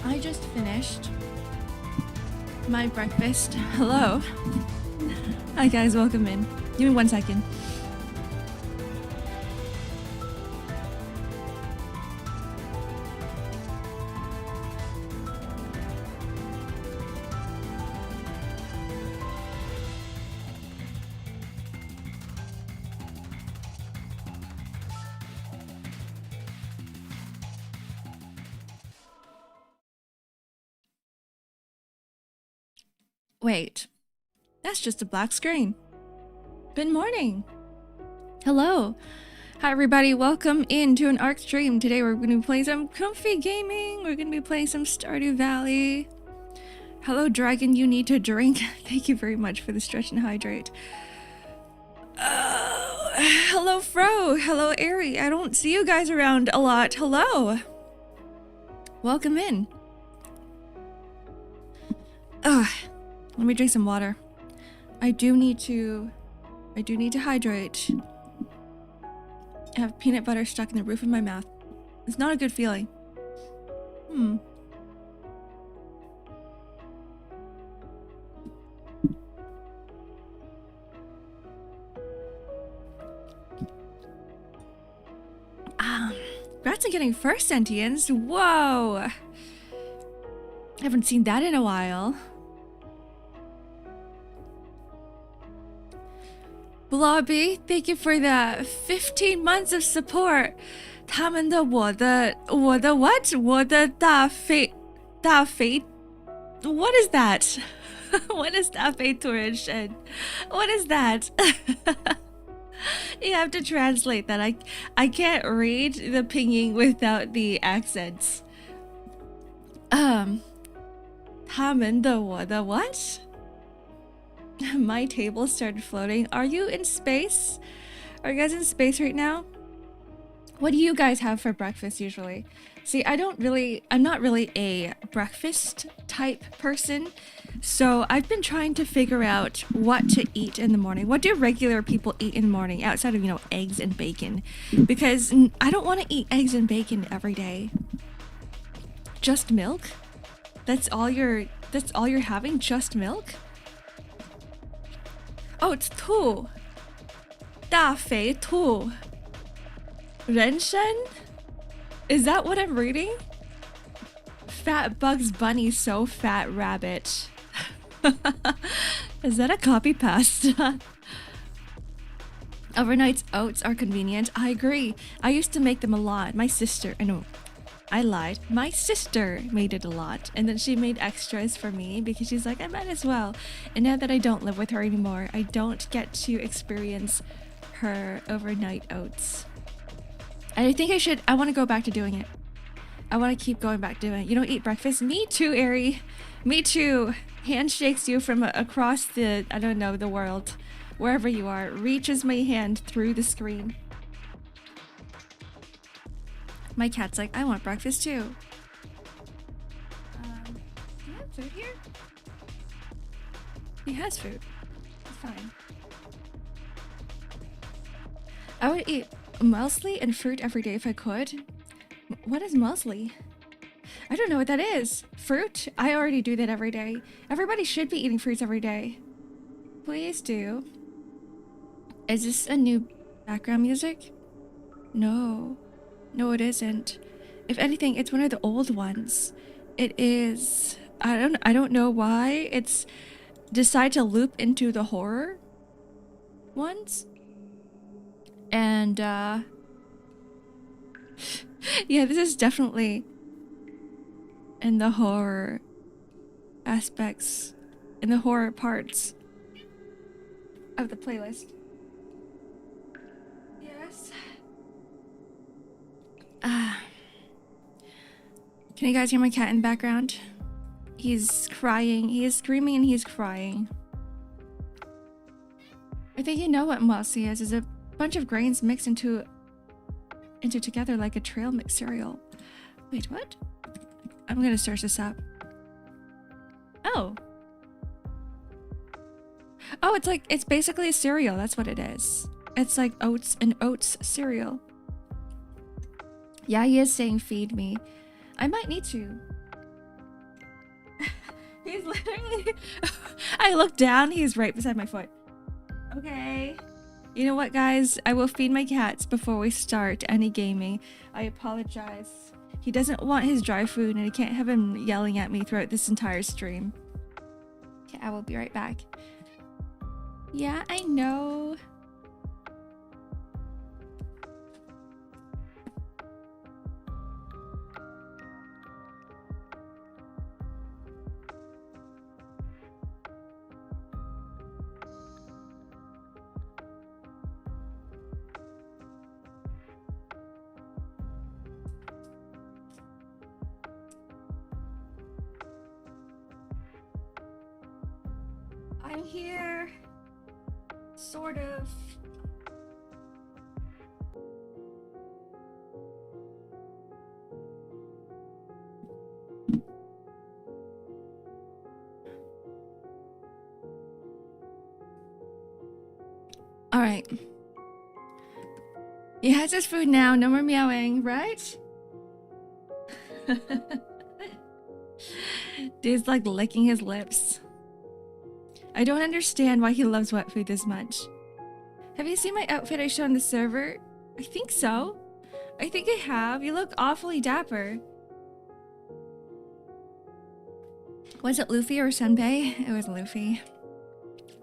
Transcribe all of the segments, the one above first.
I just finished my breakfast. Hello. Hi guys, welcome in. Give me 1 second. Wait, that's just a black screen. Good morning. Hello. Hi everybody, welcome into an Ark stream. Today we're going to be playing some comfy gaming. We're going to be playing some Stardew Valley. Hello Dragon, you need to drink. Thank you very much for the stretch and hydrate. Hello Fro. Hello Airy. I don't see you guys around a lot. Hello. Welcome in. Let me drink some water. I do need to hydrate. I have peanut butter stuck in the roof of my mouth. It's not a good feeling. Congrats on getting first sentience. Whoa. I haven't seen that in a while. Blobby, thank you for the 15 months of support. 他们的我的 what? 我的大肥 What is that? What is 大肥突然神? What is that? You have to translate that. I can't read the pinging without the accents. 他们的我的 what? My table started floating. Are you in space? Are you guys in space right now? What do you guys have for breakfast usually? See, I'm not really a breakfast type person. So I've been trying to figure out what to eat in the morning. What do regular people eat in the morning outside of, eggs and bacon? Because I don't want to eat eggs and bacon every day. Just milk? That's all you're having? Just milk? Oh, it's 兔. 大肥兔. 人参? Is that what I'm reading? Fat Bugs Bunny, so fat rabbit. Is that a copy paste? Overnight oats are convenient. I agree. I used to make them a lot. My sister, I lied. My sister made it a lot, and then she made extras for me because she's like, I might as well. And now that I don't live with her anymore, I don't get to experience her overnight oats. And I think I want to go back to doing it. I want to keep going back to doing it. You don't eat breakfast? Me too, Ari. Me too. Handshakes you from across the, I don't know, the world. Wherever you are. Reaches my hand through the screen. My cat's like, I want breakfast too. Do you have food here? He has food. It's fine. I would eat muesli and fruit every day if I could. What is muesli? I don't know what that is. Fruit? I already do that every day. Everybody should be eating fruits every day. Please do. Is this a new background music? No. No, it isn't. If anything, it's one of the old ones. It is. I don't know why it's decide to loop into the horror ones. And yeah, this is definitely in the horror aspects, in the horror parts of the playlist. Yes. Can you guys hear my cat in the background? He's crying. He is screaming and he's crying. I think you know what muesli is. It's a bunch of grains mixed into together like a trail mix cereal. Wait, what? I'm gonna search this up. Oh, it's basically a cereal. That's what it is. It's like oats and oats cereal. Yeah, he is saying feed me. I might need to. He's literally... I look down, he's right beside my foot. Okay. You know what, guys? I will feed my cats before we start any gaming. I apologize. He doesn't want his dry food, and I can't have him yelling at me throughout this entire stream. Okay, I will be right back. Yeah, I know. I'm here. Sort of. All right. He has his food now. No more meowing, right? Dude's like licking his lips. I don't understand why he loves wet food this much. Have you seen my outfit I showed on the server? I think so. I think I have. You look awfully dapper. Was it Luffy or Senbei? It was Luffy.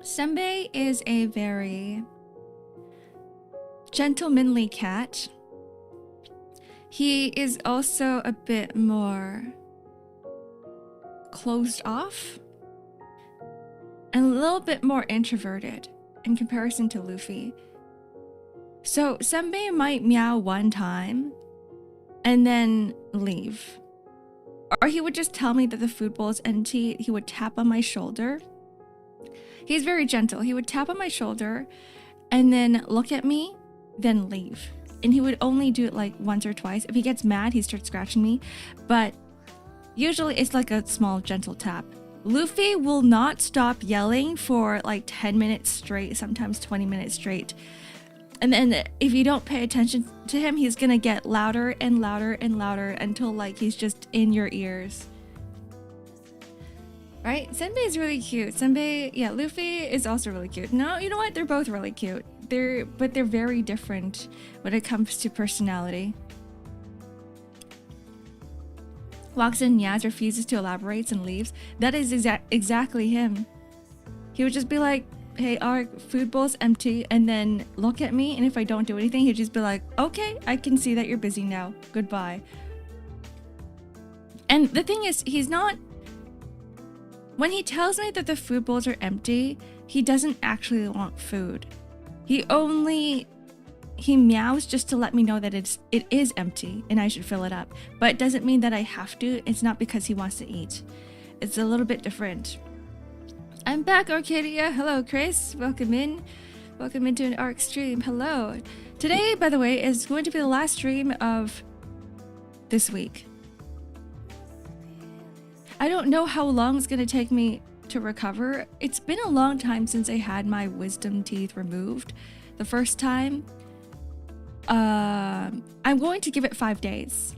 Senbei is a very gentlemanly cat. He is also a bit more closed off and a little bit more introverted in comparison to Luffy. So Senbei might meow one time and then leave. Or he would just tell me that the food bowl is empty. He would tap on my shoulder. He's very gentle. He would tap on my shoulder and then look at me, then leave. And he would only do it like once or twice. If he gets mad, he starts scratching me. But usually it's like a small gentle tap. Luffy will not stop yelling for like 10 minutes straight, sometimes 20 minutes straight. And then if you don't pay attention to him, he's gonna get louder and louder and louder until like he's just in your ears. Right? Senbei is really cute. Senbei, yeah, Luffy is also really cute. No, you know what? They're both really cute. They're very different when it comes to personality. Walks in, Yaz refuses to elaborate and leaves. That is exactly him. He would just be like, hey, our food bowl's empty, and then look at me, and if I don't do anything, he'd just be like, okay, I can see that you're busy now. Goodbye. And the thing is, he's not... When he tells me that the food bowls are empty, he doesn't actually want food. He meows just to let me know that it is empty and I should fill it up. But it doesn't mean that I have to. It's not because he wants to eat. It's a little bit different. I'm back, Arcadia. Hello, Chris. Welcome in. Welcome into an Ark stream. Hello. Today, by the way, is going to be the last stream of this week. I don't know how long it's going to take me to recover. It's been a long time since I had my wisdom teeth removed the first time. I'm going to give it 5 days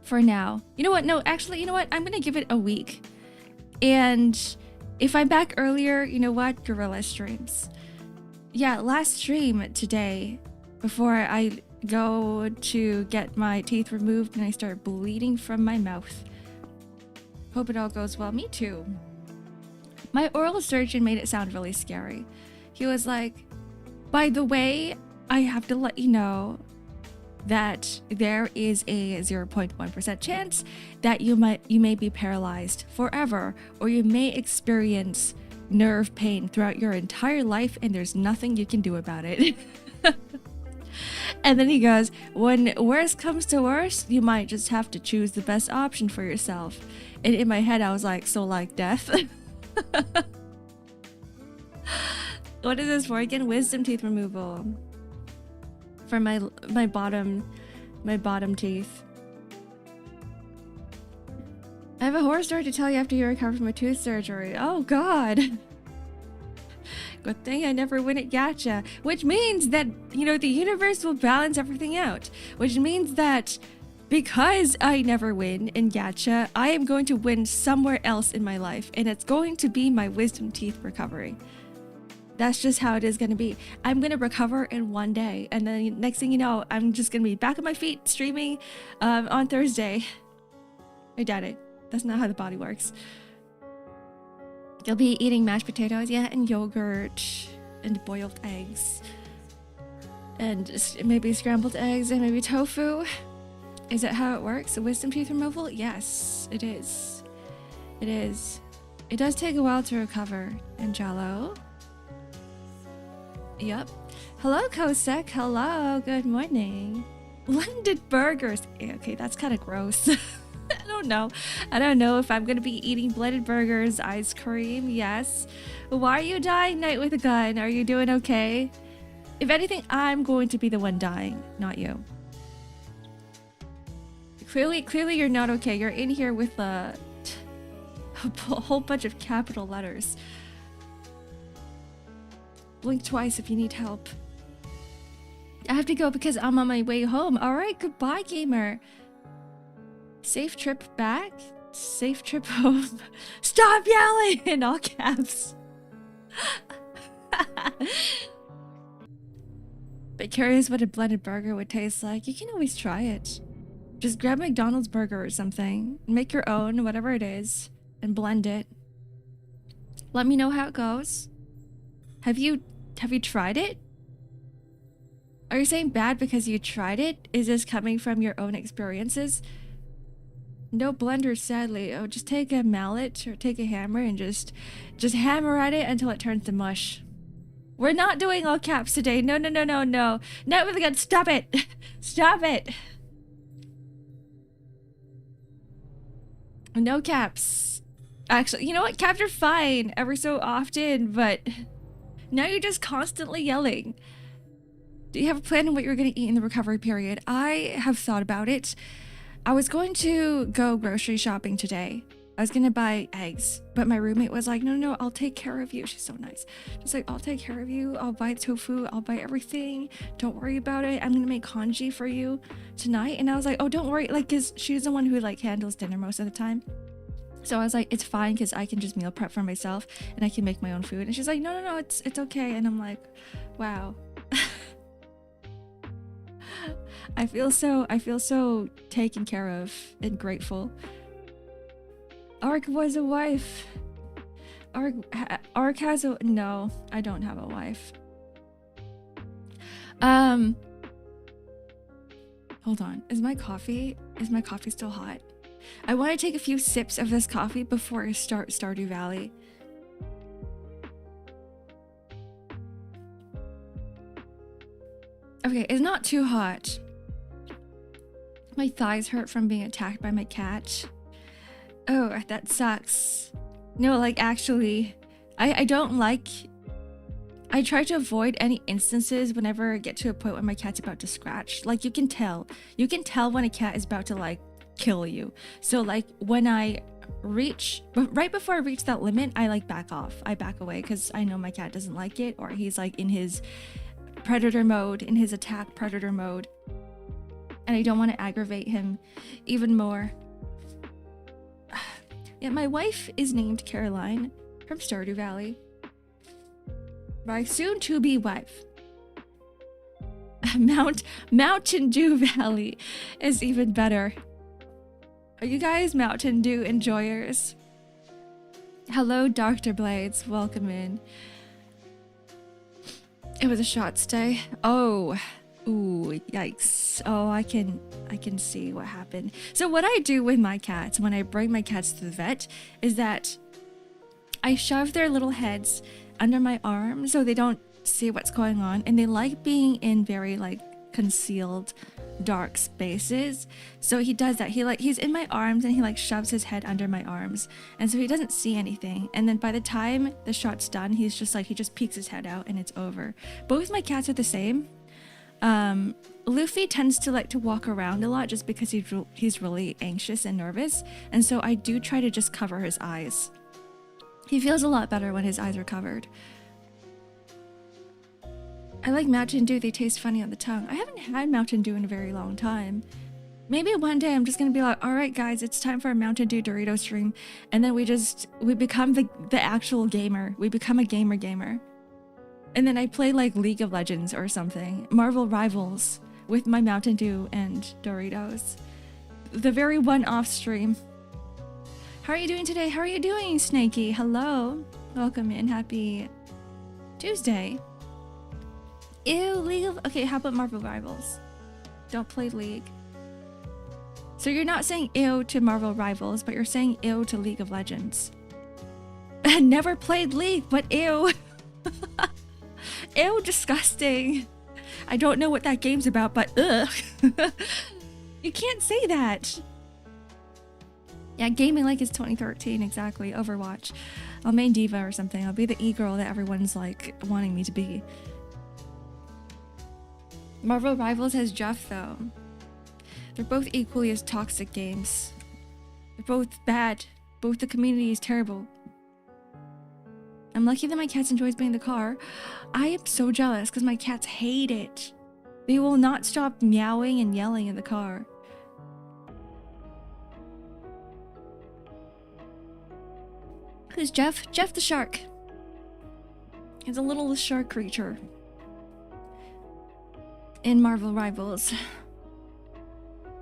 for now. You know what? No, actually, you know what? I'm going to give it a week. And if I'm back earlier, you know what? Gorilla streams. Yeah, last stream today before I go to get my teeth removed and I start bleeding from my mouth. Hope it all goes well. Me too. My oral surgeon made it sound really scary. He was like, by the way, I have to let you know that there is a 0.1% chance that you may be paralyzed forever, or you may experience nerve pain throughout your entire life, and there's nothing you can do about it. And then he goes, when worst comes to worst, you might just have to choose the best option for yourself. And in my head, I was like, so like death? What is this for again? Wisdom teeth removal. For my bottom teeth. I have a horror story to tell you after you recover from a tooth surgery. Oh god. Good thing I never win at gacha. Which means that, you know, the universe will balance everything out. Which means that Because I never win in gacha, I am going to win somewhere else in my life, and it's going to be my wisdom teeth recovery. That's just how it is going to be. I'm going to recover in one day, and then next thing you know, I'm just going to be back on my feet streaming on Thursday. I doubt it. That's not how the body works. You'll be eating mashed potatoes, yeah, and yogurt, and boiled eggs, and maybe scrambled eggs, and maybe tofu. Is that how it works? A wisdom teeth removal? Yes, it is. It is. It does take a while to recover. And Jello. Yep. Hello, Kosek. Hello. Good morning. Blended burgers. Okay, that's kind of gross. I don't know. I don't know if I'm going to be eating blended burgers, ice cream. Yes. Why are you dying, Knight with a gun? Are you doing okay? If anything, I'm going to be the one dying, not you. Clearly you're not okay. You're in here with a whole bunch of capital letters. Blink twice if you need help. I have to go because I'm on my way home. Alright, goodbye, gamer. Safe trip back. Safe trip home. Stop yelling in all caps. But curious what a blended burger would taste like. You can always try it. Just grab McDonald's burger or something. Make your own, whatever it is, and blend it. Let me know how it goes. Have you tried it? Are you saying bad because you tried it? Is this coming from your own experiences? No blender, sadly. Oh, just take a mallet or take a hammer and just hammer at it until it turns to mush. We're not doing all caps today. No. Not with a gun. Stop it. Stop it. No caps. Actually, you know what? Caps are fine ever so often, but now you're just constantly yelling. Do you have a plan on what you're going to eat in the recovery period? I have thought about it. I was going to go grocery shopping today. I was going to buy eggs, but my roommate was like, no, I'll take care of you. She's so nice. She's like, I'll take care of you. I'll buy tofu. I'll buy everything. Don't worry about it. I'm going to make congee for you tonight. And I was like, oh, don't worry. Like, cause she's the one who like handles dinner most of the time. So I was like, it's fine because I can just meal prep for myself and I can make my own food. And she's like, no, it's okay. And I'm like, wow. I feel so taken care of and grateful. Ark was a wife. Ark has a... No, I don't have a wife. Hold on. Is my coffee still hot? I want to take a few sips of this coffee before I start Stardew Valley. Okay, it's not too hot. My thighs hurt from being attacked by my cat. Oh, that sucks. No, like actually, I don't like... I try to avoid any instances whenever I get to a point where my cat's about to scratch. Like, you can tell. You can tell when a cat is about to, like, kill you. So, like, when I reach... But right before I reach that limit, I, like, back off. I back away because I know my cat doesn't like it, or he's, like, in his predator mode, in his attack predator mode. And I don't want to aggravate him even more. Yeah, my wife is named Caroline from Stardew Valley. My soon-to-be wife. Mountain Dew Valley is even better. Are you guys Mountain Dew enjoyers? Hello, Dr. Blades. Welcome in. It was a short stay. Oh. Ooh, yikes. Oh, I can see what happened. So what I do with my cats when I bring my cats to the vet is that I shove their little heads under my arm so they don't see what's going on, and they like being in very like concealed dark spaces. So he does that. He's in my arms and he like shoves his head under my arms, and so he doesn't see anything. And then by the time the shot's done, he just peeks his head out and it's over. Both my cats are the same. Luffy tends to like to walk around a lot just because he's really anxious and nervous, and so I do try to just cover his eyes. He feels a lot better when his eyes are covered. I like Mountain Dew. They taste funny on the tongue. I haven't had Mountain Dew in a very long time. Maybe one day I'm just gonna be like, all right, guys, it's time for a Mountain Dew Dorito stream. And then we become the actual gamer. We become a gamer. And then I play like League of Legends or something. Marvel Rivals with my Mountain Dew and Doritos. The very one-off stream. How are you doing today? How are you doing, Snakey? Hello. Welcome in. Happy Tuesday. Ew, League of... Okay, how about Marvel Rivals? Don't play League. So you're not saying ew to Marvel Rivals, but you're saying ew to League of Legends. Never played League, but ew. Ew, disgusting. I don't know what that game's about, but ugh. You can't say that. Yeah, gaming like it's 2013, exactly. Overwatch. I'll main diva or something. I'll be the e-girl that everyone's like wanting me to be. Marvel Rivals has Jeff though. They're both equally as toxic games. They're both bad. Both the community is terrible. I'm lucky that my cats enjoys being in the car. I am so jealous because my cats hate it. They will not stop meowing and yelling in the car. Who's Jeff? Jeff the shark. He's a little shark creature. In Marvel Rivals.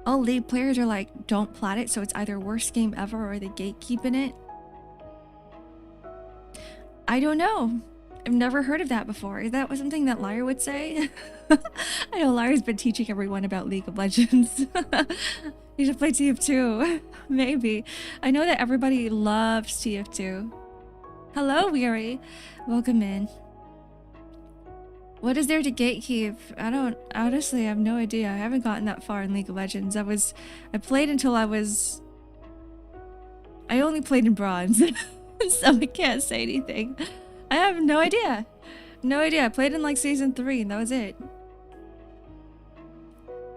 All League players are like, don't plat it, so it's either worst game ever or the gatekeeping it. I don't know. I've never heard of that before. Is that something that Lyre would say? I know Lyre's been teaching everyone about League of Legends. You should play TF2. Maybe. I know that everybody loves TF2. Hello, Weary. Welcome in. What is there to gatekeep? Honestly, I have no idea. I haven't gotten that far in League of Legends. I played until I only played in bronze. So I can't say anything. I have no idea. No idea. I played in like season 3 and that was it.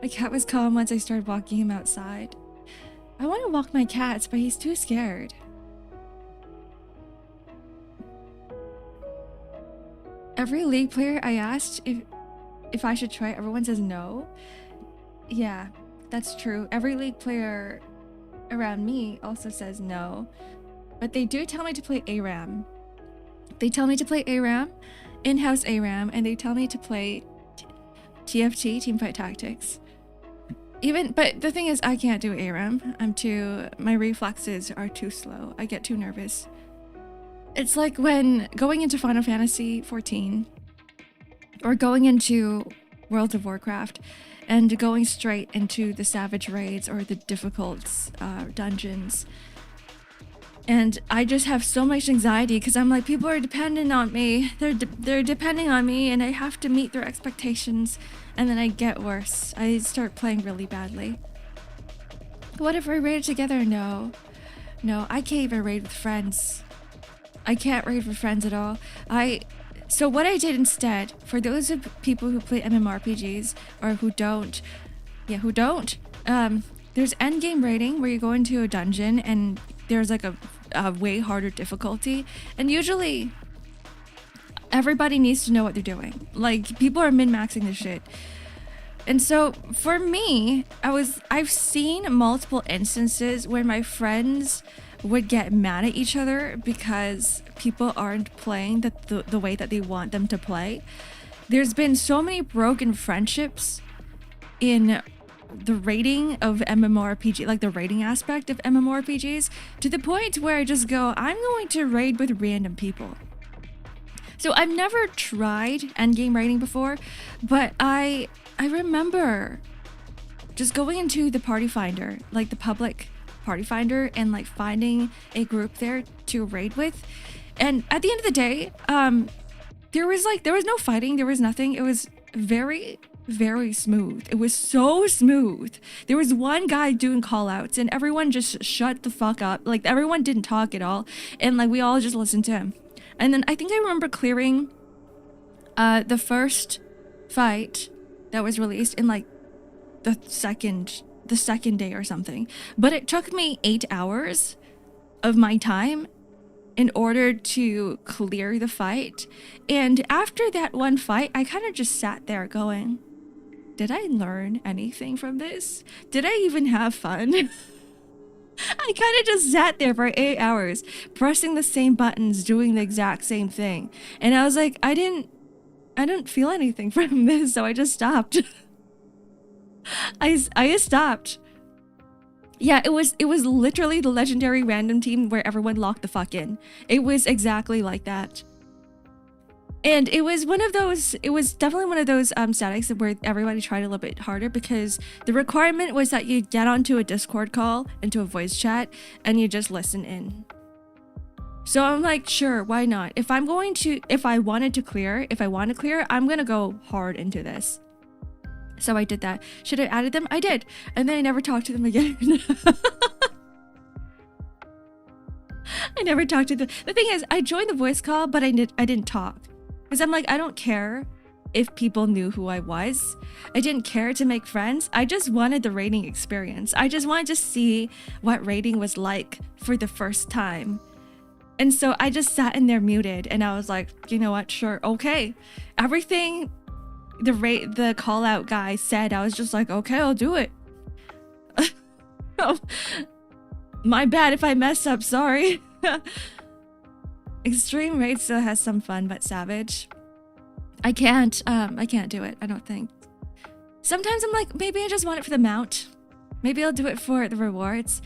My cat was calm once I started walking him outside. I want to walk my cats, but he's too scared. Every League player I asked if I should try it, everyone says no. Yeah, that's true. Every League player around me also says no. But they do tell me to play ARAM. They tell me to play ARAM, in-house ARAM, and they tell me to play TFT, Teamfight Tactics. But the thing is, I can't do ARAM. My reflexes are too slow. I get too nervous. It's like when going into Final Fantasy 14 or going into World of Warcraft and going straight into the Savage Raids or the difficult dungeons. And I just have so much anxiety because I'm like, people are dependent on me. They're depending on me and I have to meet their expectations. And then I get worse. I start playing really badly. What if we raided together? No, I can't even raid with friends. I can't raid with friends at all. So what I did instead, for those of people who play MMORPGs or who don't, there's endgame raiding where you go into a dungeon and there's like a way harder difficulty, and usually everybody needs to know what they're doing. Like, people are min-maxing this shit. And so for me, I've seen multiple instances where my friends would get mad at each other because people aren't playing the way that they want them to play. There's been so many broken friendships in the rating of MMORPG, like the rating aspect of MMORPGs, to the point where I just go, I'm going to raid with random people. So I've never tried endgame raiding before, but I remember just going into the party finder, like the public party finder, and like finding a group there to raid with. And at the end of the day, there was no fighting, there was nothing. It was very, very smooth. It was so smooth. There was one guy doing call outs and everyone just shut the fuck up. Like, everyone didn't talk at all. And like, we all just listened to him. And then I think I remember clearing the first fight that was released in like the second day or something. But it took me 8 hours of my time in order to clear the fight. And after that one fight, I kind of just sat there going, did I learn anything from this? Did I even have fun? I kind of just sat there for 8 hours, pressing the same buttons, doing the exact same thing. And I was like, I didn't feel anything from this, so I just stopped. I just stopped. Yeah, it was literally the legendary random team where everyone locked the fuck in. It was exactly like that. And it was definitely one of those statics where everybody tried a little bit harder, because the requirement was that you get onto a Discord call, into a voice chat, and you just listen in. So I'm like, sure, why not? If I want to clear, I'm gonna go hard into this. So I did that. Should I added them? I did. And then I never talked to them again. I never talked to them. The thing is, I joined the voice call, but I didn't talk. Because I'm like, I don't care if people knew who I was. I didn't care to make friends. I just wanted the raiding experience. I just wanted to see what raiding was like for the first time. And so I just sat in there muted, and I was like, you know what? Sure. Okay. Everything the call out guy said, I was just like, okay, I'll do it. Oh, my bad if I messed up. Sorry. Extreme raid still has some fun, but savage, I can't do it. I don't think. Sometimes I'm like, maybe I just want it for the mount. Maybe I'll do it for the rewards.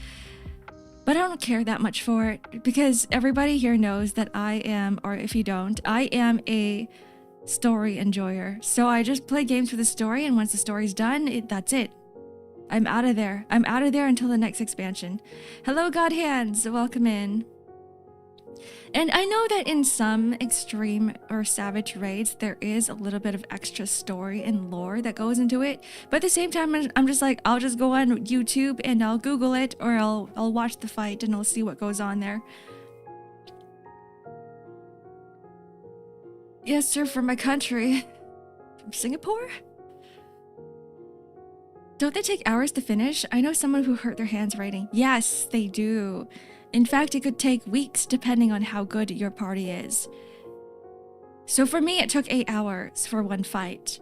But I don't care that much for it, because everybody here knows that I am, or if you don't, I am a story enjoyer. So I just play games for the story, and once the story's done, that's it. I'm out of there. I'm out of there until the next expansion. Hello, God Hands. Welcome in. And I know that in some extreme or savage raids, there is a little bit of extra story and lore that goes into it. But at the same time, I'm just like, I'll just go on YouTube and I'll Google it, or I'll watch the fight and I'll see what goes on there. Yes, sir, from my country. From Singapore? Don't they take hours to finish? I know someone who hurt their hands raiding. Yes, they do. In fact, it could take weeks depending on how good your party is. So for me, it took 8 hours for one fight.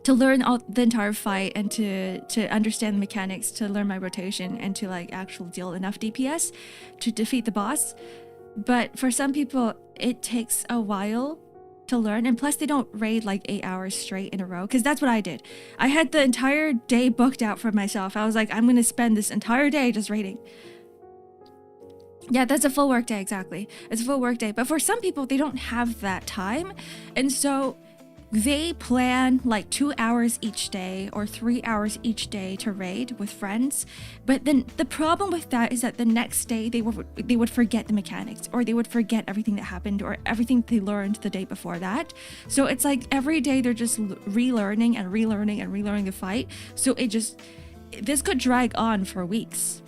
To learn the entire fight and to understand the mechanics, to learn my rotation, and to like actually deal enough DPS to defeat the boss. But for some people, it takes a while to learn, and plus they don't raid like 8 hours straight in a row, because that's what I did. I had the entire day booked out for myself. I was like, I'm gonna spend this entire day just raiding. Yeah, that's a full work day, exactly. It's a full work day. But for some people, they don't have that time. And so they plan like 2 hours each day or 3 hours each day to raid with friends. But then the problem with that is that the next day they would forget the mechanics, or they would forget everything that happened, or everything they learned the day before that. So it's like every day they're just relearning and relearning and relearning the fight. So this could drag on for weeks.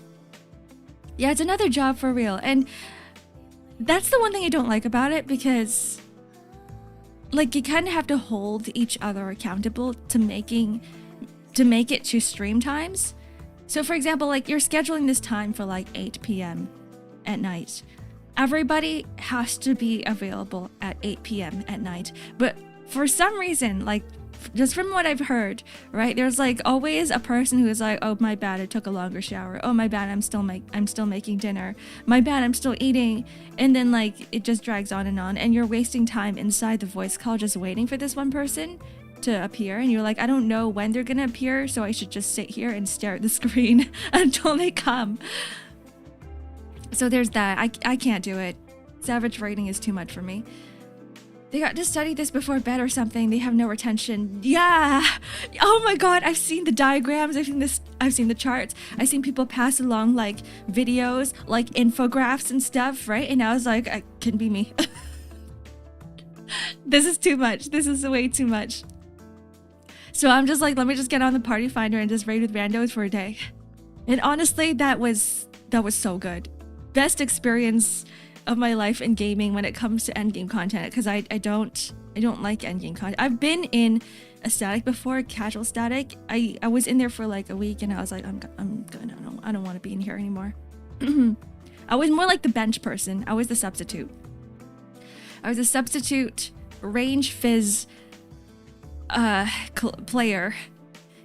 Yeah, it's another job for real. And that's the one thing I don't like about it, because like you kind of have to hold each other accountable to make it to stream times. So for example, like you're scheduling this time for like 8 p.m. at night. Everybody has to be available at 8 p.m. at night. But for some reason, like just from what I've heard, right, there's like always a person who is like, oh my bad, I took a longer shower. Oh my bad, I'm still making dinner. My bad, I'm still eating. And then like it just drags on, and you're wasting time inside the voice call just waiting for this one person to appear, and you're like, I don't know when they're gonna appear, so I should just sit here and stare at the screen until they come. So there's that. I can't do it. Savage raiding is too much for me. They got to study this before bed or something. They have no retention. Yeah. Oh my god, I've seen the diagrams. I've seen the charts. I've seen people pass along like videos, like infographics and stuff, right? And I was like, it can be me. This is too much. This is way too much. So I'm just like, let me just get on the party finder and just raid with randos for a day. And honestly, that was so good. Best experience of my life in gaming when it comes to endgame content, because I don't like endgame content. I've been in a static before, casual static. I was in there for like a week, and I was like, I'm good. I don't want to be in here anymore. I was more like the bench person. I was the substitute. Range fizz player.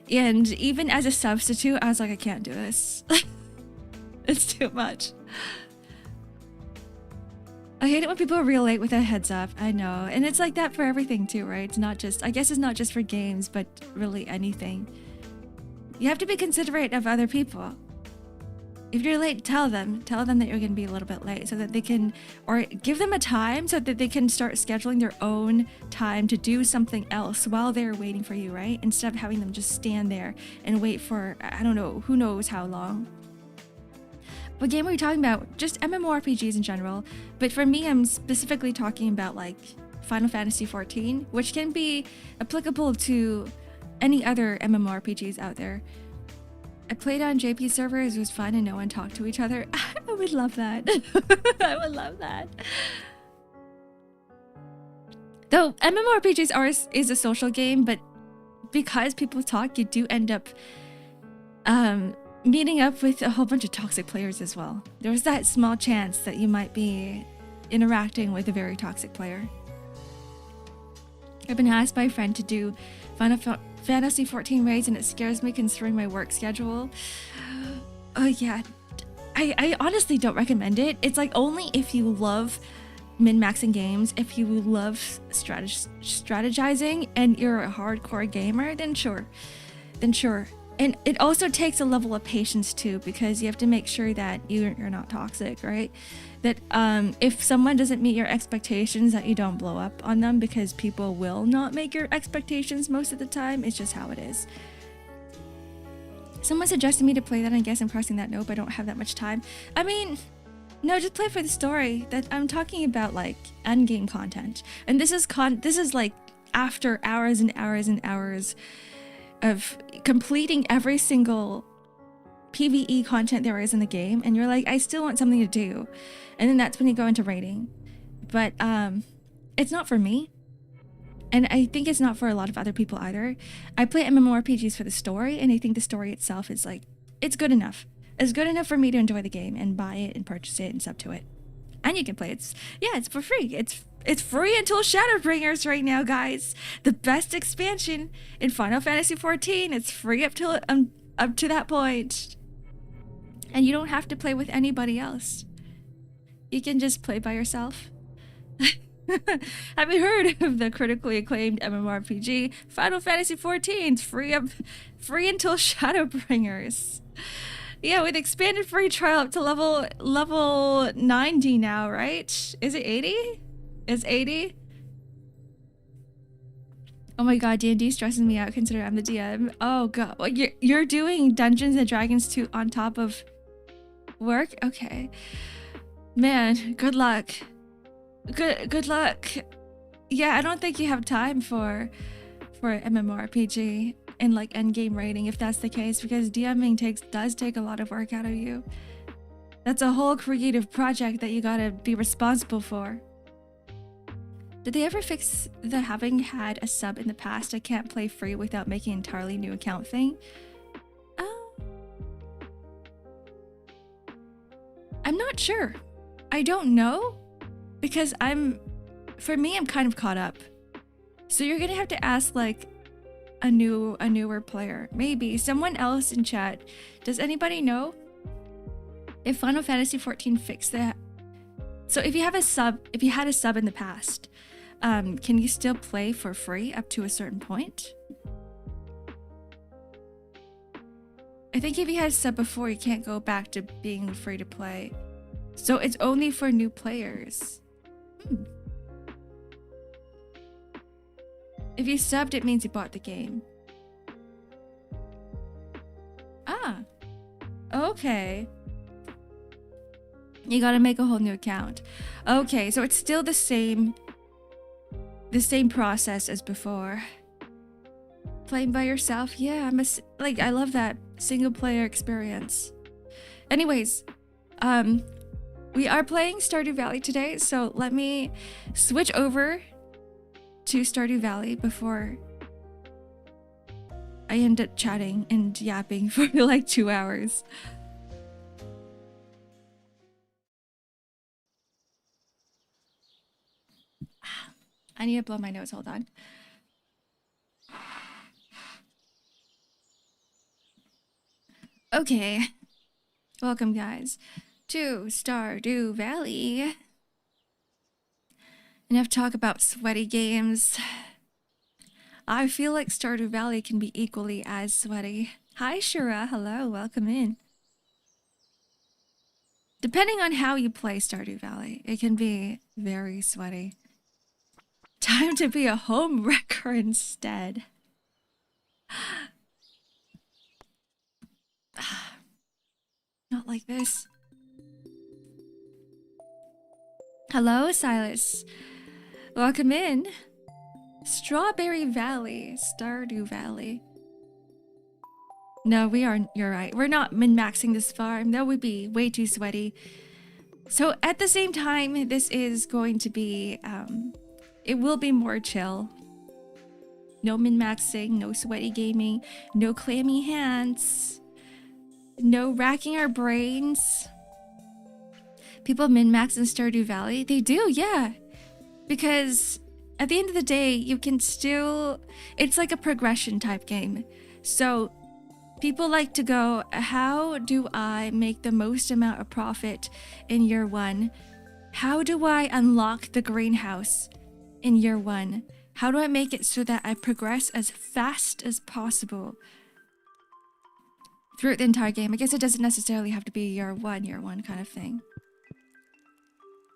And even as a substitute, I was like, I can't do this. It's too much. I hate it when people are real late with a heads up. I know. And it's like that for everything too, right? It's not just, I guess it's not just for games, but really anything. You have to be considerate of other people. If you're late, tell them that you're going to be a little bit late so that they can, or give them a time so that they can start scheduling their own time to do something else while they're waiting for you, right? Instead of having them just stand there and wait for, I don't know, who knows how long. What game are we talking about? Just MMORPGs in general. But for me, I'm specifically talking about like Final Fantasy XIV, which can be applicable to any other MMORPGs out there. I played on JP servers, it was fun and no one talked to each other. I would love that. I would love that. Though MMORPGs is a social game, but because people talk, you do end up meeting up with a whole bunch of toxic players as well. There's that small chance that you might be interacting with a very toxic player. I've been asked by a friend to do Final Fantasy XIV raids and it scares me considering my work schedule. Oh yeah, I honestly don't recommend it. It's like only if you love min-maxing games, if you love strategizing and you're a hardcore gamer, then sure. And it also takes a level of patience too, because you have to make sure that you're not toxic, right? That if someone doesn't meet your expectations, that you don't blow up on them, because people will not make your expectations most of the time. It's just how it is. Someone suggested me to play that, and I guess I'm crossing that note, but I don't have that much time. I mean, no, just play for the story. That I'm talking about like endgame content. And this is like after hours and hours and hours of completing every single PvE content there is in the game, and you're like, I still want something to do. And then that's when you go into raiding. But it's not for me. And I think it's not for a lot of other people either. I play MMORPGs for the story, and I think the story itself is like, it's good enough. It's good enough for me to enjoy the game and buy it and purchase it and sub to it. And you can play it. It's for free. It's free until Shadowbringers right now, guys. The best expansion in Final Fantasy XIV. It's free up to that point. And you don't have to play with anybody else. You can just play by yourself. Have you heard of the critically acclaimed MMORPG Final Fantasy XIV? It's free until Shadowbringers. Yeah, with expanded free trial up to level 90 now, right? Is it 80? Is 80? Oh my god, D&D stresses me out considering I'm the DM. Oh god, well, you're doing Dungeons and Dragons 2 on top of work? Okay. Man, good luck. Good luck. Yeah, I don't think you have time for MMORPG and like endgame rating if that's the case, because DMing does take a lot of work out of you. That's a whole creative project that you gotta be responsible for. Did they ever fix the having had a sub in the past I can't play free without making an entirely new account thing? I'm not sure. I don't know, because for me, I'm kind of caught up. So you're gonna have to ask like a newer player. Maybe someone else in chat. Does anybody know if Final Fantasy XIV fixed that? So if you had a sub in the past, can you still play for free up to a certain point? I think if you had a sub before, you can't go back to being free to play. So it's only for new players. If you subbed, it means you bought the game. Ah. Okay. You gotta make a whole new account. Okay, so it's still the same process as before. Playing by yourself? Yeah, I love that single player experience. Anyways, we are playing Stardew Valley today, so let me switch over to Stardew Valley before I end up chatting and yapping for like 2 hours. I need to blow my nose, hold on. Okay. Welcome, guys, to Stardew Valley. Enough talk about sweaty games. I feel like Stardew Valley can be equally as sweaty. Hi, Shira. Hello. Welcome in. Depending on how you play Stardew Valley, it can be very sweaty. Time to be a home wrecker instead. Not like this. Hello, Silas. Welcome in. Strawberry Valley, Stardew Valley. No, we aren't. You're right. We're not min-maxing this farm. That would be way too sweaty. So at the same time, this is going to be, it will be more chill. No min-maxing, no sweaty gaming, no clammy hands, no racking our brains. People min-max in Stardew Valley? They do, yeah. Because at the end of the day, you can still, it's like a progression type game. So people like to go, how do I make the most amount of profit in year one? How do I unlock the greenhouse in year one? How do I make it so that I progress as fast as possible throughout the entire game? I guess it doesn't necessarily have to be year one kind of thing.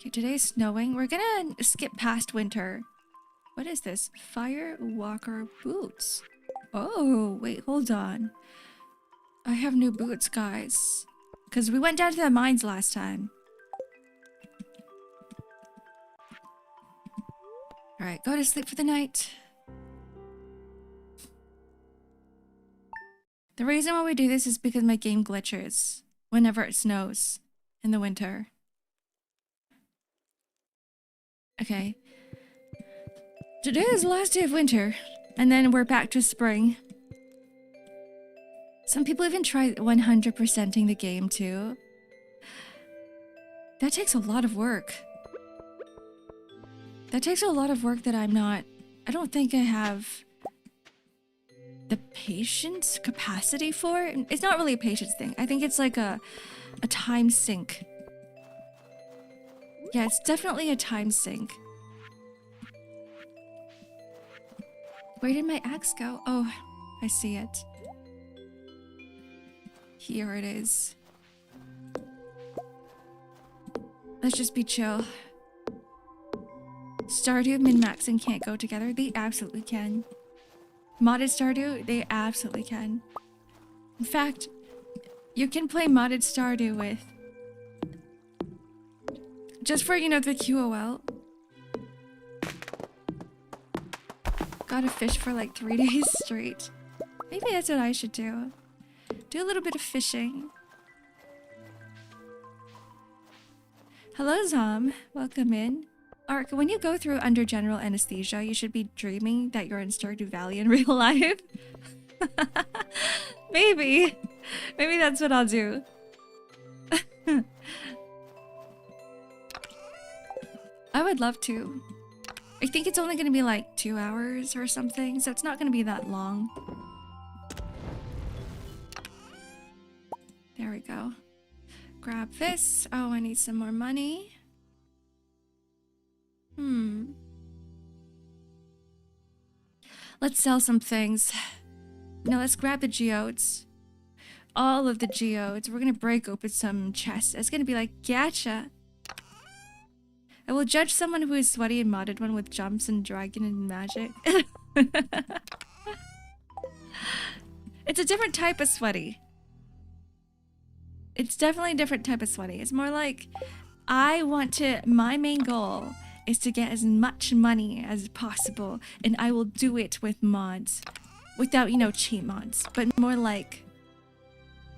Okay, today's snowing. We're gonna skip past winter. What is this? Fire Walker boots. Oh, wait, hold on. I have new boots, guys. Because we went down to the mines last time. Alright, go to sleep for the night. The reason why we do this is because my game glitches whenever it snows in the winter. Okay. Today is the last day of winter, and then we're back to spring. Some people even try 100%ing the game too. That takes a lot of work. That takes a lot of work that I don't think I have the patience capacity for. It's not really a patience thing. I think it's like a time sink. Yeah, it's definitely a time sink. Where did my axe go? Oh, I see it. Here it is. Let's just be chill. Stardew and min-maxing can't go together. They absolutely can. Modded Stardew, they absolutely can. In fact, you can play modded Stardew with... just for, you know, the QOL. Gotta fish for like 3 days straight. Maybe that's what I should do. Do a little bit of fishing. Hello, Zom. Welcome in. Ark, when you go through under general anesthesia, you should be dreaming that you're in Stardew Valley in real life. Maybe. Maybe that's what I'll do. I would love to. I think it's only going to be like 2 hours or something, so it's not going to be that long. There we go. Grab this. Oh, I need some more money. Let's sell some things. Now let's grab the geodes. All of the geodes. We're going to break open some chests. It's going to be like, gotcha. I will judge someone who is sweaty and modded one with jumps and dragon and magic. It's a different type of sweaty. It's definitely a different type of sweaty. It's more like, my main goal is to get as much money as possible, and I will do it with mods. Without, you know, cheat mods, but more like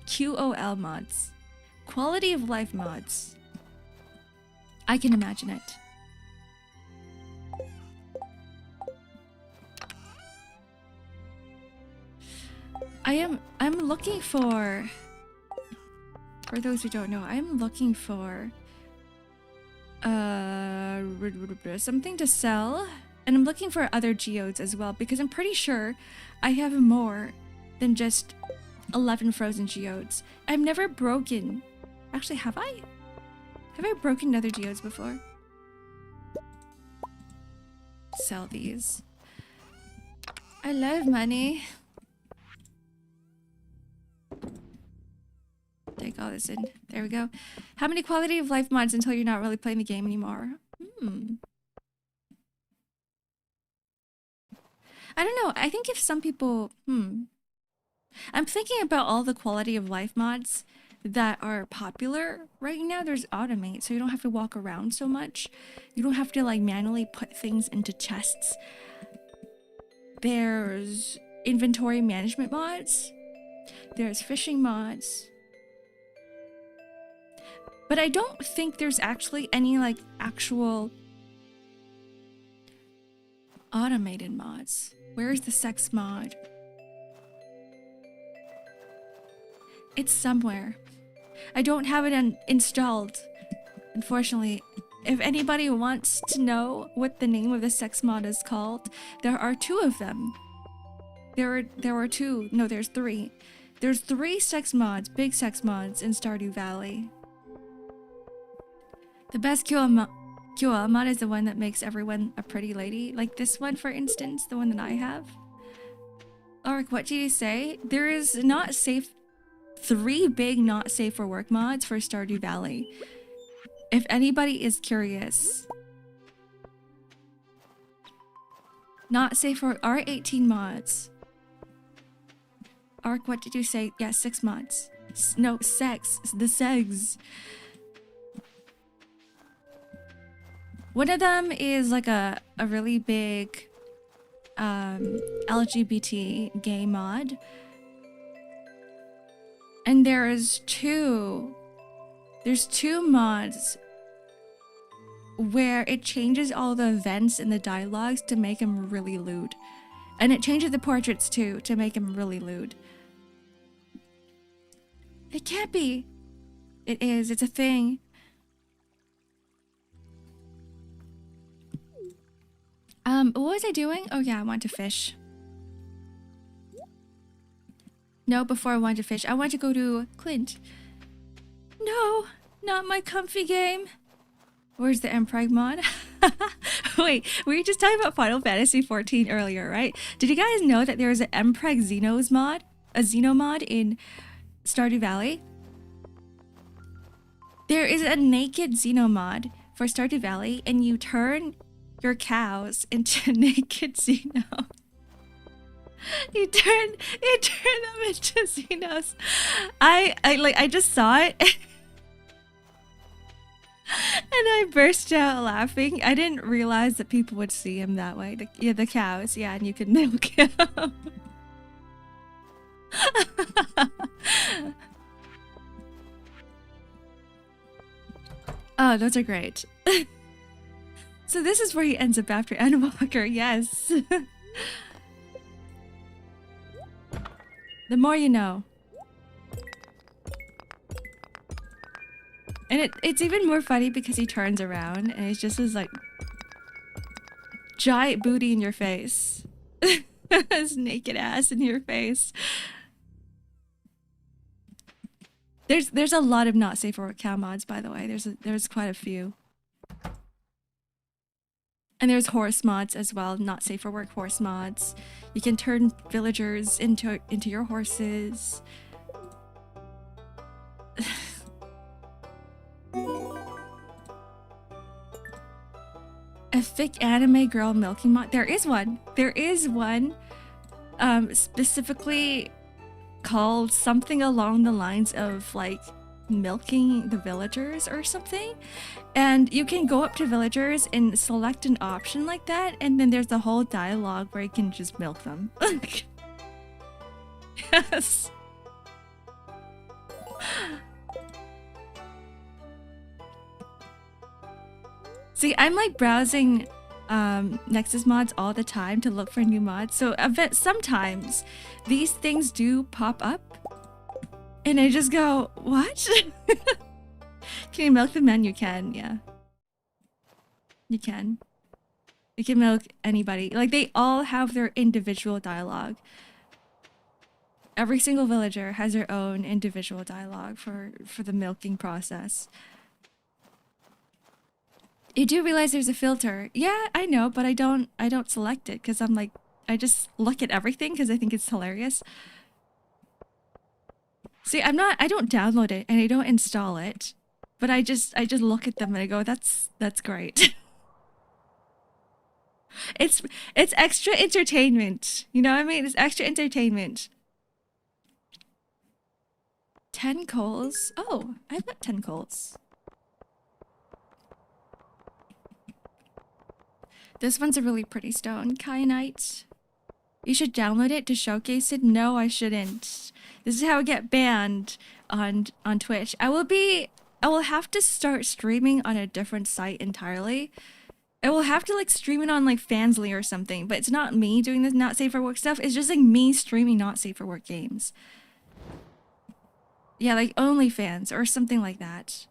QOL mods. Quality of life mods. I can imagine it. I'm looking for those who don't know, I'm looking for something to sell, and I'm looking for other geodes as well, because I'm pretty sure I have more than just 11 frozen geodes. I've never broken... Actually, have I? Have I broken nether geodes before? Sell these. I love money. Take all this in. There we go. How many quality of life mods until you're not really playing the game anymore? I don't know. I think if some people... I'm thinking about all the quality of life mods that are popular right now. There's automate, so you don't have to walk around so much. You don't have to like manually put things into chests. There's inventory management mods. There's fishing mods. But I don't think there's actually any like actual automated mods. Where's the sex mod? It's somewhere. I don't have it installed, unfortunately. If anybody wants to know what the name of the sex mod is called, there are 2 of them. There are 2. No, there's 3. There's 3 sex mods, big sex mods in Stardew Valley. The best QL mod is the one that makes everyone a pretty lady. Like this one, for instance, the one that I have. Ark, what did you say? There is not safe... 3 big not safe for work mods for Stardew Valley. If anybody is curious. Not safe for R18 mods. Ark, what did you say? Yeah, 6 mods. No, sex. The segs. One of them is like a really big LGBT gay mod. And there's 2 mods where it changes all the events in the dialogues to make them really lewd. And it changes the portraits too to make them really lewd. It can't be. It is. It's a thing. What was I doing? Oh yeah, I want to fish. No, before I wanted to fish, I wanted to go to Clint. No, not my comfy game. Where's the Mpreg mod? Wait, we were just talking about Final Fantasy 14 earlier, right? Did you guys know that there's an Mpreg Xenos mod? A Xeno mod in Stardew Valley? There is a naked Xeno mod for Stardew Valley, and you turn your cows into naked Xenos. You turn them into Xenos. I just saw it and I burst out laughing. I didn't realize that people would see him that way. The cows, yeah, and you could milk him. Oh, those are great. So this is where he ends up after Endwalker, yes. The more you know. And it's even more funny because he turns around and it's just his like giant booty in your face. His naked ass in your face. There's a lot of not safe for work cow mods, by the way. There's quite a few. And there's horse mods as well, not safe for work horse mods. You can turn villagers into your horses. A thick anime girl milking mod. There is one. There is one specifically called something along the lines of like milking the villagers or something. And you can go up to villagers and select an option like that, and then there's the whole dialogue where you can just milk them. Yes. See, I'm like browsing Nexus mods all the time to look for new mods. So sometimes these things do pop up and I just go, what? Can you milk the men? You can, yeah. You can. You can milk anybody. Like, they all have their individual dialogue. Every single villager has their own individual dialogue for the milking process. You do realize there's a filter. Yeah, I know, but I don't select it because I'm like, I just look at everything because I think it's hilarious. See, I don't download it and I don't install it, but I just look at them and I go, that's great. It's extra entertainment. You know what I mean? It's extra entertainment. 10 coals. Oh, I've got 10 coals. This one's a really pretty stone, kyanite. You should download it to showcase it. No, I shouldn't. This is how I get banned on Twitch. I will have to start streaming on a different site entirely. I will have to like stream it on like Fansly or something, but it's not me doing this not safe for work stuff. It's just like me streaming not safe for work games. Yeah, like OnlyFans or something like that.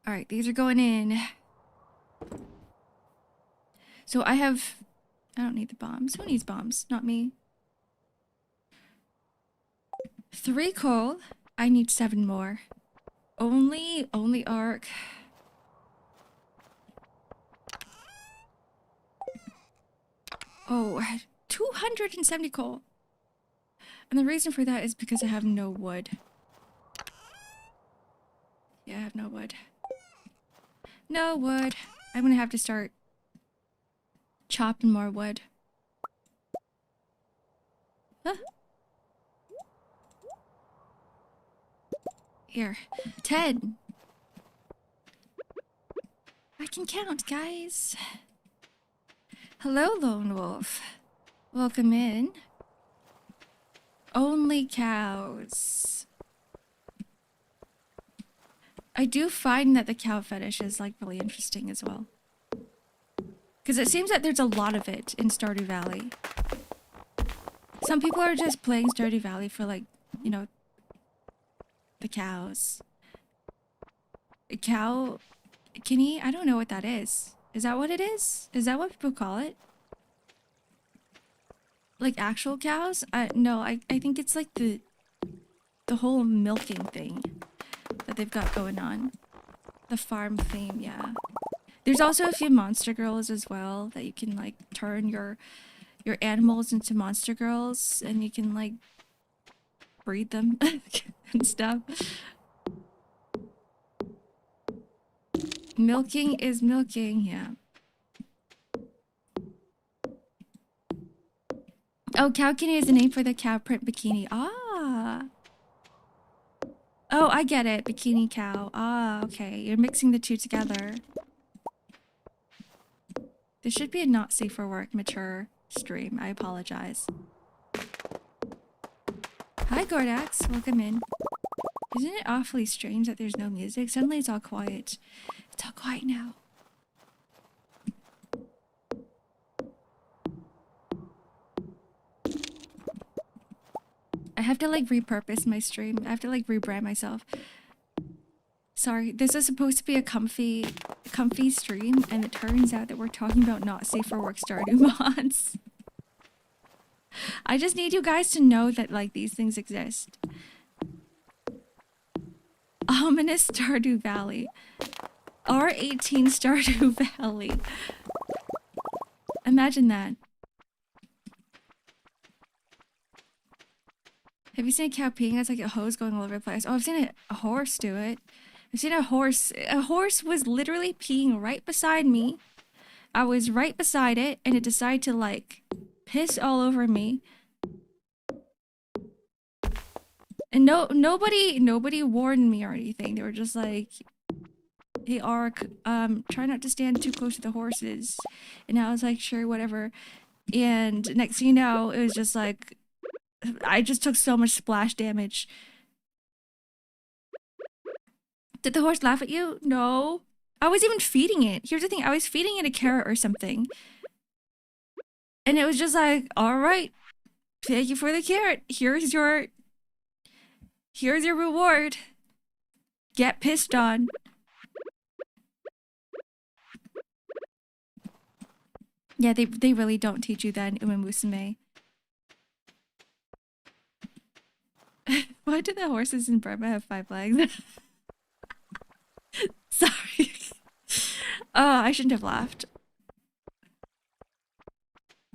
All right, these are going in. So I don't need the bombs. Who needs bombs? Not me. 3 coal. I need 7 more. Only arc. Oh, 270 coal. And the reason for that is because I have no wood. Yeah, I have no wood. No wood. I'm gonna have to start chopping more wood. Huh? Here. 10. I can count, guys. Hello, Lone Wolf. Welcome in. Only cows. I do find that the cow fetish is like really interesting as well. Because it seems that there's a lot of it in Stardew Valley. Some people are just playing Stardew Valley for like, you know, the cows. A cow... Kenny? I don't know what that is. Is that what it is? Is that what people call it? Like actual cows? No, I think it's like the whole milking thing that they've got going on. The farm theme, yeah. There's also a few monster girls as well that you can like turn your animals into monster girls and you can like breed them and stuff. Milking is milking, yeah. Oh, cow kitty is the name for the cow print bikini. Ah. Oh, I get it. Bikini cow. Ah, okay. You're mixing the two together. This should be a not safe for work mature stream. I apologize. Hi, Gordax. Welcome in. Isn't it awfully strange that there's no music? Suddenly it's all quiet. It's all quiet now. I have to like repurpose my stream. I have to like rebrand myself. Sorry, this is supposed to be a comfy stream, and it turns out that we're talking about not safe for work Stardew mods. I just need you guys to know that like these things exist. Ominous Stardew Valley. R18 Stardew Valley. Imagine that. Have you seen a cow peeing? It's like a hose going all over the place. Oh, I've seen a horse do it. I've seen a horse. A horse was literally peeing right beside me. I was right beside it, and it decided to like piss all over me. And nobody warned me or anything. They were just like, "Hey, Ark, try not to stand too close to the horses." And I was like, "Sure, whatever." And next thing you know, it was just like, I just took so much splash damage. Did the horse laugh at you? No. I was even feeding it. Here's the thing. I was feeding it a carrot or something. And it was just like, all right, thank you for the carrot. Here's your reward. Get pissed on. Yeah, they really don't teach you that in Uemusume. Why do the horses in Burma have 5 legs? Sorry. Oh, I shouldn't have laughed.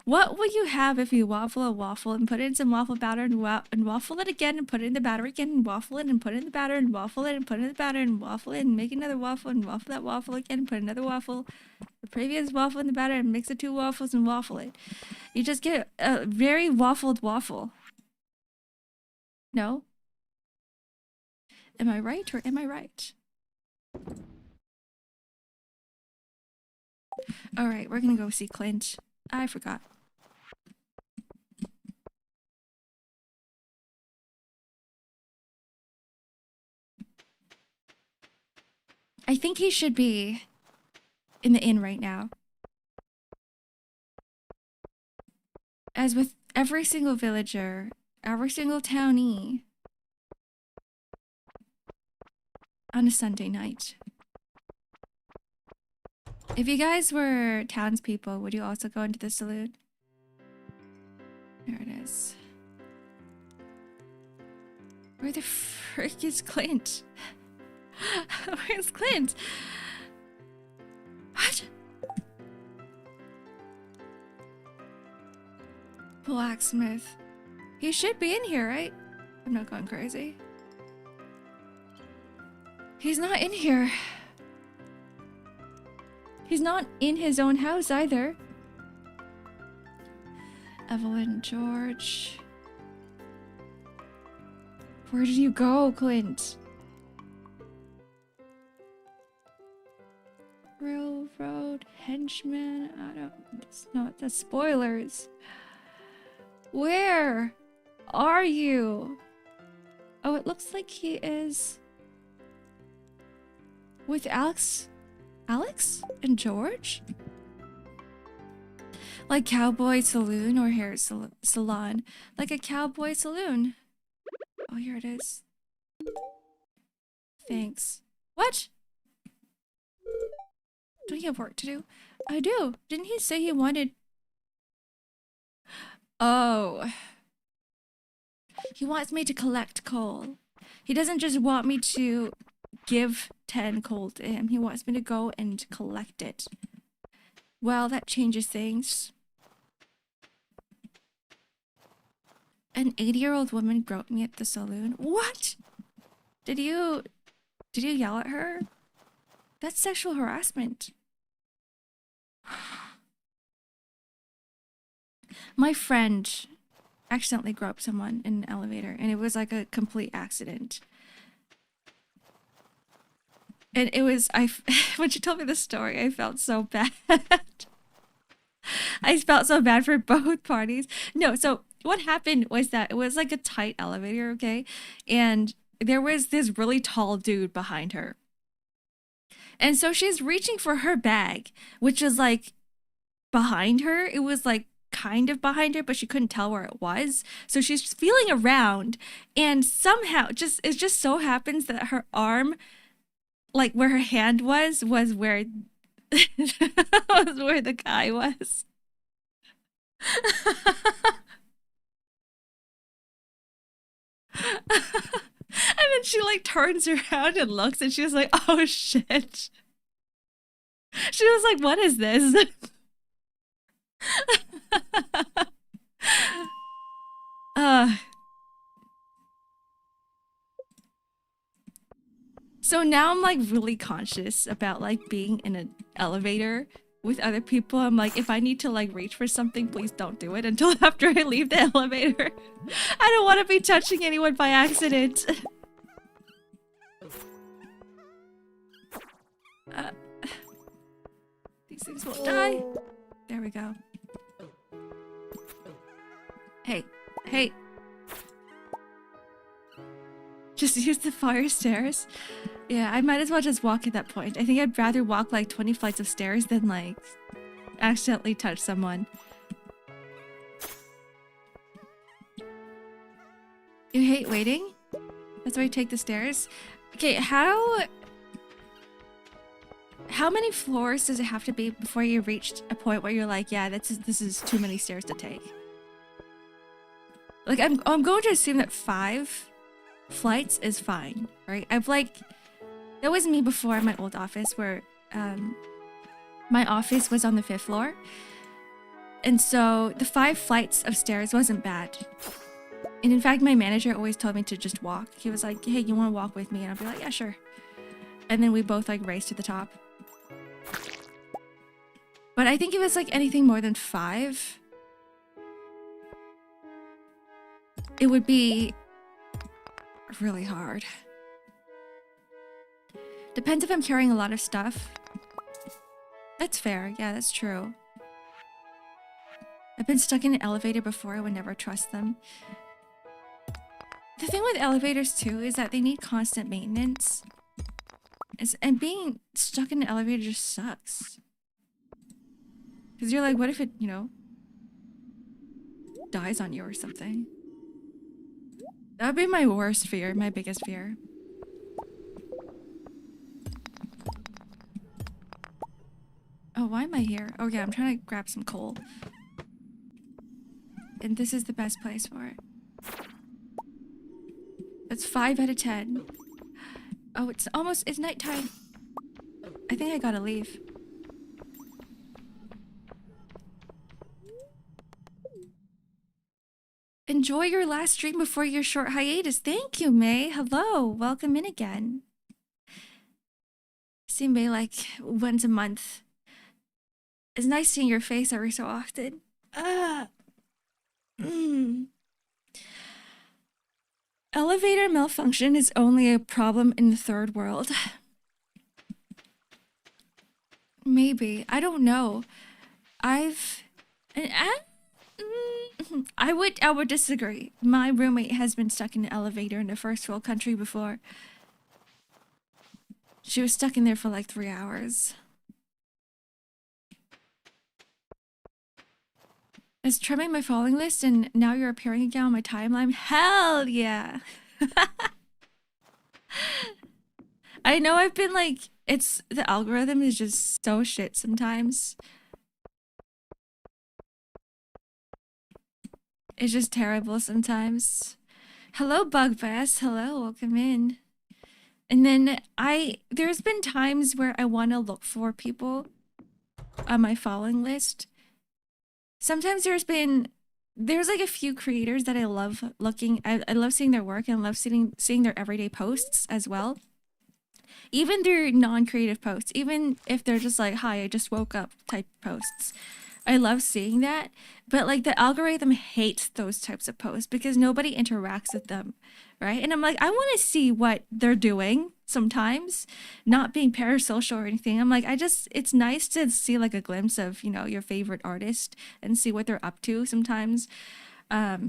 What will you have if you waffle a waffle and put it in some waffle batter and waffle it again and put it in the batter again and waffle it and put it in the batter and waffle it and put it in the batter and waffle it and make another waffle and waffle that waffle again and put another waffle, the previous waffle in the batter and mix the 2 waffles and waffle it. You just get a very waffled waffle. No? Am I right or am I right? Alright, we're gonna go see Clint. I forgot. I think he should be in the inn right now. As with every single villager, every single townie, on a Sunday night. If you guys were townspeople, would you also go into the saloon? There it is. Where the frick is Clint? Where's Clint? What? Blacksmith. He should be in here, right? I'm not going crazy. He's not in here. He's not in his own house either. Evelyn, George. Where did you go, Clint? Railroad henchman. I don't. It's not the spoilers. Where are you? Oh, it looks like he is with Alex. Alex and George? Like cowboy saloon or hair salon? Like a cowboy saloon. Oh, here it is. Thanks. What? Don't you have work to do? I do. Didn't he say he wanted... Oh. He wants me to collect coal. He doesn't just want me to give 10 coal to him. He wants me to go and collect it. Well, that changes things. An 80-year-old woman groped me at the saloon. What? Did you yell at her? That's sexual harassment. My friend accidentally groped someone in an elevator, and it was like a complete accident. And it was, when she told me the story, I felt so bad. I felt so bad for both parties. No, so what happened was that it was like a tight elevator, okay? And there was this really tall dude behind her. And so she's reaching for her bag, which is like behind her. It was like kind of behind her, but she couldn't tell where it was. So she's feeling around, and somehow it just so happens that her arm, like where her hand was where was where the guy was. And then she like turns around and looks, and she was like, oh shit. She was like, what is this? So now I'm like really conscious about like being in an elevator with other people. I'm like, if I need to like reach for something, please don't do it until after I leave the elevator. I don't want to be touching anyone by accident. These things won't die. There we go. Hey, hey. Just use the fire stairs. Yeah, I might as well just walk at that point. I think I'd rather walk like 20 flights of stairs than like accidentally touch someone. You hate waiting? That's why you take the stairs? Okay, how how many floors does it have to be before you reach a point where you're like, yeah, this is too many stairs to take? Like, I'm going to assume that 5 flights is fine, right? That was me before in my old office where my office was on the 5th floor. And so the 5 flights of stairs wasn't bad. And in fact, my manager always told me to just walk. He was like, hey, you want to walk with me? And I'd be like, yeah, sure. And then we both like raced to the top. But I think if it's like anything more than 5, it would be really hard. Depends if I'm carrying a lot of stuff. That's fair. Yeah, that's true. I've been stuck in an elevator before. I would never trust them. The thing with elevators too is that they need constant maintenance. And being stuck in an elevator just sucks. Because you're like, what if it, you know, dies on you or something? That would be my worst fear, my biggest fear. Oh, why am I here? Oh yeah, I'm trying to grab some coal. And this is the best place for it. That's 5 out of 10. Oh, it's nighttime. I think I gotta leave. Enjoy your last stream before your short hiatus. Thank you, May. Hello, welcome in again. See May like once a month. It's nice seeing your face every so often. Elevator malfunction is only a problem in the 3rd world. Maybe. I don't know. I would disagree. My roommate has been stuck in an elevator in a 1st world country before. She was stuck in there for like 3 hours. It's trimming my following list and now you're appearing again on my timeline. Hell yeah. I know I've been like, the algorithm is just so shit sometimes. It's just terrible sometimes. Hello, Bugbass. Hello, welcome in. And then there's been times where I want to look for people on my following list. Sometimes there's like a few creators that I love looking at. I love seeing their work and I love seeing their everyday posts as well. Even their non-creative posts, even if they're just like, hi, I just woke up type posts. I love seeing that. But like the algorithm hates those types of posts because nobody interacts with them, right? And I'm like, I want to see what they're doing sometimes, not being parasocial or anything. I'm like, it's nice to see like a glimpse of, you know, your favorite artist and see what they're up to sometimes. But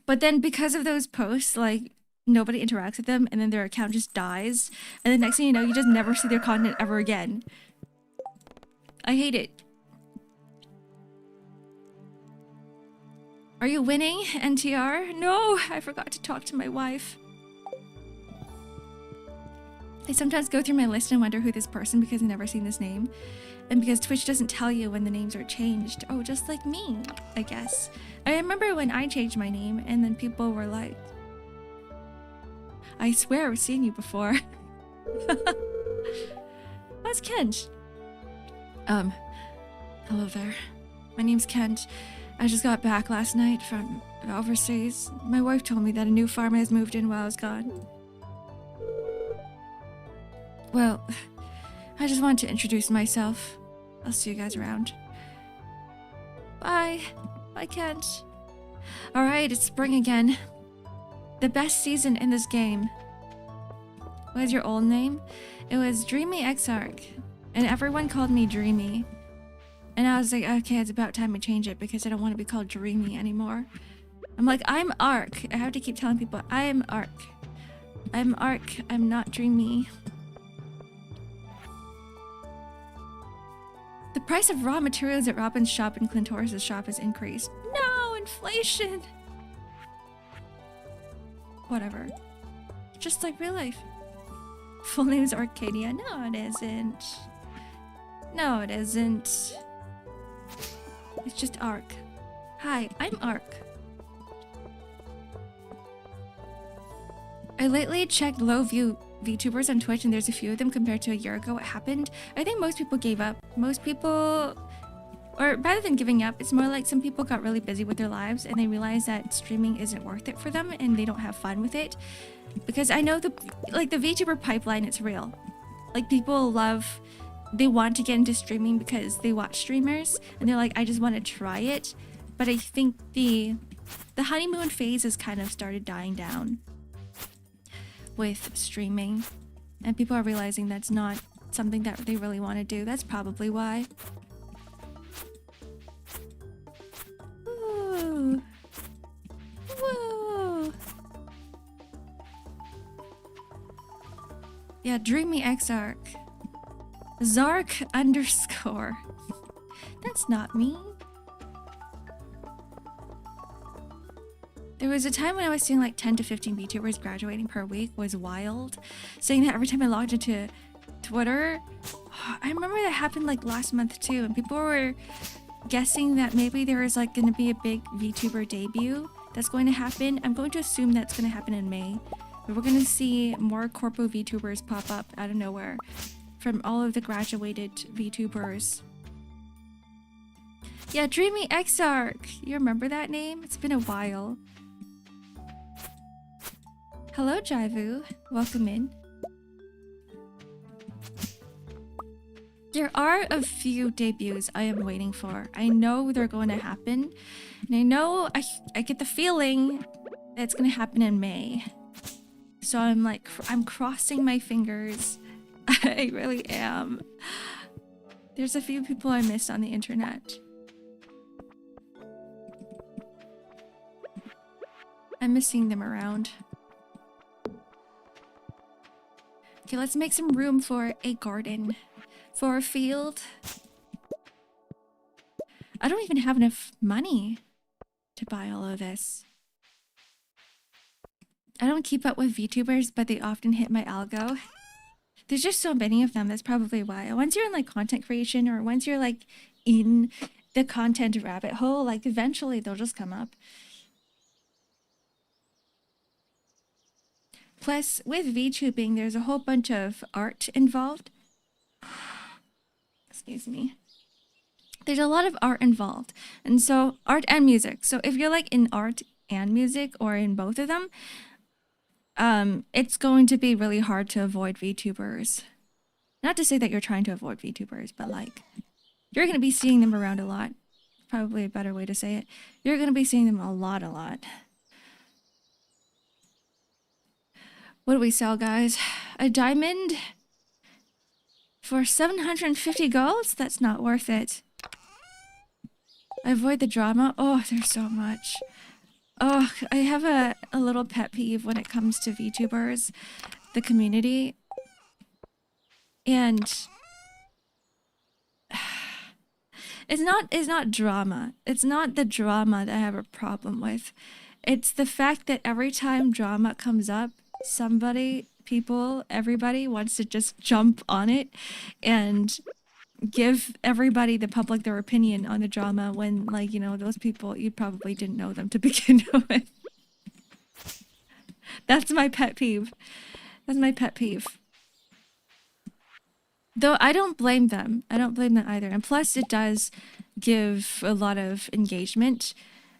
then because of those posts, like nobody interacts with them and then their account just dies. And the next thing you know, you just never see their content ever again. I hate it. Are you winning, NTR? No, I forgot to talk to my wife. I sometimes go through my list and wonder who this person because I've never seen this name. And because Twitch doesn't tell you when the names are changed. Oh, just like me, I guess. I remember when I changed my name and then people were like, I swear I've seen you before. That's Kent. Hello there. My name's Kent. I just got back last night from overseas. My wife told me that a new farmer has moved in while I was gone. Well, I just wanted to introduce myself. I'll see you guys around. Bye. Bye, Kent. Alright, it's spring again. The best season in this game. What was your old name? It was Dreamy X-Ark. And everyone called me Dreamy. And I was like, okay, it's about time I change it because I don't want to be called Dreamy anymore. I'm like, I'm Ark. I have to keep telling people, I am Ark. I'm Ark. I'm not Dreamy. The price of raw materials at Robin's shop and Clintoris' shop has increased. No, inflation. Whatever. Just like real life. Full name is Arcadia. No, it isn't. No, it isn't. It's just Ark. Hi, I'm Ark. I lately checked low view VTubers on Twitch and there's a few of them compared to a year ago. What happened? I think most people gave up. Most people, or rather than giving up, it's more like some people got really busy with their lives and they realized that streaming isn't worth it for them and they don't have fun with it. Because I know the VTuber pipeline, it's real. Like people they want to get into streaming because they watch streamers and they're like, I just want to try it. But I think the honeymoon phase has kind of started dying down with streaming, and people are realizing that's not something that they really want to do. That's probably why. Ooh. Whoa. Yeah, Dreamy X-Ark. Zark _ That's not me. There was a time when I was seeing like 10 to 15 VTubers graduating per week. Was wild. Saying that every time I logged into Twitter. I remember that happened like last month too, and people were guessing that maybe there is like going to be a big VTuber debut that's going to happen. I'm going to assume that's going to happen in May. But we're going to see more corpo VTubers pop up out of nowhere from all of the graduated VTubers. Yeah, Dreamy X-Ark. You remember that name? It's been a while. Hello, Jaivu. Welcome in. There are a few debuts I am waiting for. I know they're going to happen. And I know I get the feeling that it's going to happen in May. So I'm crossing my fingers. I really am. There's a few people I miss on the internet. I'm missing them around. Okay, let's make some room for a garden. For a field. I don't even have enough money to buy all of this. I don't keep up with VTubers, but they often hit my algo. There's just so many of them, that's probably why. Once you're in like content creation or once you're like in the content rabbit hole, like eventually they'll just come up. Plus, with VTubing, there's a whole bunch of art involved. Excuse me. There's a lot of art involved. And so, art and music. So if you're like in art and music or in both of them, it's going to be really hard to avoid VTubers. Not to say that you're trying to avoid VTubers, but like, you're going to be seeing them around a lot. Probably a better way to say it. You're going to be seeing them a lot. What do we sell, guys? A diamond for 750 golds? That's not worth it. Avoid the drama. Oh, there's so much. Oh, I have a little pet peeve when it comes to VTubers, the community. And it's not drama. It's not the drama that I have a problem with. It's the fact that every time drama comes up, everybody wants to just jump on it and give everybody, the public, their opinion on the drama when, like, you know, those people, you probably didn't know them to begin with. That's my pet peeve. That's my pet peeve. Though I don't blame them. I don't blame them either. And plus it does give a lot of engagement.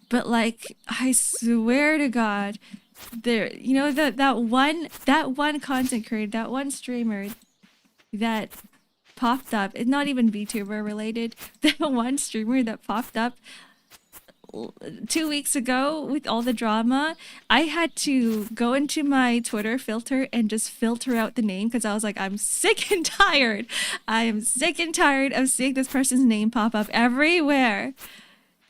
But like, I swear to God, there, you know, that one content creator, that one streamer that popped up, it's not even VTuber related, that one streamer that popped up 2 weeks ago with all the drama, I had to go into my Twitter filter and just filter out the name because I was like, I'm sick and tired. I am sick and tired of seeing this person's name pop up everywhere.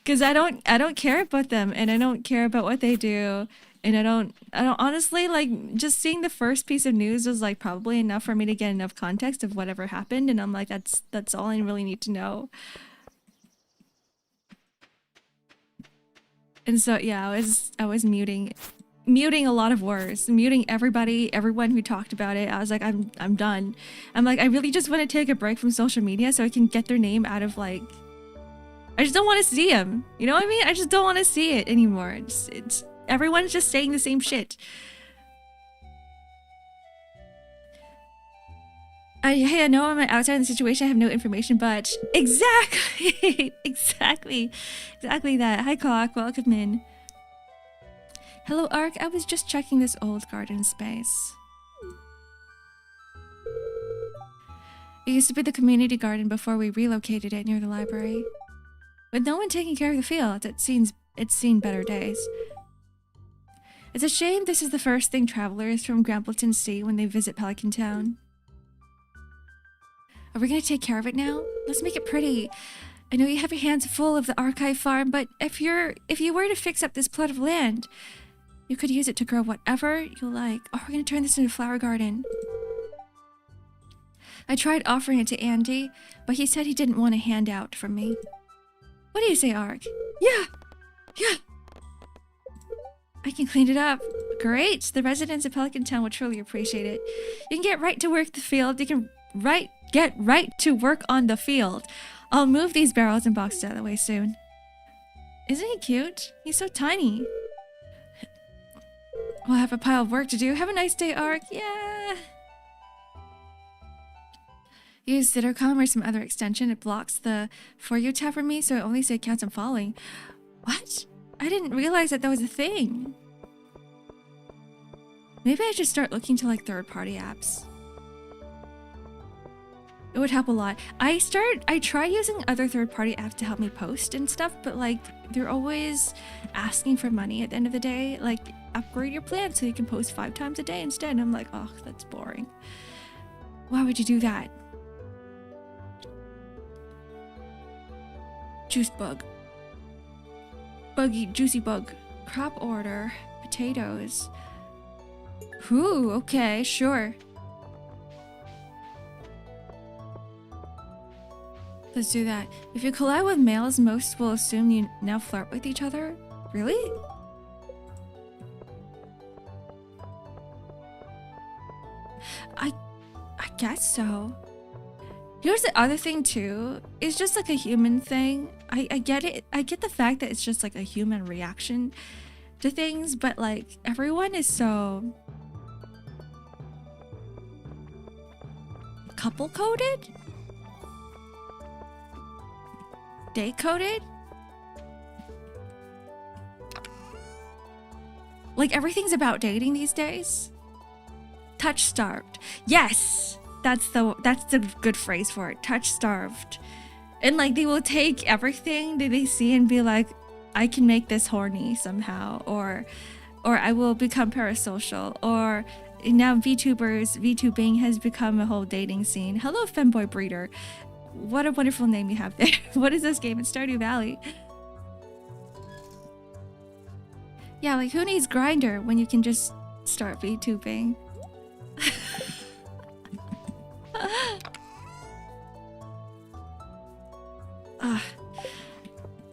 Because I don't care about them and I don't care about what they do. And I don't honestly, like, just seeing the first piece of news was like probably enough for me to get enough context of whatever happened. And I'm like, that's all I really need to know. And so, yeah, I was muting muting a lot of words, muting everyone who talked about it. I was like, I'm done. I'm like, I really just want to take a break from social media so I can get their name out of like, I just don't want to see them. You know what I mean? I just don't want to see it anymore. It's everyone's just saying the same shit. Hey, I know I'm outside the situation. I have no information, but exactly, exactly that. Hi, Clock. Welcome in. Hello, Ark. I was just checking this old garden space. It used to be the community garden before we relocated it near the library. With no one taking care of the field, it's seen better days. It's a shame this is the first thing travelers from Grambleton see when they visit Pelican Town. Are we gonna take care of it now? Let's make it pretty. I know you have your hands full of the archive farm, but if you were to fix up this plot of land, you could use it to grow whatever you like. Oh, we're gonna turn this into a flower garden. I tried offering it to Andy, but he said he didn't want a handout from me. What do you say, Ark? Yeah! I can clean it up. Great! The residents of Pelican Town will truly appreciate it. You can get right to work the field. You can get right to work on the field. I'll move these barrels and boxes out of the way soon. Isn't he cute? He's so tiny. We'll have a pile of work to do. Have a nice day, Ark. Yeah! Use Zittercom or some other extension. It blocks the For You tab for me, so it only says counts I'm falling. What? I didn't realize that was a thing. Maybe I should start looking to like third-party apps. It would help a lot. I try using other third-party apps to help me post and stuff, but like they're always asking for money at the end of the day. Like, upgrade your plan so you can post 5 times a day instead. And I'm like, oh, that's boring. Why would you do that? Juice bug. Buggy, juicy bug. Crop order. Potatoes. Ooh, okay, sure. Let's do that. If you collide with males, most will assume you now flirt with each other. Really? I guess so. Here's the other thing too. It's just like a human thing. I get it. I get the fact that it's just like a human reaction to things, but like everyone is so couple coded? Date coded? Like everything's about dating these days. Touch starved. Yes, that's the good phrase for it. Touch starved. And like they will take everything that they see and be like, I can make this horny somehow, or I will become parasocial, or now VTubing has become a whole dating scene. Hello, Femboy Breeder. What a wonderful name you have there. What is this game? It's Stardew Valley. Yeah, like who needs Grindr when you can just start VTubing?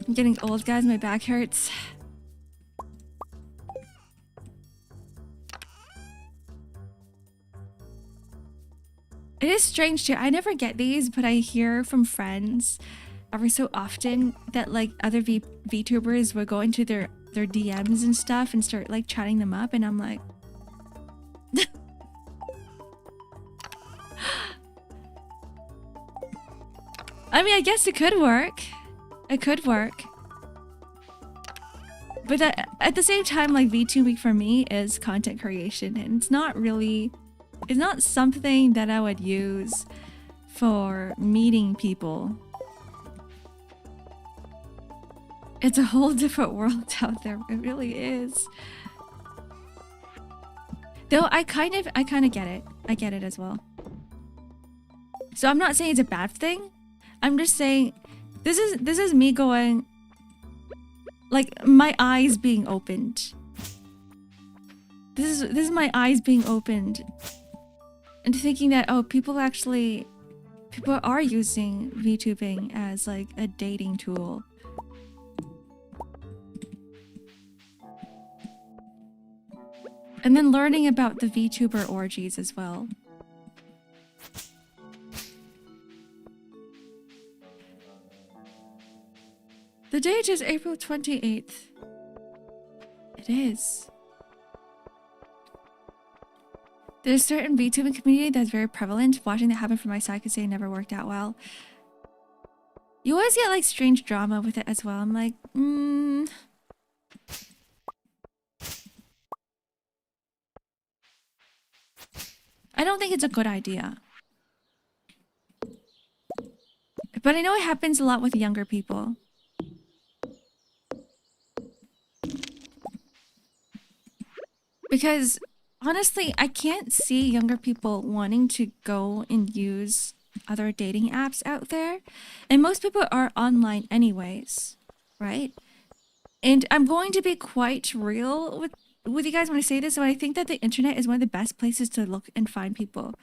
I'm getting old, guys. My back hurts. It is strange too. I never get these, but I hear from friends every so often that like other VTubers will go into their DMs and stuff and start like chatting them up, and I'm like, I mean, I guess it could work. It could work. But at the same time, like VTubing for me is content creation, and it's not something that I would use for meeting people. It's a whole different world out there. It really is. Though I kind of get it. I get it as well. So I'm not saying it's a bad thing. I'm just saying this is me going, like, my eyes being opened. This is my eyes being opened and thinking that, oh, people are using VTubing as like a dating tool. And then learning about the VTuber orgies as well. The date is April 28th. It is. There's a certain VTubing community that's very prevalent. Watching that happen from my side could say it never worked out well. You always get like strange drama with it as well. I'm like, I don't think it's a good idea. But I know it happens a lot with younger people. Because honestly, I can't see younger people wanting to go and use other dating apps out there. And most people are online anyways, right? And I'm going to be quite real with you guys when I say this. So I think that the internet is one of the best places to look and find people.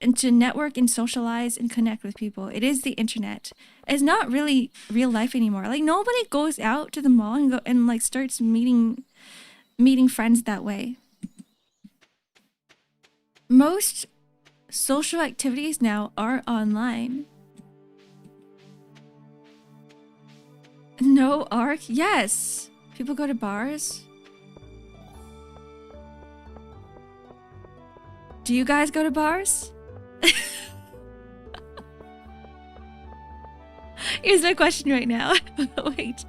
And to network and socialize and connect with people. It is the internet. It's not really real life anymore. Like nobody goes out to the mall and go and like starts meeting friends that way. Most social activities now are online. No Ark? Yes. People go to bars. Do you guys go to bars? Here's my question right now. Wait,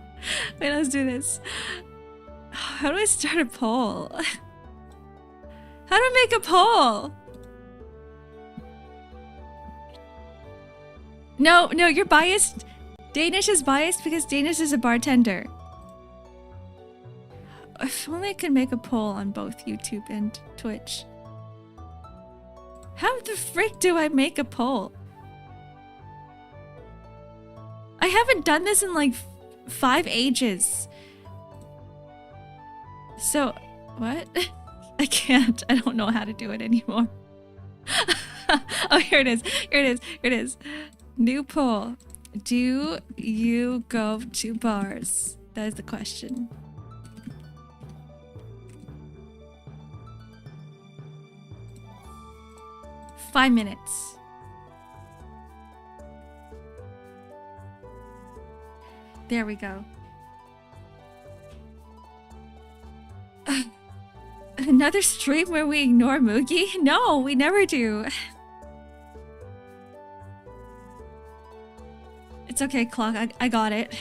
let's do this. How do I start a poll? How do I make a poll? No, you're biased. Danish is biased because Danish is a bartender. If only I could make a poll on both YouTube and Twitch. How the frick do I make a poll? I haven't done this in like 5 ages. So, what? I can't. I don't know how to do it anymore. Oh, here it is. New poll. Do you go to bars? That is the question. Five minutes. There we go. Another stream where we ignore Moogie? No, we never do. It's okay, Clock. I got it.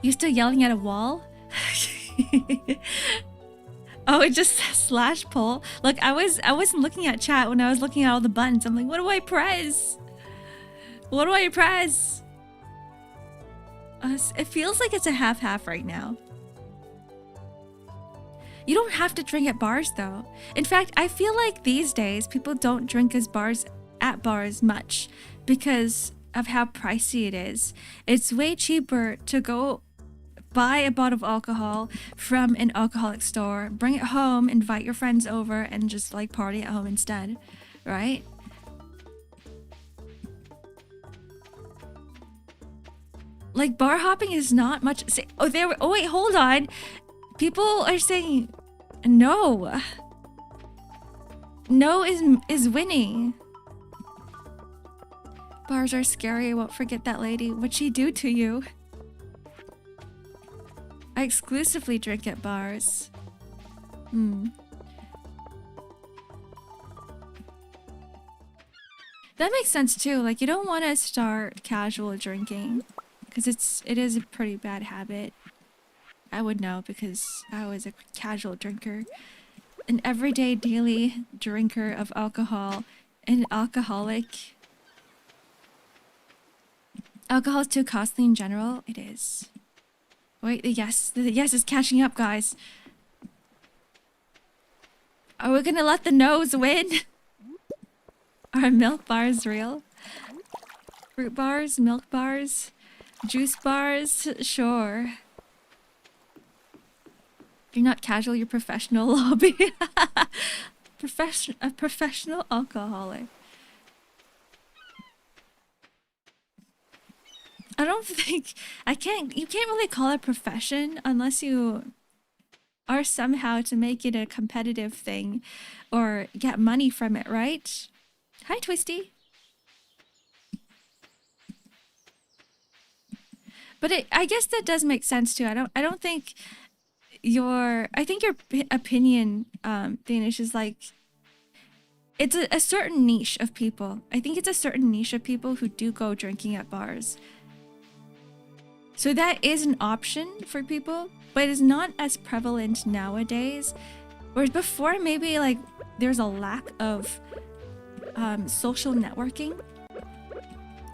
You still yelling at a wall? Oh, it just slash pull. Look, I wasn't looking at chat when I was looking at all the buttons. I'm like, what do I press? What do I press? It feels like it's a half-half right now. You don't have to drink at bars though. In fact, I feel like these days people don't drink at bars much because of how pricey it is. It's way cheaper to go buy a bottle of alcohol from an alcoholic store, bring it home, invite your friends over, and just like party at home instead, right? Like bar hopping is not much. Oh wait, hold on. People are saying no. No is winning. Bars are scary. I won't forget that lady. What'd she do to you? I exclusively drink at bars. That makes sense too. Like you don't want to start casual drinking because it is a pretty bad habit. I would know because I was a casual drinker, an everyday daily drinker of alcohol, an alcoholic. Alcohol is too costly in general. It is. Wait, the yes is catching up, guys. Are we gonna let the no's win? Are milk bars real? Fruit bars, milk bars, juice bars, sure. You're not casual, you're professional, lobby. A professional alcoholic. I don't think you can't really call it profession unless you are somehow to make it a competitive thing or get money from it, right? Hi, Twisty. But I guess that does make sense too. I don't think I think your opinion, Danish, is like, it's a certain niche of people. I think it's a certain niche of people who do go drinking at bars. So that is an option for people, but it's not as prevalent nowadays. Whereas before, maybe like there's a lack of social networking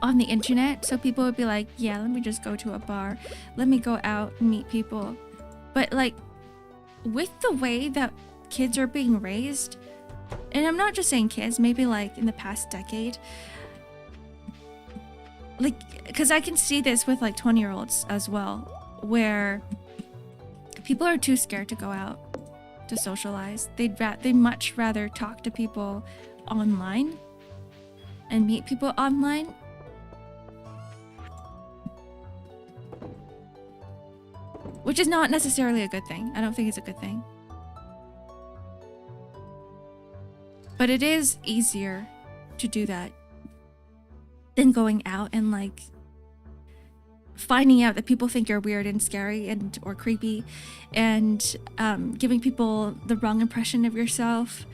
on the internet. So people would be like, yeah, let me just go to a bar. Let me go out and meet people. But like with the way that kids are being raised, and I'm not just saying kids, maybe like in the past decade, like, because I can see this with like 20-year-olds as well, where people are too scared to go out to socialize. They'd much rather talk to people online and meet people online. Which is not necessarily a good thing. I don't think it's a good thing. But it is easier to do that than going out and like finding out that people think you're weird and scary and or creepy, and giving people the wrong impression of yourself,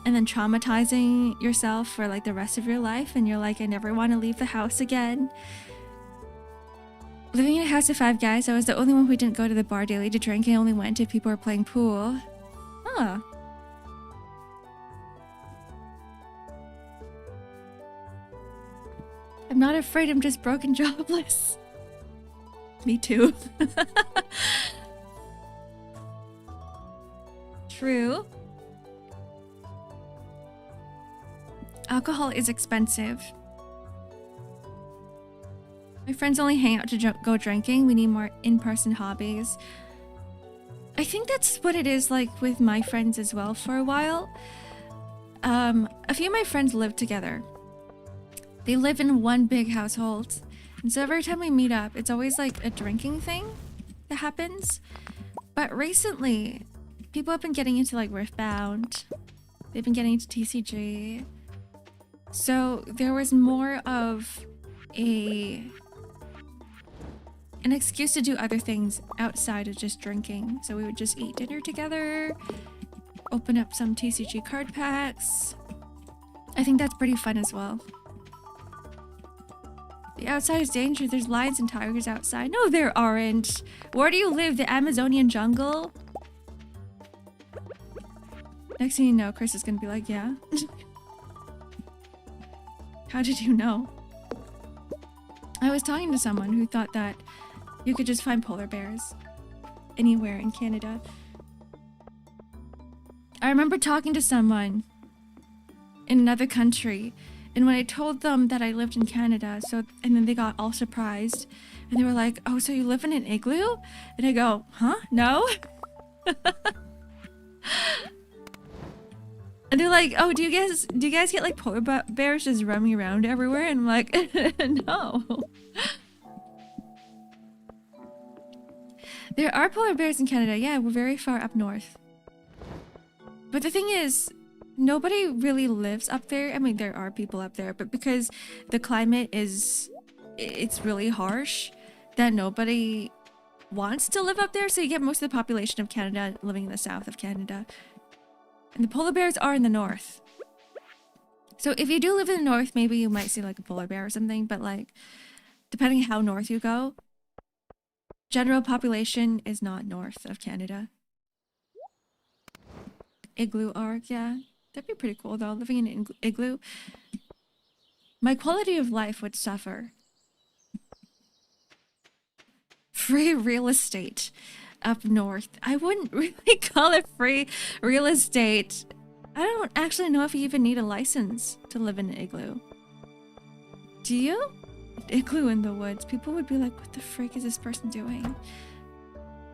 and then traumatizing yourself for like the rest of your life, and you're like, I never want to leave the house again. Living in a house of 5 guys, I was the only one who didn't go to the bar daily to drink. I only went if people were playing pool. Huh. I'm not afraid, I'm just broke and jobless. Me too. True. Alcohol is expensive. My friends only hang out to go drinking. We need more in-person hobbies. I think that's what it is like with my friends as well for a while. A few of my friends live together. They live in one big household. And so every time we meet up, it's always like a drinking thing that happens. But recently, people have been getting into like Riftbound. They've been getting into TCG. So there was more of an excuse to do other things outside of just drinking. So we would just eat dinner together, open up some TCG card packs. I think that's pretty fun as well. The outside is dangerous. There's lions and tigers outside. No, there aren't. Where do you live? The Amazonian jungle? Next thing you know, Chris is gonna be like, yeah. How did you know? I was talking to someone who thought that you could just find polar bears anywhere in Canada. I remember talking to someone in another country, and when I told them that I lived in Canada, and then they got all surprised, and they were like, oh, so you live in an igloo? And I go, huh? No? And they're like, oh, do you guys get like polar bears just roaming around everywhere? And I'm like, no. There are polar bears in Canada. Yeah, we're very far up north. But the thing is, nobody really lives up there. I mean, there are people up there, but because the climate it's really harsh, that nobody wants to live up there. So you get most of the population of Canada living in the south of Canada. And the polar bears are in the north. So if you do live in the north, maybe you might see like a polar bear or something, but like, depending how north you go, general population is not north of Canada. Igloo Ark, yeah. That'd be pretty cool though, living in an igloo. My quality of life would suffer. Free real estate up north. I wouldn't really call it free real estate. I don't actually know if you even need a license to live in an igloo. Do you? Igloo in the woods. People would be like, what the frick is this person doing?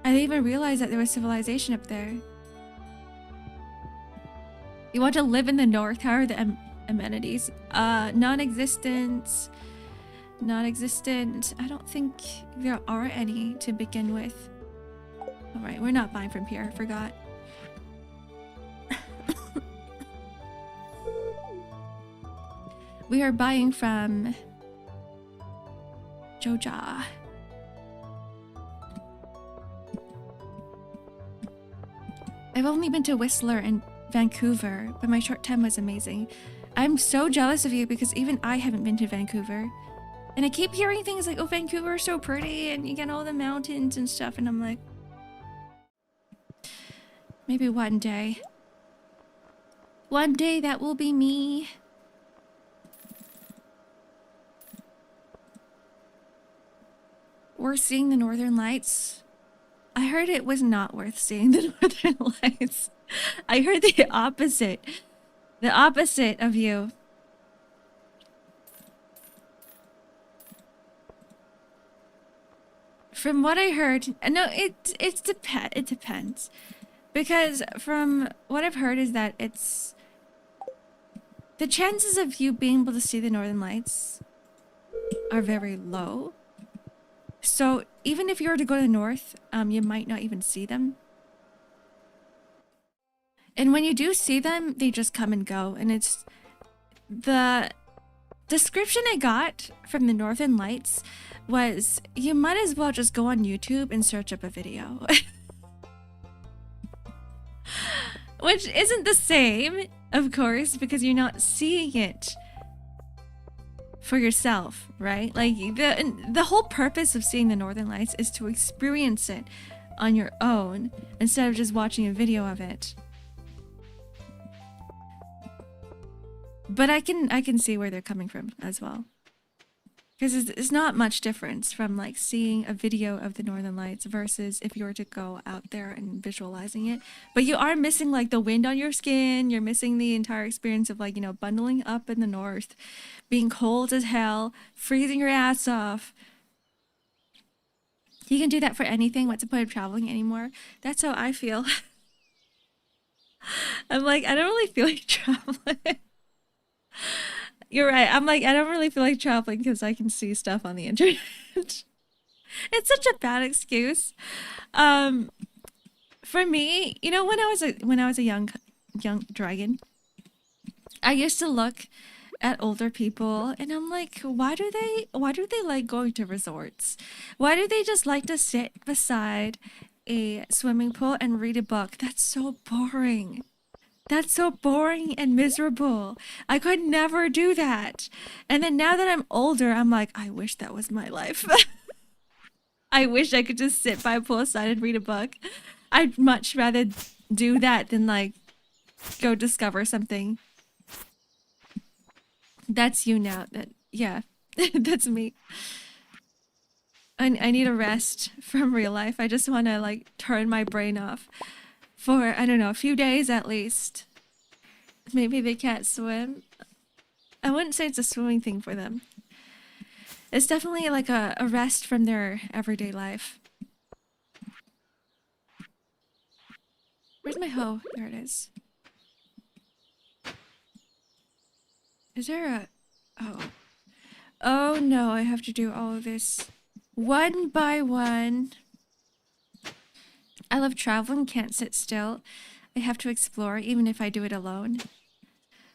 I didn't even realize that there was civilization up there. You want to live in the north? How are the amenities? Non-existent. Non-existent. I don't think there are any to begin with. All right, we're not buying from here. I forgot. We are buying from Joja. I've only been to Whistler and Vancouver, but my short time was amazing. I'm so jealous of you because even I haven't been to Vancouver. And I keep hearing things like, oh, Vancouver is so pretty and you get all the mountains and stuff. And I'm like, maybe one day. One day that will be me. Worth seeing the Northern Lights. I heard it was not worth seeing the Northern Lights. I heard the opposite. The opposite of you. From what I heard, no, it depends. Because from what I've heard is that it's the chances of you being able to see the Northern Lights are very low. So even if you were to go to the north, you might not even see them. And when you do see them, they just come and go. And it's the description I got from the Northern Lights was you might as well just go on YouTube and search up a video. Which isn't the same, of course, because you're not seeing it for yourself, right? Like the whole purpose of seeing the Northern Lights is to experience it on your own instead of just watching a video of it. But I can see where they're coming from as well. Because it's not much difference from like seeing a video of the Northern Lights versus if you were to go out there and visualizing it. But you are missing like the wind on your skin. You're missing the entire experience of like, you know, bundling up in the north, being cold as hell, freezing your ass off. You can do that for anything. What's the point of traveling anymore? That's how I feel. I'm like, I don't really feel like traveling. You're right. I'm like, I don't really feel like traveling because I can see stuff on the internet. It's such a bad excuse. For me, you know, when I was a young dragon, I used to look at older people and I'm like, why do they like going to resorts? Why do they just like to sit beside a swimming pool and read a book? That's so boring. That's so boring and miserable. I could never do that. And then now that I'm older, I'm like, I wish that was my life. I wish I could just sit by a poolside and read a book. I'd much rather do that than like go discover something. That's you now. Yeah, that's me. I need a rest from real life. I just want to like turn my brain off. For, I don't know, a few days at least. Maybe they can't swim. I wouldn't say it's a swimming thing for them. It's definitely like a rest from their everyday life. Where's my hoe? There it is. Is there a... Oh. Oh no, I have to do all of this one by one. I love traveling, can't sit still. I have to explore, even if I do it alone.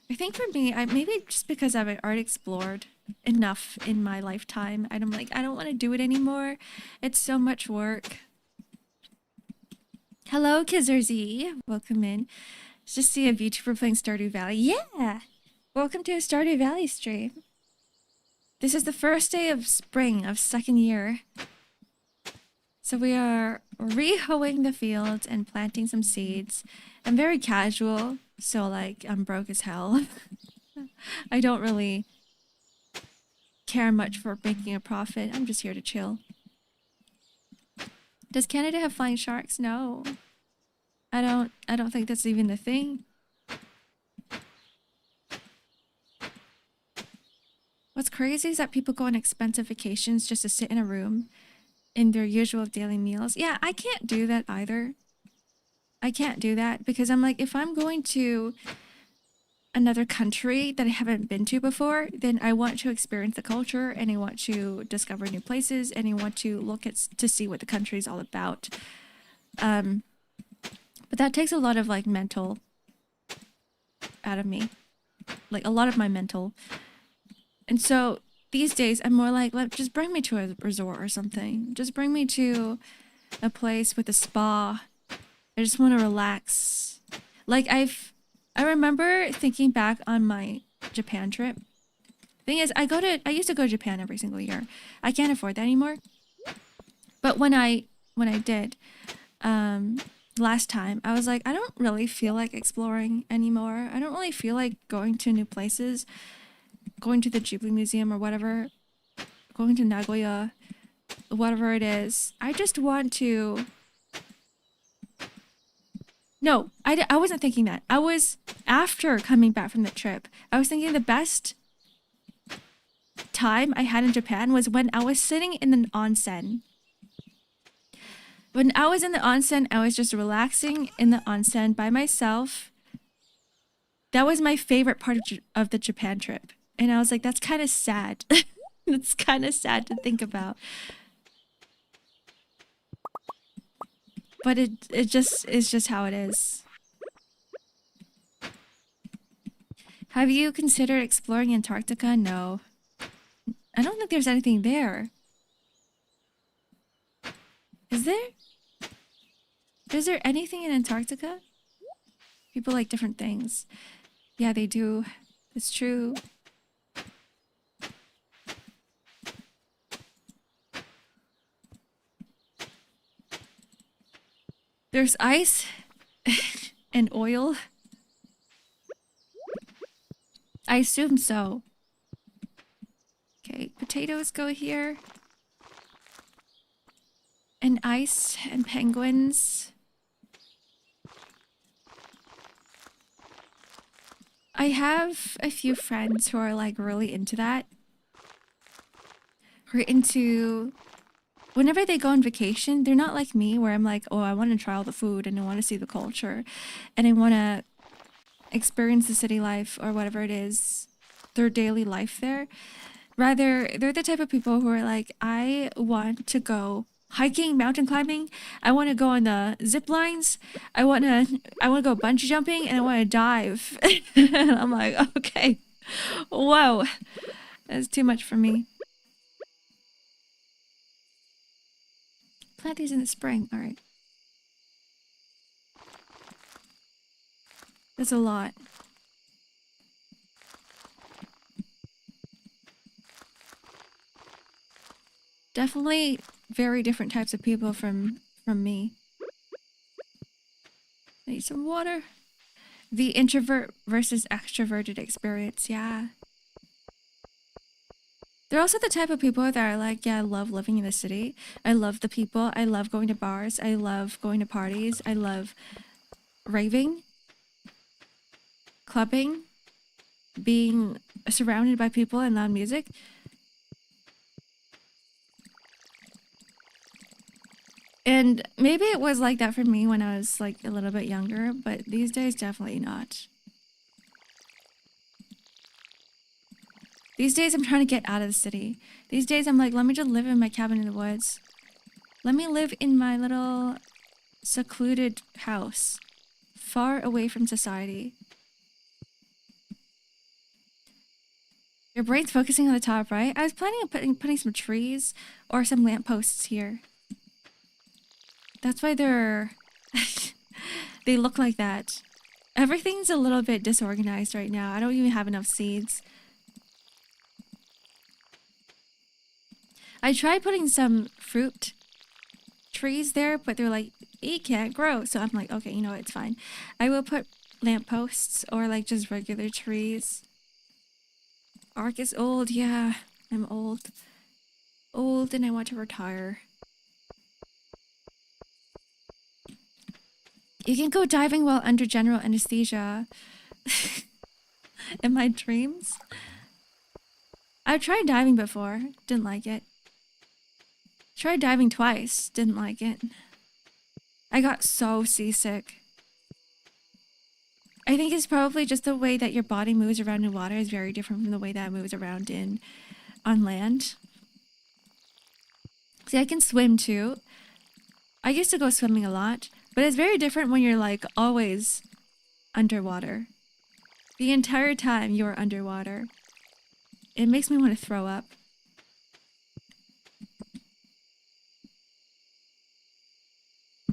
I think for me, maybe just because I've already explored enough in my lifetime, and I'm like, I don't want to do it anymore. It's so much work. Hello, Kizzer welcome in. Just see a VTuber playing Stardew Valley. Yeah! Welcome to a Stardew Valley stream. This is the first day of spring of second year. So we are re-hoeing the fields and planting some seeds. I'm very casual, so like I'm broke as hell. I don't really care much for making a profit. I'm just here to chill. Does Canada have flying sharks? No. I don't think that's even a thing. What's crazy is that people go on expensive vacations just to sit in a room in their usual daily meals. Yeah, I can't do that either. I can't do that because I'm like, if I'm going to another country that I haven't been to before, then I want to experience the culture and I want to discover new places and I want to look at to see what the country is all about. But that takes a lot of like mental out of me, like a lot of my mental. And so these days I'm more like, just bring me to a resort or something. Just bring me to a place with a spa. I just want to relax. Like I remember thinking back on my Japan trip. Thing is, I used to go to Japan every single year. I can't afford that anymore. But when I did, last time, I was like, I don't really feel like exploring anymore. I don't really feel like going to new places, going to the Ghibli Museum or whatever, going to Nagoya, whatever it is. I just want to... No, I wasn't thinking that. I was, after coming back from the trip, I was thinking the best time I had in Japan was when I was sitting in an onsen. When I was in the onsen, I was just relaxing in the onsen by myself. That was my favorite part of the Japan trip. And I was like, that's kind of sad. It's kind of sad to think about. But it just is just how it is. Have you considered exploring Antarctica? No. I don't think there's anything there. Is there? Is there anything in Antarctica? People like different things. Yeah, they do. It's true. There's ice and oil. I assume so. Okay, potatoes go here. And ice and penguins. I have a few friends who are like really into that. Who are into... Whenever they go on vacation, they're not like me where I'm like, oh, I want to try all the food and I want to see the culture and I want to experience the city life or whatever it is, their daily life there. Rather, they're the type of people who are like, I want to go hiking, mountain climbing. I want to go on the zip lines. I want to go bungee jumping and I want to dive. And I'm like, okay, whoa, that's too much for me. Plant these in the spring. All right. That's a lot. Definitely very different types of people from me. I need some water. The introvert versus extroverted experience. Yeah. They're also the type of people that are like, yeah, I love living in the city. I love the people. I love going to bars. I love going to parties. I love raving, clubbing, being surrounded by people and loud music. And maybe it was like that for me when I was like a little bit younger, but these days definitely not. These days I'm trying to get out of the city. These days I'm like, let me just live in my cabin in the woods. Let me live in my little secluded house, far away from society. Your brain's focusing on the top, right? I was planning on putting some trees or some lampposts here. That's why they're... they look like that. Everything's a little bit disorganized right now. I don't even have enough seeds. I tried putting some fruit trees there, but they're like, it can't grow. So I'm like, okay, you know what, it's fine. I will put lampposts or like just regular trees. Ark is old, yeah. I'm old. Old and I want to retire. You can go diving while under general anesthesia. In my dreams? I've tried diving before. Didn't like it. Tried diving twice. Didn't like it. I got so seasick. I think it's probably just the way that your body moves around in water is very different from the way that it moves around on land. See, I can swim too. I used to go swimming a lot, but it's very different when you're like always underwater. The entire time you're underwater. It makes me want to throw up.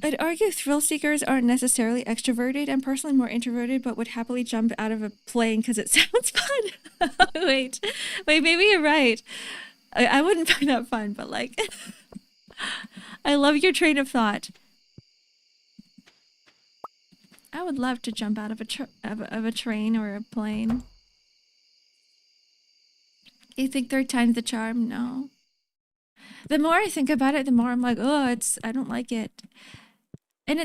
I'd argue thrill seekers aren't necessarily extroverted. I'm personally more introverted, but would happily jump out of a plane because it sounds fun. Wait, maybe you're right. I wouldn't find that fun, but like, I love your train of thought. I would love to jump out of a train or a plane. You think third time's the charm? No. The more I think about it, the more I'm like, oh, I don't like it. And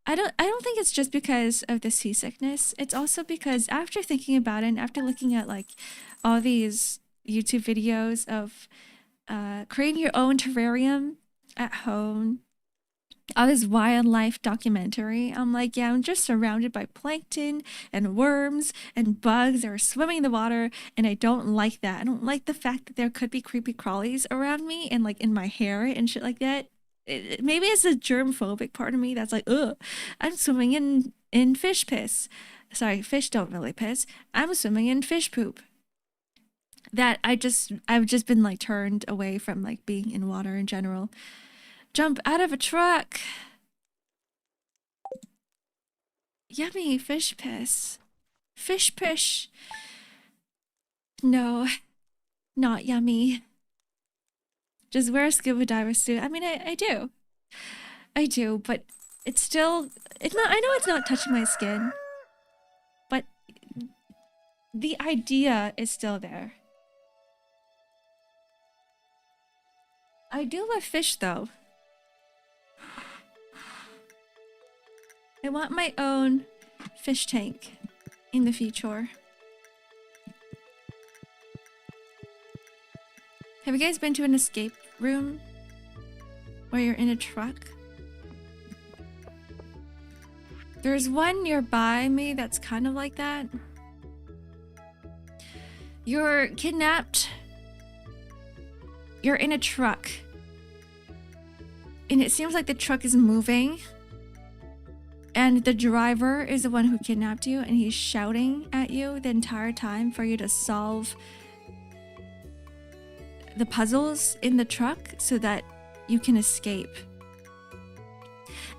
I don't think it's just because of the seasickness. It's also because after thinking about it and after looking at like all these YouTube videos of creating your own terrarium at home, all this wildlife documentary, I'm like, yeah, I'm just surrounded by plankton and worms and bugs that are swimming in the water, and I don't like that. I don't like the fact that there could be creepy crawlies around me and like in my hair and shit like that. Maybe it's a germ-phobic part of me that's like, ugh, I'm swimming in fish piss. Sorry, fish don't really piss. I'm swimming in fish poop. That I've just been like turned away from like being in water in general. Jump out of a truck. Yummy fish piss. Fish pish. No, not yummy. Just wear a scuba diver suit. I mean, I do. I do, but it's still, I know it's not touching my skin, but the idea is still there. I do love fish though. I want my own fish tank in the future. Have you guys been to an escape room where you're in a truck? There's one nearby me that's kind of like that. You're kidnapped. You're in a truck. And it seems like the truck is moving. And the driver is the one who kidnapped you, and he's shouting at you the entire time for you to solve the puzzles in the truck so that you can escape.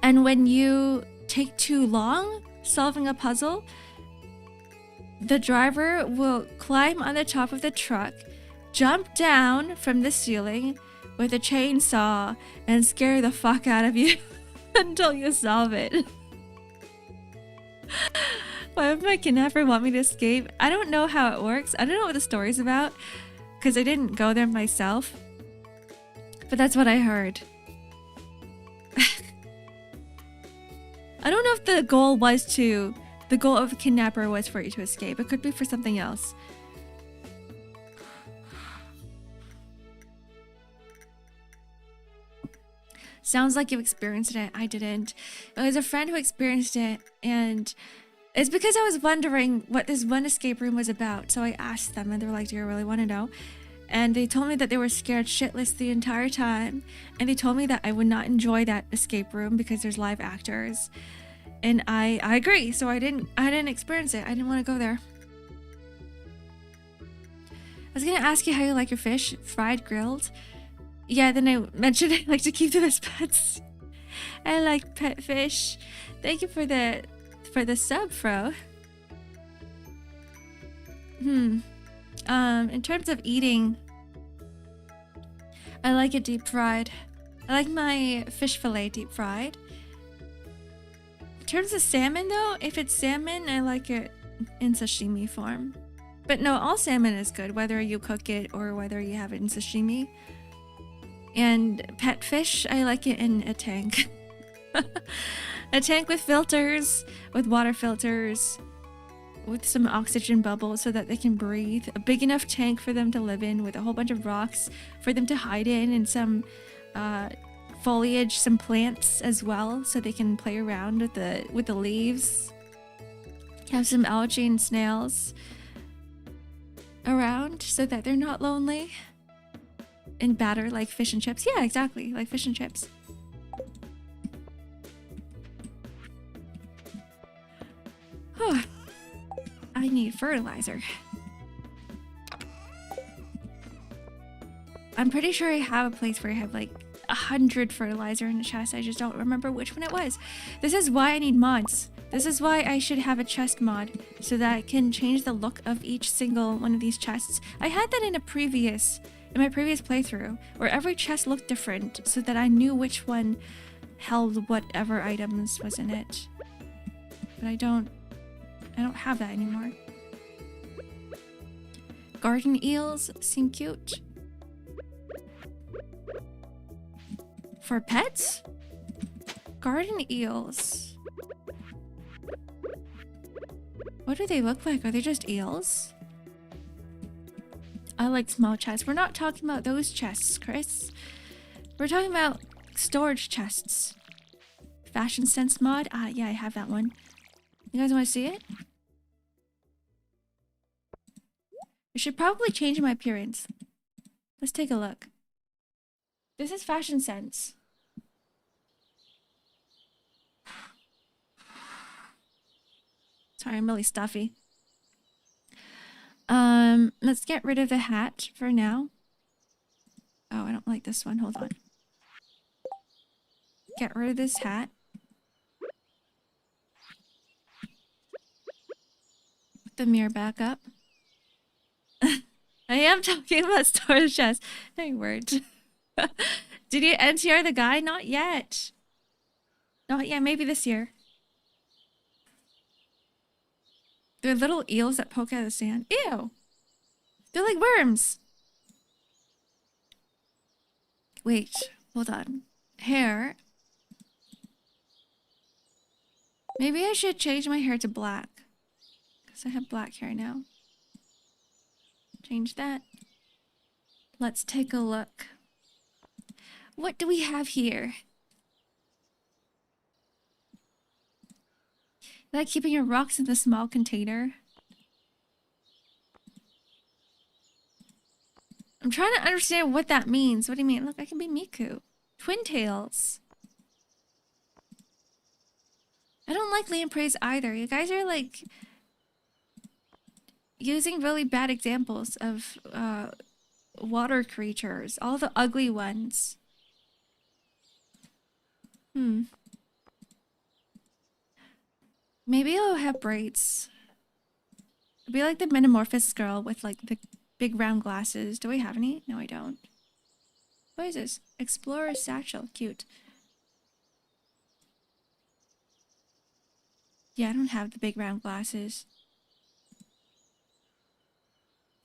And when you take too long solving a puzzle, the driver will climb on the top of the truck, jump down from the ceiling with a chainsaw, and scare the fuck out of you until you solve it. Why would my kidnapper want me to escape? I don't know how it works. I don't know what the story's about because I didn't go there myself. But that's what I heard. I don't know if the goal of the kidnapper was for you to escape. It could be for something else. Sounds like you experienced it. I didn't. It was a friend who experienced it, and it's because I was wondering what this one escape room was about. So I asked them, and they were like, do you really want to know? And they told me that they were scared shitless the entire time, and they told me that I would not enjoy that escape room because there's live actors. And I agree, so I didn't experience it. I didn't want to go there. I was gonna ask you how you like your fish, fried, grilled. Yeah, then I mentioned I like to keep them as pets. I like pet fish. Thank you for the sub, Fro. In terms of eating, I like it deep fried. I like my fish fillet deep fried. In terms of salmon though, if it's salmon, I like it in sashimi form. But no, all salmon is good, whether you cook it or whether you have it in sashimi. And pet fish, I like it in a tank. A tank with filters, with water filters, with some oxygen bubbles so that they can breathe. A big enough tank for them to live in with a whole bunch of rocks for them to hide in, and some foliage, some plants as well so they can play around with the leaves. Have some algae and snails around so that they're not lonely. And batter like fish and chips. Yeah, exactly, like fish and chips. I need fertilizer. I'm pretty sure I have a place where I have like 100 fertilizer in a chest. I just don't remember which one it was. This is why I need mods. This is why I should have a chest mod, so that I can change the look of each single one of these chests. I had that in my previous playthrough, where every chest looked different, so that I knew which one held whatever items was in it. But I don't have that anymore. Garden eels seem cute. For pets? Garden eels. What do they look like? Are they just eels? I like small chests. We're not talking about those chests, Chris. We're talking about storage chests. Fashion Sense mod? Yeah, I have that one. You guys want to see it? I should probably change my appearance. Let's take a look. This is Fashion Sense. Sorry, I'm really stuffy. Let's get rid of the hat for now. Oh, I don't like this one. Hold on. Get rid of this hat. Put the mirror back up. I am talking about storage chests. No, you weren't. Did you NTR the guy? Not yet. Not yet. Maybe this year. They're little eels that poke out of the sand. Ew! They're like worms! Wait, hold on. Hair. Maybe I should change my hair to black. Because I have black hair now. Change that. Let's take a look. What do we have here? Like keeping your rocks in the small container. I'm trying to understand what that means. What do you mean? Look, I can be Miku. Twin tails. I don't like lampreys either. You guys are like using really bad examples of water creatures. All the ugly ones. Maybe I'll have braids. I'll be like the metamorphosis girl with like the big round glasses. Do we have any? No, I don't. What is this? Explorer satchel. Cute. Yeah, I don't have the big round glasses.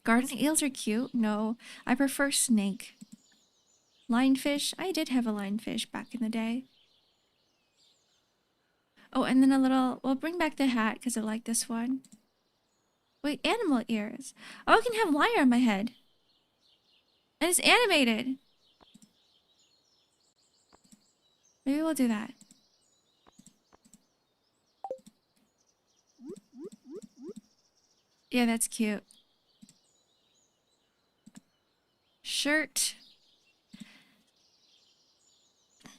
Garden eels are cute. No, I prefer snake. Lionfish. I did have a lionfish back in the day. Oh, and then a little... Well, bring back the hat because I like this one. Wait, animal ears. Oh, I can have wire on my head. And it's animated. Maybe we'll do that. Yeah, that's cute. Shirt.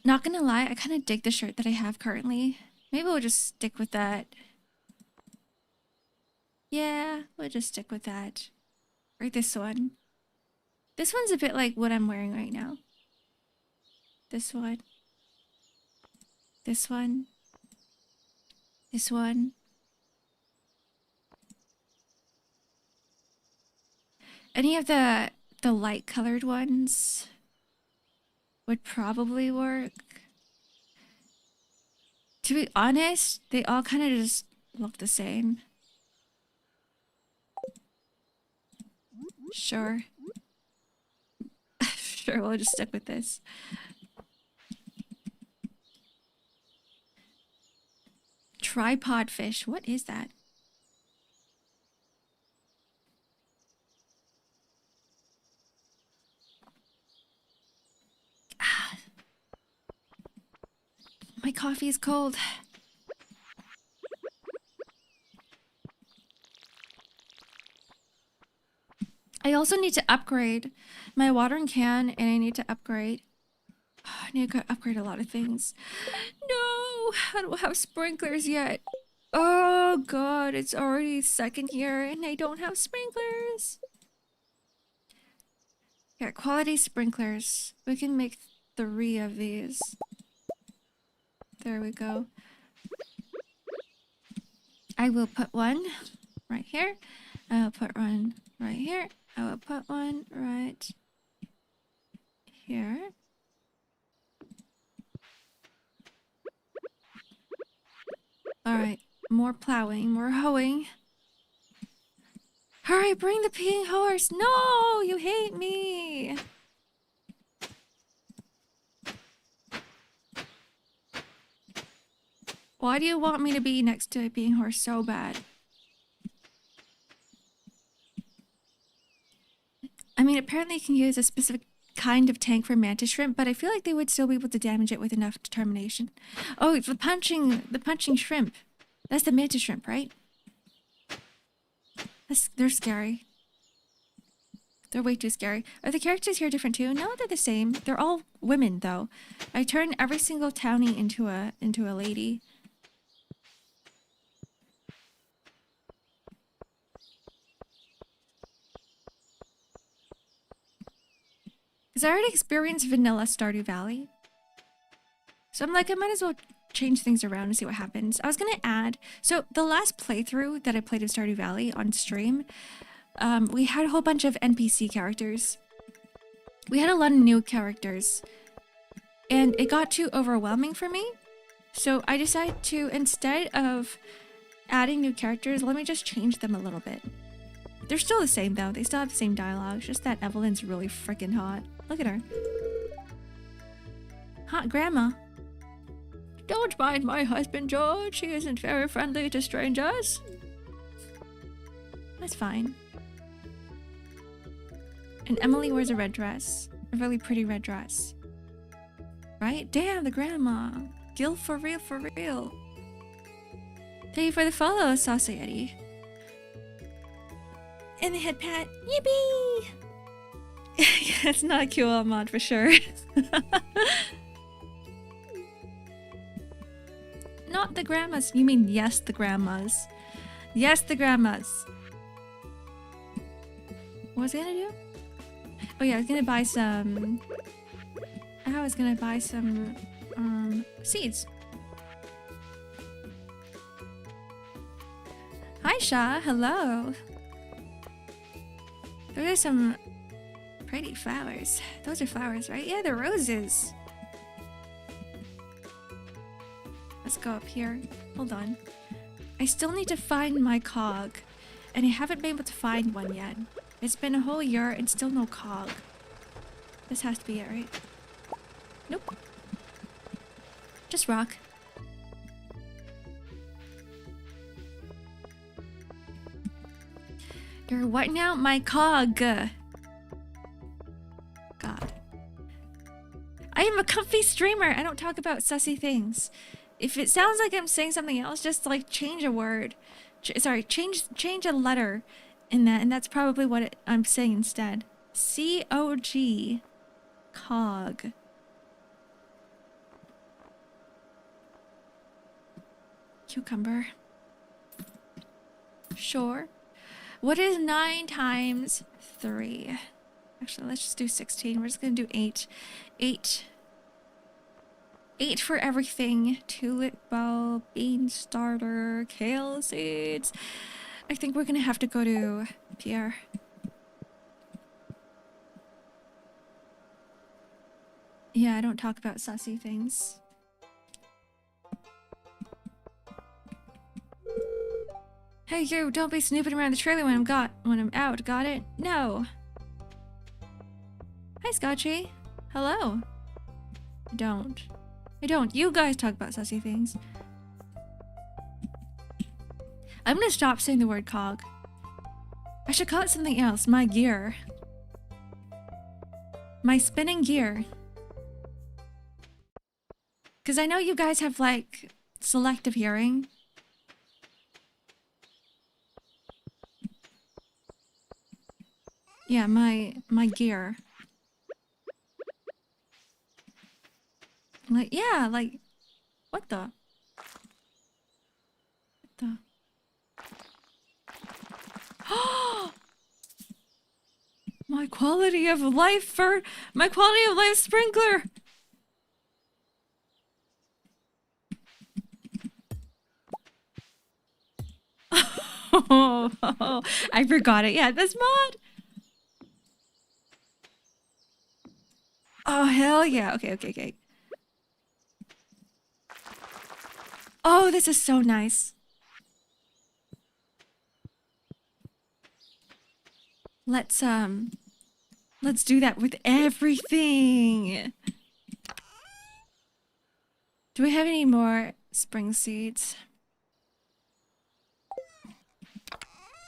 Not gonna lie, I kind of dig the shirt that I have currently. Maybe we'll just stick with that. Yeah, we'll just stick with that. Or this one. This one's a bit like what I'm wearing right now. This one. This one. This one. Any of the light colored ones would probably work. To be honest, they all kind of just look the same. Sure. Sure, we'll just stick with this. Tripod fish. What is that? Ah. My coffee is cold. I also need to upgrade my watering can, and I need to upgrade. I need to upgrade a lot of things. No, I don't have sprinklers yet. Oh god, it's already second year and I don't have sprinklers. Yeah, quality sprinklers. We can make 3 of these. There we go. I will put one right here. I will put one right here. I will put one right here. Alright, more plowing, more hoeing. Hurry, bring the peeing horse! No, you hate me! Why do you want me to be next to a peeing horse so bad? I mean, apparently you can use a specific kind of tank for mantis shrimp, but I feel like they would still be able to damage it with enough determination. Oh, the punching shrimp. That's the mantis shrimp, right? They're scary. They're way too scary. Are the characters here different too? No, they're the same. They're all women though. I turned every single townie into a lady. Because I already experienced vanilla Stardew Valley. So I'm like, I might as well change things around and see what happens. I was gonna add, so the last playthrough that I played of Stardew Valley on stream, we had a whole bunch of NPC characters. We had a lot of new characters. And it got too overwhelming for me. So I decided to, instead of adding new characters, let me just change them a little bit. They're still the same though. They still have the same dialogue. It's just that Evelyn's really freaking hot. Look at her. Hot grandma. Don't mind my husband, George. He isn't very friendly to strangers. That's fine. And Emily wears a red dress. A really pretty red dress. Right? Damn, the grandma. Gil for real, for real. Thank you for the follow, Saucy Eddie. And the head pat. Yippee! Yeah, it's not a QL mod for sure. Not the grandmas. You mean yes, the grandmas. Yes, the grandmas. What was I gonna do? Oh yeah, I was gonna buy some... I was gonna buy some seeds. Hi Sha, hello. Those are some pretty flowers. Those are flowers, right? Yeah, they're roses. Let's go up here. Hold on. I still need to find my cog. And I haven't been able to find one yet. It's been a whole year and still no cog. This has to be it, right? Nope. Just rock. You're what now? My cog. God. I am a comfy streamer. I don't talk about sussy things. If it sounds like I'm saying something else, just like change a word. Change a letter in that, and that's probably what I'm saying instead. C-O-G. Cog. Cucumber. Sure. What is 9 times 3? Actually, let's just do 16. We're just gonna do 8. 8. 8 for everything. Tulip bulb, bean starter, kale seeds. I think we're gonna have to go to Pierre. Yeah, I don't talk about sussy things. Hey you, don't be snooping around the trailer when I'm out, got it? No. Hi Scotchy. Hello. I don't. You guys talk about sussy things. I'm gonna stop saying the word cog. I should call it something else. My gear. My spinning gear. Because I know you guys have, like, selective hearing. Yeah, my gear. Like, yeah, like, what the? the? My quality of life sprinkler. Oh, I forgot it. Yeah, this mod. Oh, hell yeah. Okay. Oh, this is so nice. Let's do that with everything. Do we have any more spring seeds?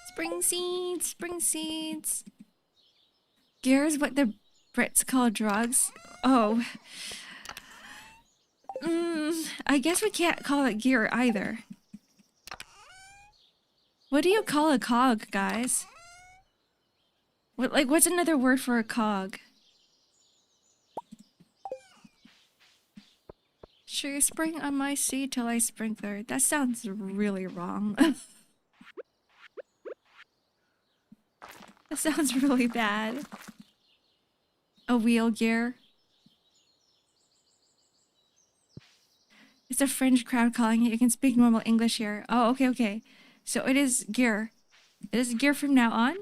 Spring seeds. Gear is what the Brits call drugs. Oh. I guess we can't call it gear either. What do you call a cog, guys? What's another word for a cog? Sure, spring on my seed till I sprinkler. That sounds really wrong. That sounds really bad. A wheel gear. It's a French crowd calling it. You can speak normal English here. Oh, okay. So it is gear. It is gear from now on.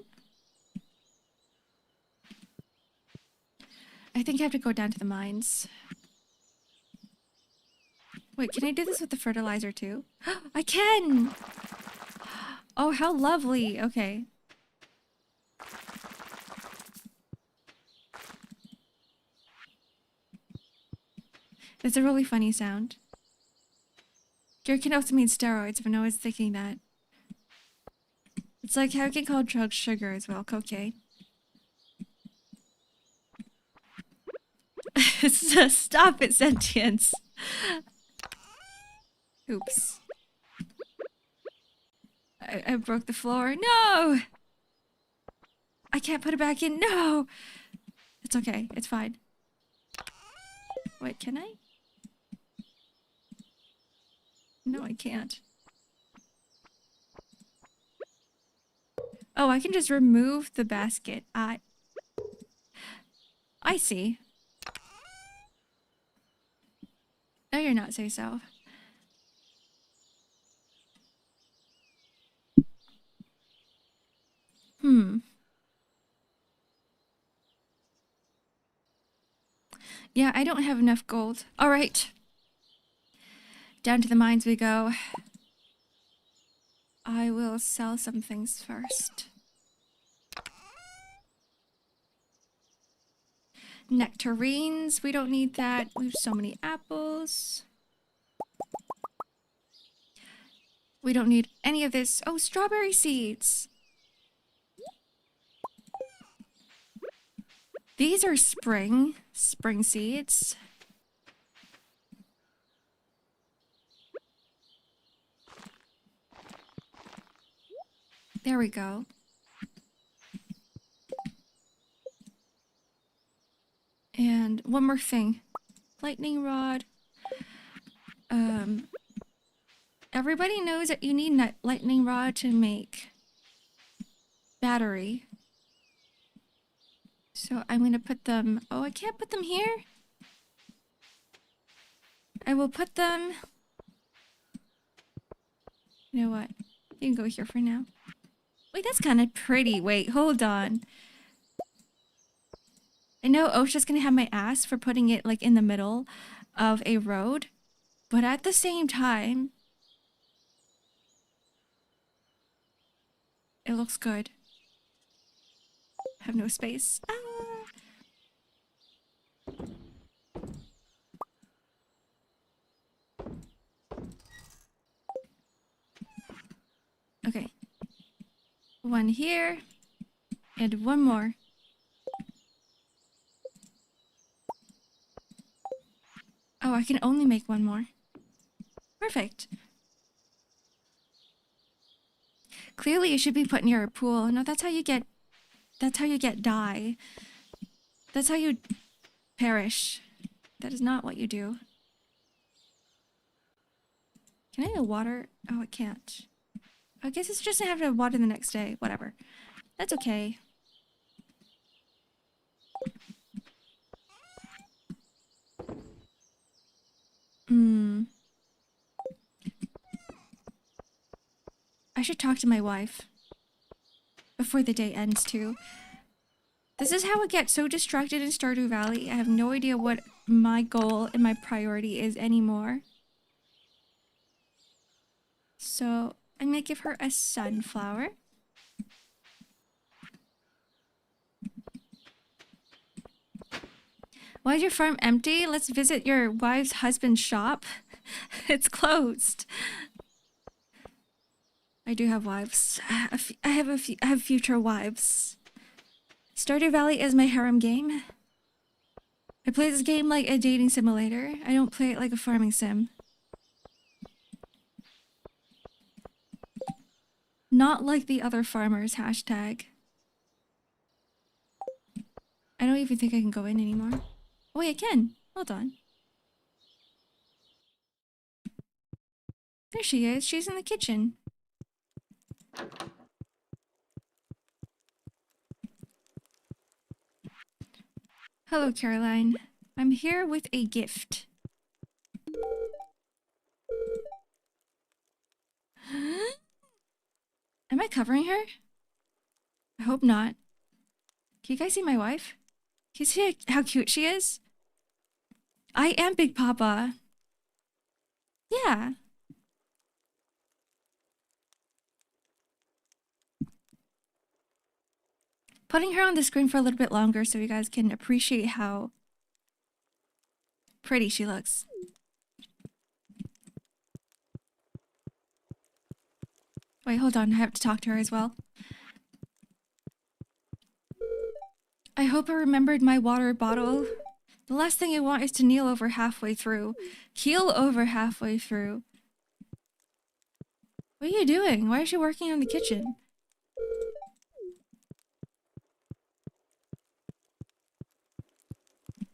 I think I have to go down to the mines. Wait, can I do this with the fertilizer too? I can! Oh, how lovely. Okay. It's a really funny sound. Gear can also mean steroids, but no one's thinking that. It's like how you can call drugs sugar as well, cocaine. Stop it, sentience. Oops. I broke the floor. No! I can't put it back in. No! It's okay. It's fine. Wait, can I? No, I can't. Oh, I can just remove the basket. I see. No, you're not, say so. Yeah, I don't have enough gold. All right. Down to the mines we go. I will sell some things first. Nectarines, we don't need that. We have so many apples. We don't need any of this. Oh, strawberry seeds. These are spring seeds. There we go. And one more thing. Lightning rod. Everybody knows that you need lightning rod to make battery. So I'm going to put them... Oh, I can't put them here? I will put them... You know what? You can go here for now. Wait, that's kind of pretty. Wait, hold on. I know OSHA's going to have my ass for putting it like in the middle of a road. But at the same time... It looks good. Have no space. Ah. Okay. One here. And one more. Oh, I can only make one more. Perfect. Clearly you should be put near a pool. No, that's how you get dye. That's how you perish. That is not what you do. Can I water? Oh, I can't. I guess it's just gonna have to water the next day. Whatever. That's okay. I should talk to my wife before the day ends too. This is how I get so distracted in Stardew Valley. I have no idea what my goal and my priority is anymore. So I'm gonna give her a sunflower. Why is your farm empty? Let's visit your wife's husband's shop. It's closed. I do have wives. I have future wives. Stardew Valley is my harem game. I play this game like a dating simulator. I don't play it like a farming sim. Not like the other farmers, hashtag. I don't even think I can go in anymore. Oh wait, I can. Hold on. There she is. She's in the kitchen. Hello, Caroline. I'm here with a gift. Am I covering her? I hope not. Can you guys see my wife? Can you see how cute she is? I am Big Papa. Yeah. Putting her on the screen for a little bit longer so you guys can appreciate how pretty she looks. Wait, hold on. I have to talk to her as well. I hope I remembered my water bottle. The last thing I want is to kneel over halfway through. Keel over halfway through. What are you doing? Why is she working in the kitchen?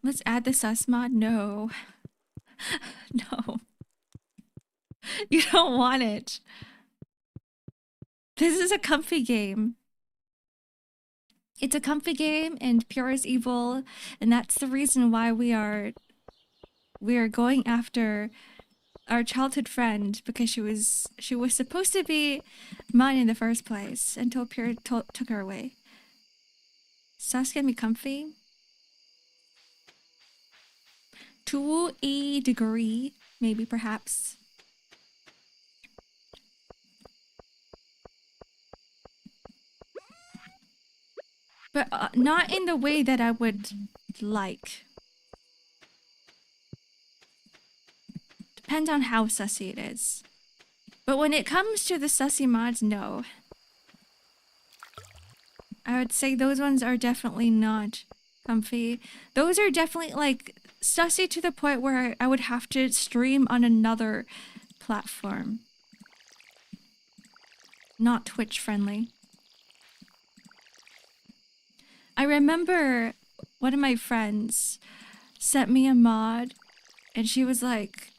Let's add the sus mod. No. No. You don't want it. This is a comfy game. It's a comfy game and pure as evil, and that's the reason why we are going after our childhood friend, because she was supposed to be mine in the first place until Pure took her away. Sus can be comfy. To a degree, maybe, perhaps. But not in the way that I would like. Depends on how sussy it is. But when it comes to the sussy mods, no. I would say those ones are definitely not comfy. Those are definitely like sussy to the point where I would have to stream on another platform. Not Twitch friendly. I remember one of my friends sent me a mod and she was like,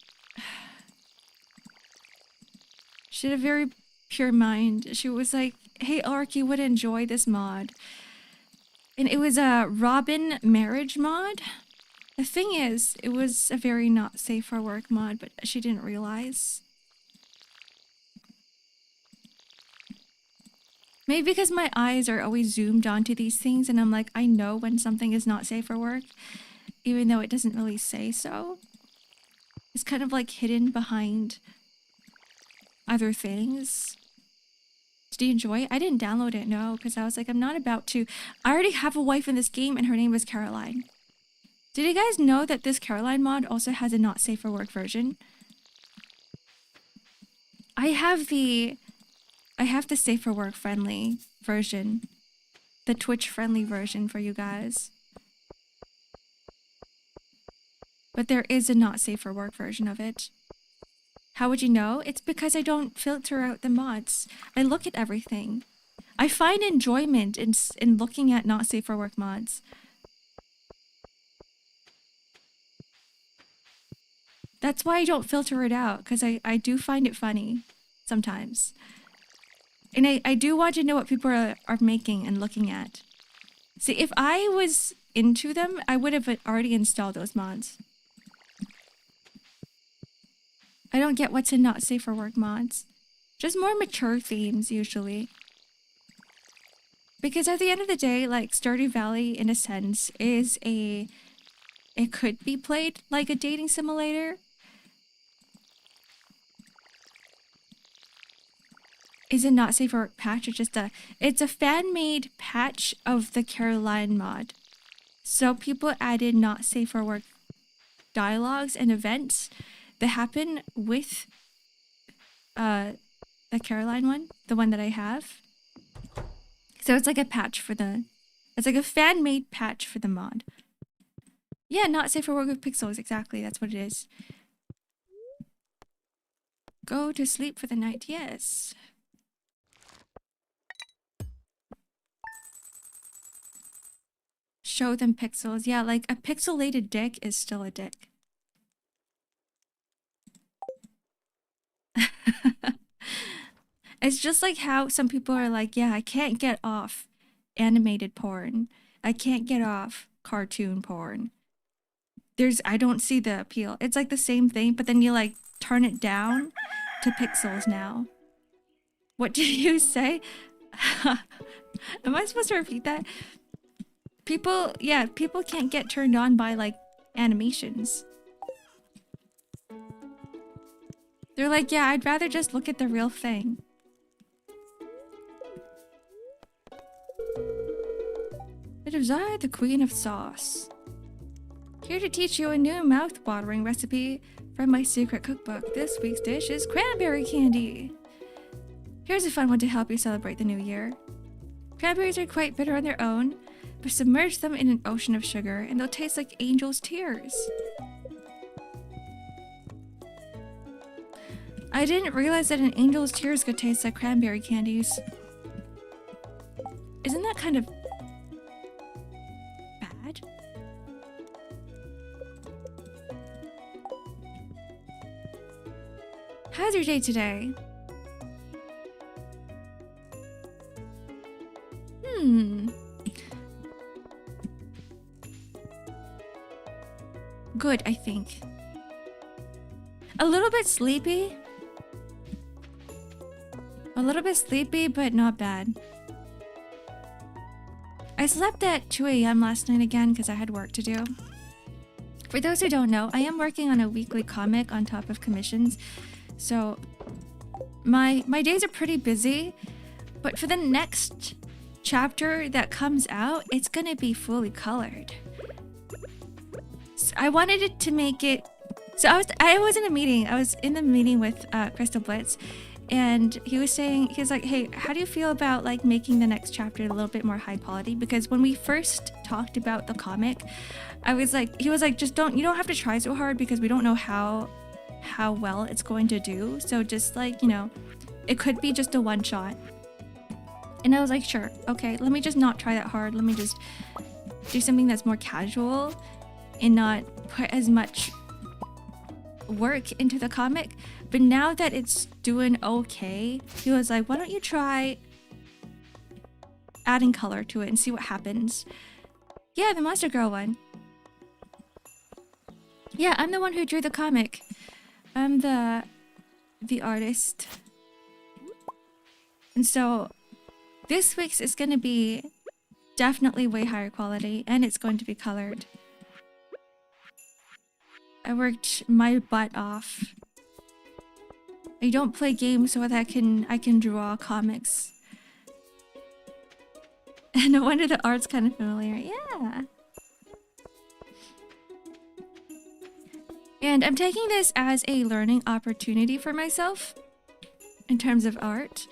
she had a very pure mind. She was like, hey, Ark, you would enjoy this mod. And it was a Robin marriage mod. The thing is, it was a very not safe for work mod, but she didn't realize. Maybe because my eyes are always zoomed onto these things and I'm like, I know when something is not safe for work, even though it doesn't really say so. It's kind of like hidden behind other things. Did you enjoy it? I didn't download it, no, because I was like, I'm not about to. I already have a wife in this game and her name is Caroline. Did you guys know that this Caroline mod also has a not safe for work version? I have the safe for work friendly version. The Twitch friendly version for you guys. But there is a not safe for work version of it. How would you know? It's because I don't filter out the mods. I look at everything. I find enjoyment in looking at not safe for work mods. That's why I don't filter it out, because I do find it funny sometimes. And I do want to know what people are making and looking at. See, if I was into them, I would have already installed those mods. I don't get what's in not safe for work mods. Just more mature themes, usually. Because at the end of the day, like, Stardew Valley, in a sense, is a... It could be played like a dating simulator. Is it not safe for work patch or just a... It's a fan-made patch of the Caroline mod. So people added not safe for work dialogues and events that happen with the Caroline one, the one that I have. So it's like a patch for the... It's like a fan-made patch for the mod. Yeah, not safe for work with pixels, exactly, that's what it is. Go to sleep for the night, yes. Show them pixels. Yeah, like a pixelated dick is still a dick. It's just like how some people are like, yeah, I can't get off animated porn. I can't get off cartoon porn. I don't see the appeal. It's like the same thing, but then you like turn it down to pixels now. What did you say? Am I supposed to repeat that? People can't get turned on by like animations. They're like, yeah, I'd rather just look at the real thing. It is I, the Queen of Sauce, here to teach you a new mouth-watering recipe from my secret cookbook. This week's dish is cranberry candy. Here's a fun one to help you celebrate the new year. Cranberries are quite bitter on their own, but submerge them in an ocean of sugar and they'll taste like angel's tears. I didn't realize that an angel's tears could taste like cranberry candies. Isn't that kind of bad? How's your day today? Good, I think. A little bit sleepy. A little bit sleepy, but not bad. I slept at 2 a.m. last night again because I had work to do. For those who don't know, I am working on a weekly comic on top of commissions. So my days are pretty busy, but for the next chapter that comes out, it's gonna be fully colored. So I wanted it to make it... So I was in a meeting. I was in the meeting with Crystal Blitz, and he was like, hey, how do you feel about like making the next chapter a little bit more high quality? Because when we first talked about the comic, he was like, you don't have to try so hard because we don't know how well it's going to do. So just like, you know, it could be just a one shot. And I was like, sure, okay, let me just not try that hard. Let me just do something that's more casual and not put as much work into the comic. But now that it's doing okay, he was like, why don't you try adding color to it and see what happens? Yeah, the Monster Girl one. Yeah, I'm the one who drew the comic. I'm the artist. And so this week's is going to be definitely way higher quality, and it's going to be colored. I worked my butt off. I don't play games so that I can draw comics. And no wonder the art's kind of familiar. Yeah. And I'm taking this as a learning opportunity for myself in terms of art,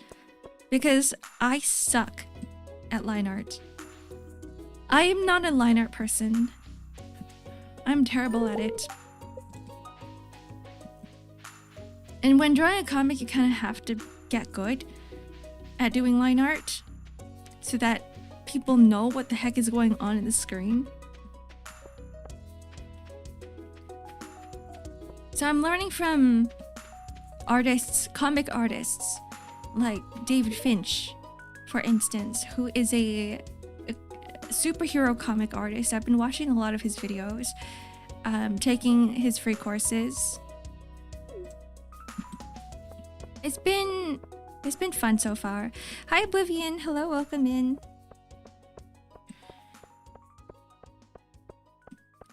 because I suck at line art. I am not a line art person. I'm terrible at it. And when drawing a comic, you kind of have to get good at doing line art so that people know what the heck is going on in the screen. So I'm learning from artists, comic artists, like David Finch, for instance, who is a superhero comic artist. I've been watching a lot of his videos, taking his free courses. It's been fun so far. Hi Oblivion, hello, welcome in.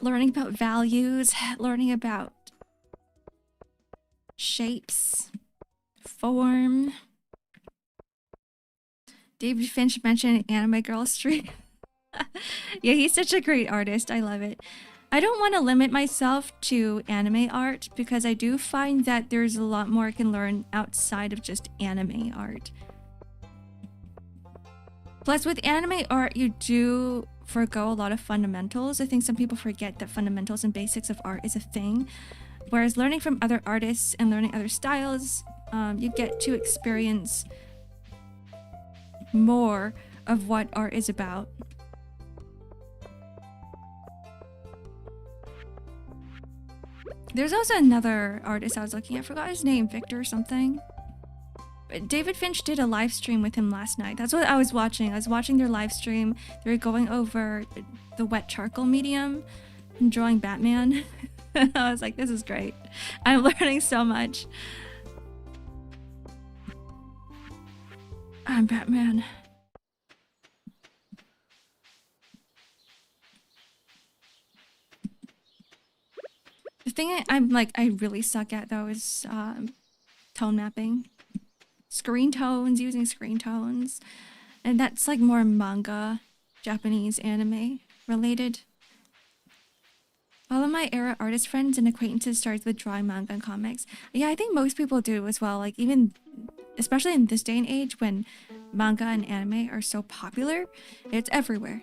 Learning about values, learning about shapes, form. David Finch mentioned Anime Girl stream. Yeah, he's such a great artist. I love it. I don't want to limit myself to anime art because I do find that there's a lot more I can learn outside of just anime art. Plus, with anime art, you do forgo a lot of fundamentals. I think some people forget that fundamentals and basics of art is a thing. Whereas learning from other artists and learning other styles, you get to experience more of what art is about. There's also another artist I was looking at. I forgot his name, Victor or something. But David Finch did a live stream with him last night. That's what I was watching. I was watching their live stream. They were going over the wet charcoal medium and drawing Batman. I was like, this is great. I'm learning so much. I'm Batman. The thing I really suck at though is tone mapping. Screen tones, using screen tones. And that's like more manga, Japanese anime related. All of my era artist friends and acquaintances started with drawing manga and comics. Yeah, I think most people do as well. Like even, especially in this day and age when manga and anime are so popular, it's everywhere.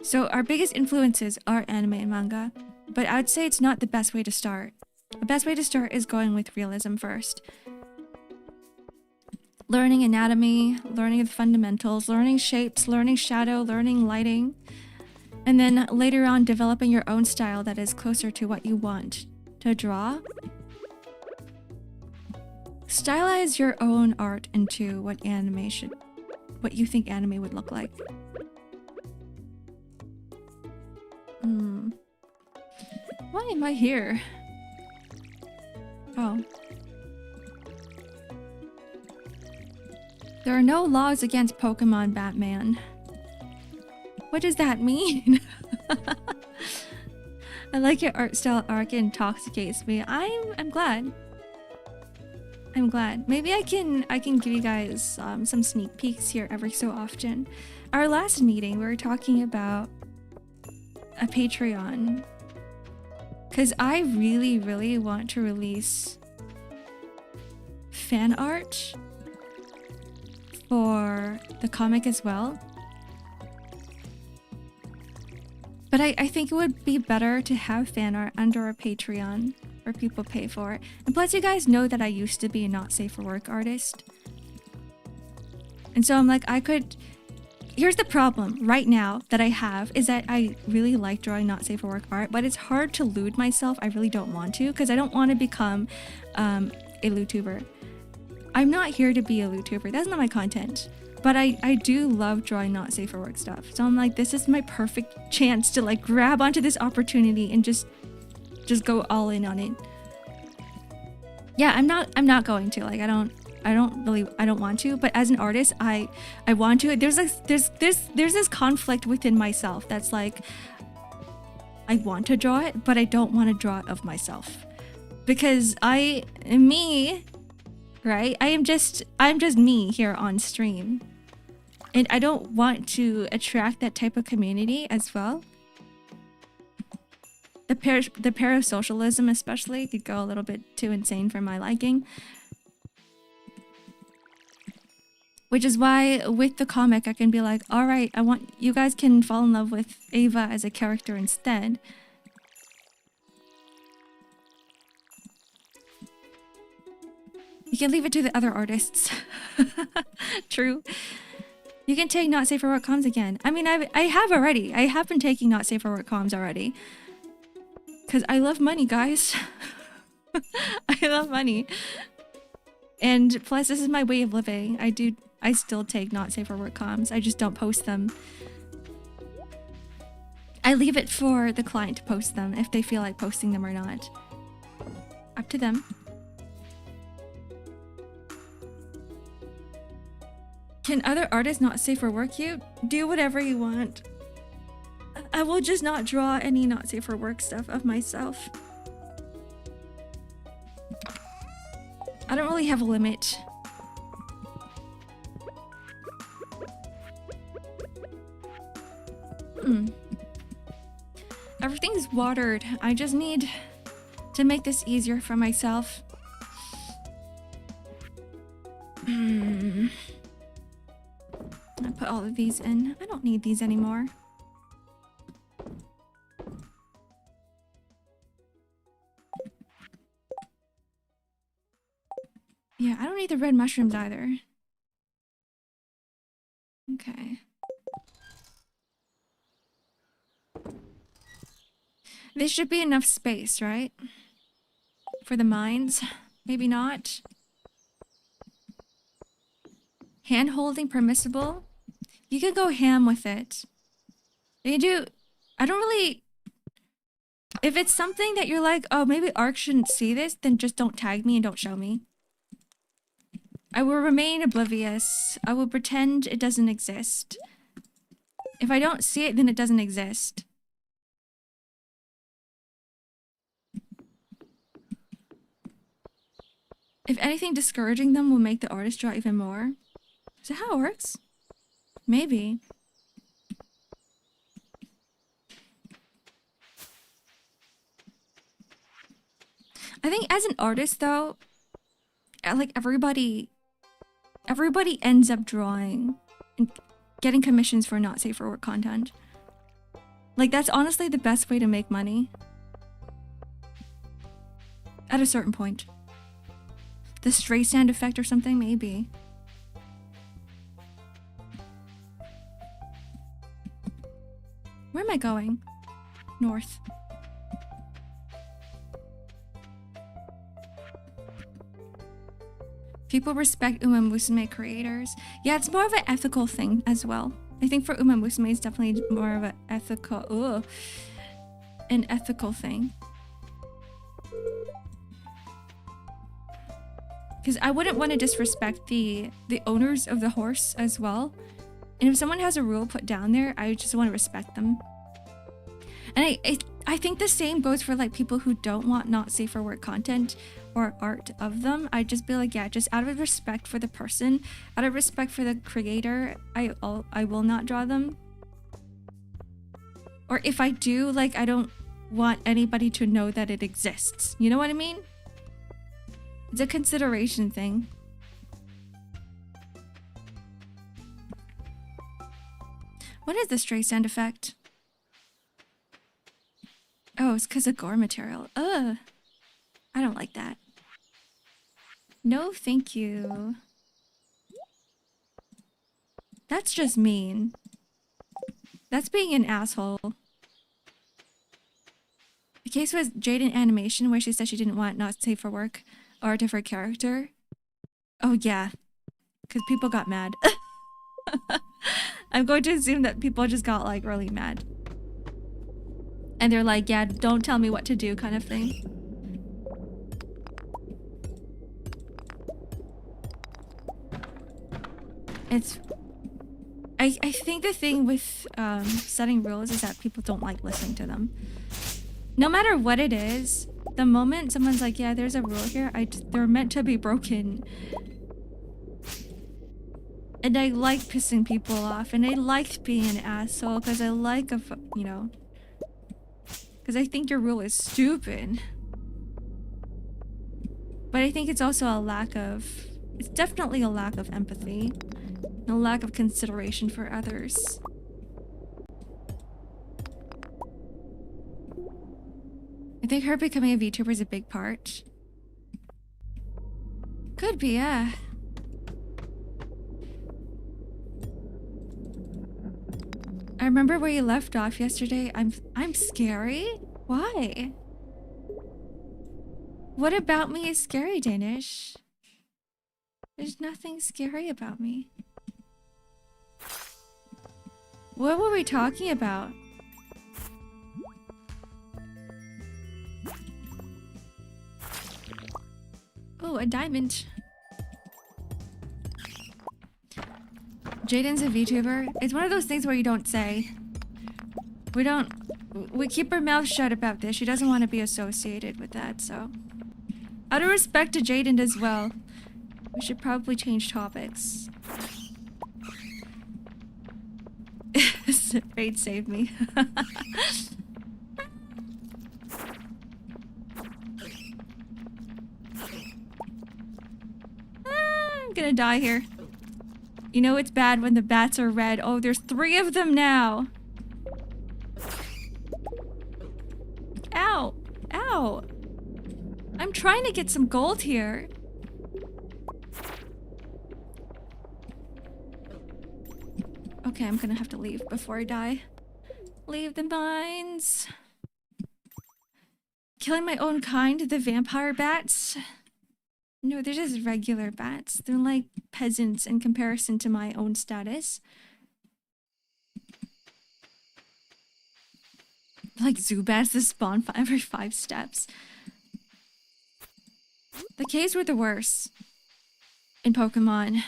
So our biggest influences are anime and manga. But I would say it's not the best way to start. The best way to start is going with realism first. Learning anatomy, learning the fundamentals, learning shapes, learning shadow, learning lighting. And then later on, developing your own style that is closer to what you want to draw. Stylize your own art into what you think anime would look like. Why am I here? Oh. There are no laws against Pokemon Batman. What does that mean? I like your art style, Ark. It intoxicates me. I'm glad. I'm glad. Maybe I can give you guys some sneak peeks here every so often. Our last meeting, we were talking about a Patreon. Because I really, really want to release fan art for the comic as well. But I think it would be better to have fan art under a Patreon where people pay for it. And plus you guys know that I used to be a not safe for work artist. And so I'm like, here's the problem right now that I have is that I really like drawing not safe for work art, but it's hard to lewd myself. I really don't want to because I don't want to become a LewTuber. I'm not here to be a LewTuber. That's not my content. But I do love drawing not safe for work stuff. So I'm like, this is my perfect chance to like grab onto this opportunity and just go all in on it. Yeah, I'm not going to. Like I don't want to, but as an artist, I want to. There's this conflict within myself that's like I want to draw it, but I don't want to draw it of myself. Because I'm just me here on stream. And I don't want to attract that type of community as well. The parasocialism especially could go a little bit too insane for my liking. Which is why with the comic I can be like, alright, you guys can fall in love with Ava as a character instead. You can leave it to the other artists. True. You can take not safe for work comms again. I mean, I have already. I have been taking not safe for work comms already. Because I love money, guys. I love money. And plus, this is my way of living. I still take not safe for work comms. I just don't post them. I leave it for the client to post them if they feel like posting them or not. Up to them. Can other artists not safe for work you? Do whatever you want. I will just not draw any not safe for work stuff of myself. I don't really have a limit. Everything's watered. I just need to make this easier for myself. I put all of these in. I don't need these anymore. Yeah, I don't need the red mushrooms either. Okay. This should be enough space, right? For the mines? Maybe not. Hand holding permissible? You can go ham with it. I don't really... If it's something that you're like, oh, maybe Ark shouldn't see this, then just don't tag me and don't show me. I will remain oblivious. I will pretend it doesn't exist. If I don't see it, then it doesn't exist. If anything, discouraging them will make the artist draw even more. Is that how it works? Maybe. I think as an artist, though, like everybody ends up drawing and getting commissions for not safe for work content. Like, that's honestly the best way to make money. At a certain point. The stray sand effect or something, maybe. Where am I going? North. People respect Uma Musume creators. Yeah, it's more of an ethical thing as well. I think for Uma Musume, it's definitely more of an ethical thing. Because I wouldn't want to disrespect the owners of the horse as well. And if someone has a rule put down there, I just want to respect them. And I think the same goes for like people who don't want not safe for work content or art of them. I'd just be like, yeah, just out of respect for the person, out of respect for the creator, I will not draw them. Or if I do, like, I don't want anybody to know that it exists. You know what I mean? It's a consideration thing. What is the stray sand effect? Oh, it's because of gore material. Ugh. I don't like that. No, thank you. That's just mean. That's being an asshole. The case was Jaden Animation, where she said she didn't want not safe for work art of her character. Oh, yeah. Because people got mad. I'm going to assume that people just got, like, really mad. And they're like, yeah, don't tell me what to do kind of thing. I think the thing with setting rules is that people don't like listening to them. No matter what it is, the moment someone's like, yeah, there's a rule here, they're meant to be broken. And I like pissing people off, and I liked being an asshole because I like because I think your rule is stupid. But I think it's also it's definitely a lack of empathy, and a lack of consideration for others. I think her becoming a VTuber is a big part. Could be, yeah. I remember where you left off yesterday. I'm scary? Why? What about me is scary, Danish? There's nothing scary about me. What were we talking about? Oh, a diamond. Jaden's a VTuber. It's one of those things where you don't say. We keep our mouth shut about this. She doesn't want to be associated with that, so. Out of respect to Jaden as well, we should probably change topics. Raid saved me. I'm gonna die here. You know it's bad when the bats are red. Oh, there's 3 of them now. Ow. Ow. I'm trying to get some gold here. Okay, I'm gonna have to leave before I die. Leave the mines. Killing my own kind, the vampire bats. No, they're just regular bats. They're like peasants in comparison to my own status. Like Zubats that spawn every 5 steps. The caves were the worst in Pokemon.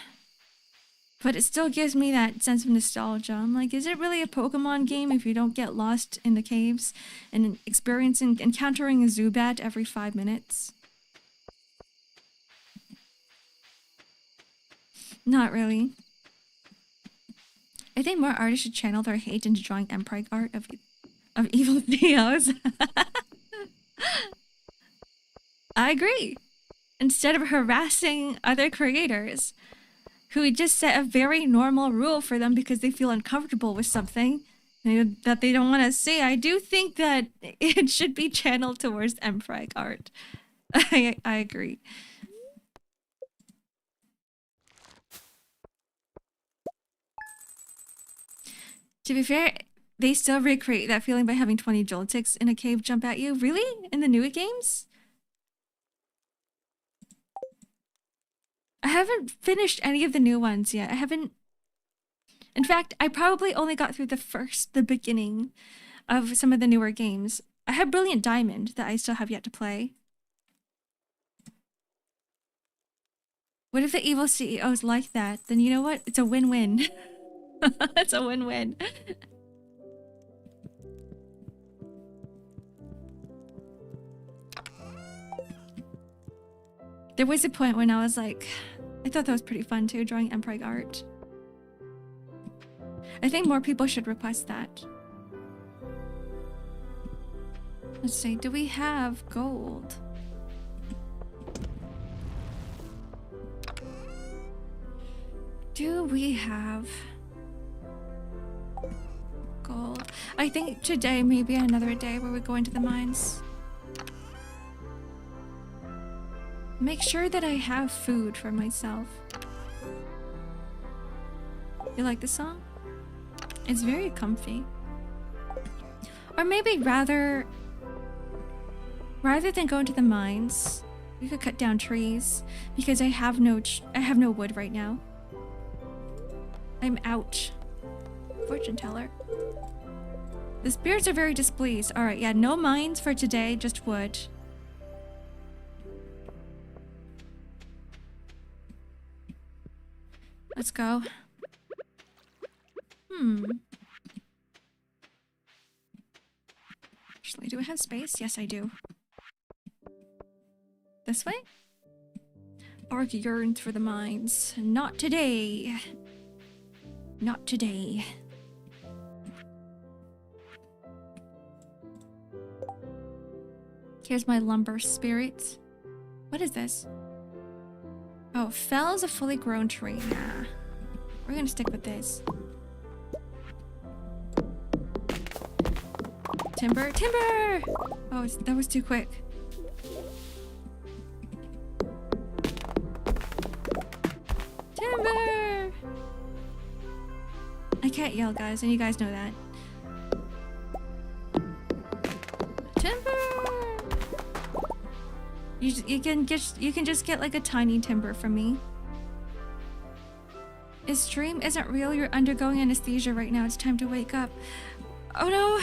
But it still gives me that sense of nostalgia. I'm like, is it really a Pokemon game if you don't get lost in the caves and encountering a Zubat every 5 minutes? Not really. I think more artists should channel their hate into drawing X-Ark art of evil videos. I agree. Instead of harassing other creators who just set a very normal rule for them because they feel uncomfortable with something that they don't want to see, I do think that it should be channeled towards X-Ark art. I agree. To be fair, they still recreate that feeling by having 20 Joltics in a cave jump at you. Really? In the newer games? I haven't finished any of the new ones yet. I haven't... In fact, I probably only got through the beginning of some of the newer games. I have Brilliant Diamond that I still have yet to play. What if the evil CEOs like that? Then you know what? It's a win-win. It's a win-win. There was a point when I was like, I thought that was pretty fun too, drawing X-Ark art. I think more people should request that. Let's see, do we have gold? Do we have gold? I think today may be another day where we go into the mines. Make sure that I have food for myself. You like the song? It's very comfy. Or maybe rather than go into the mines, we could cut down trees because I have no wood right now. I'm out. Fortune teller. The spirits are very displeased. All right, yeah, no mines for today, just wood. Let's go. Actually, do I have space? Yes, I do. This way? Ark yearns for the mines. Not today. Not today. Here's my lumber spirit. What is this? Oh, fell is a fully grown tree. Nah. We're gonna stick with this. Timber! Timber! Oh, that was too quick. Timber! I can't yell, guys, and you guys know that. Timber! You can just get like a tiny timber from me. This dream isn't real. You're undergoing anesthesia right now. It's time to wake up. Oh no!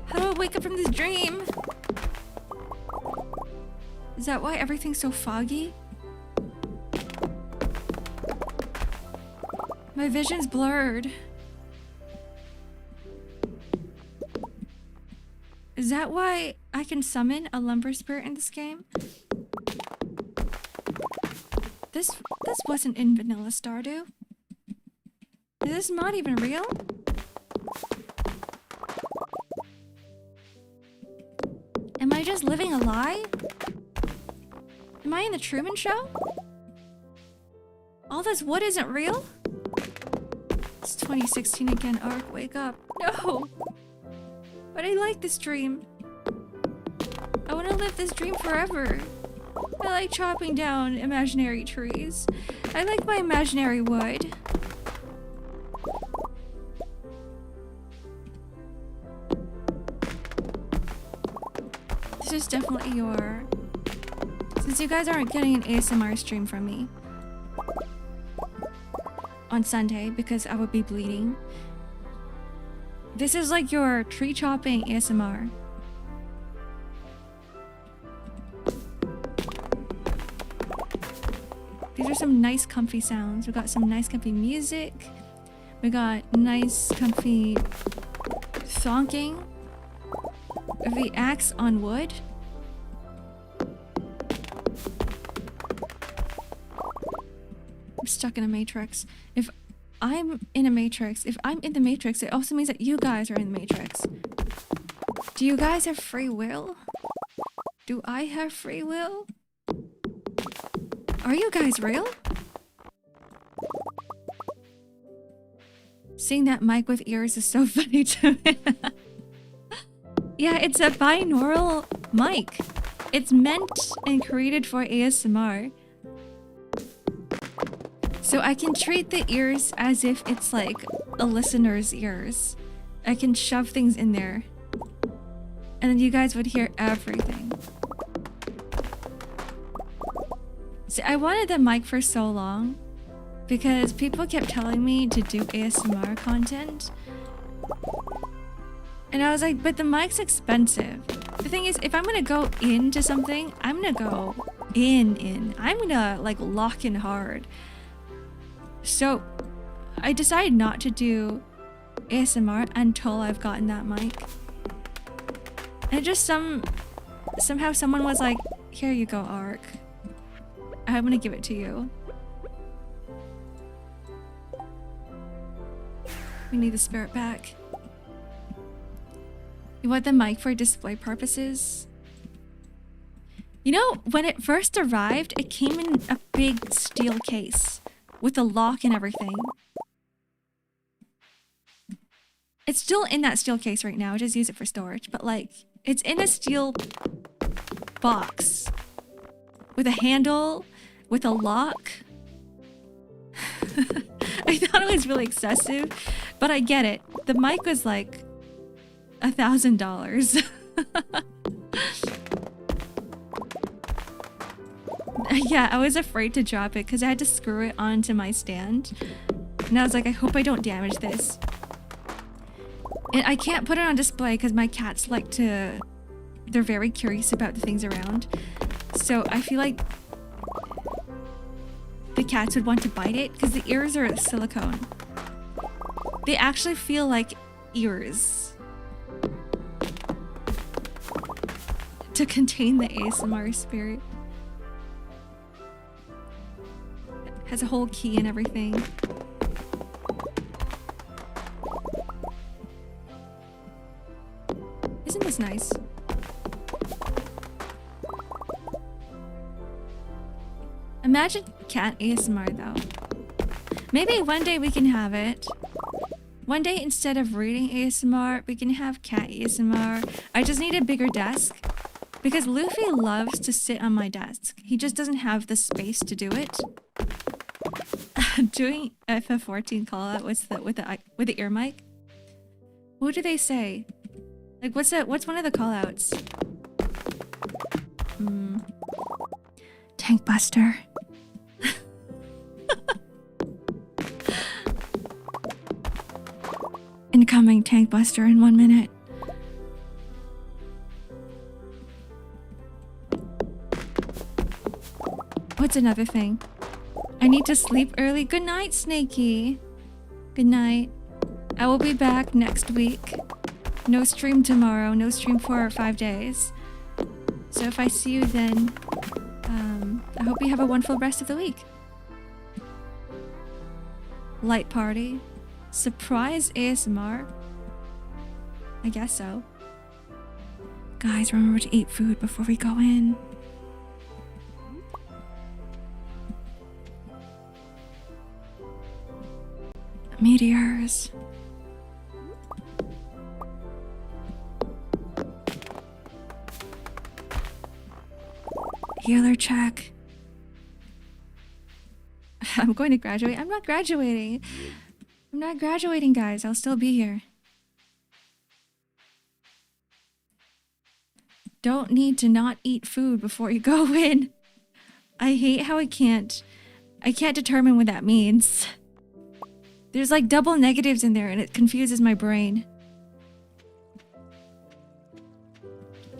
How do I wake up from this dream? Is that why everything's so foggy? My vision's blurred. Is that why I can summon a lumber spirit in this game? This wasn't in vanilla Stardew. Is this mod even real? Am I just living a lie? Am I in the Truman Show? All this wood isn't real? It's 2016 again, Ark, wake up. No! But I like this dream. I want to live this dream forever. I like chopping down imaginary trees. I like my imaginary wood. This is definitely your... Since you guys aren't getting an ASMR stream from me on Sunday because I would be bleeding, this is like your tree chopping ASMR. These are some nice comfy sounds. We got some nice comfy music. We got nice comfy thonking of the axe on wood. I'm stuck in a matrix. If I'm in a matrix, if I'm in the matrix, it also means that you guys are in the matrix. Do you guys have free will? Do I have free will? Are you guys real? Seeing that mic with ears is so funny to me. Yeah, it's a binaural mic. It's meant and created for ASMR. So I can treat the ears as if it's like a listener's ears. I can shove things in there. And then you guys would hear everything. See, I wanted the mic for so long because people kept telling me to do ASMR content. And I was like, but the mic's expensive. The thing is, if I'm gonna go into something, I'm gonna go in. I'm gonna like lock in hard. So I decided not to do ASMR until I've gotten that mic. And just somehow someone was like, here you go, Ark. I'm gonna give it to you. We need the spirit back. You want the mic for display purposes? You know, when it first arrived, it came in a big steel case with a lock and everything. It's still in that steel case right now. I just use it for storage, but like, it's in a steel box with a handle, with a lock. I thought it was really excessive, but I get it. The mic was like $1,000. Yeah, I was afraid to drop it because I had to screw it onto my stand. And I was like, I hope I don't damage this. And I can't put it on display because my cats like to... They're very curious about the things around. So I feel like the cats would want to bite it because the ears are silicone. They actually feel like ears. To contain the ASMR spirit. Has a whole key and everything. Isn't this nice? Imagine cat ASMR though. Maybe one day we can have it. One day instead of reading ASMR, we can have cat ASMR. I just need a bigger desk. Because Luffy loves to sit on my desk. He just doesn't have the space to do it. Doing FF14 call out with the ear mic. What do they say? Like what's one of the call outs? Tank Buster. Incoming tank buster in 1 minute. What's another thing? I need to sleep early. Good night, Snakey. Good night. I will be back next week. No stream tomorrow. No stream for 5 days. So if I see you then, I hope you have a wonderful rest of the week. Light party. Surprise ASMR. I guess so. Guys, remember to eat food before we go in. Meteors. Healer check. I'm going to graduate. I'm not graduating. I'm not graduating, guys. I'll still be here. Don't need to not eat food before you go in. I hate how I can't determine what that means. There's like double negatives in there and it confuses my brain.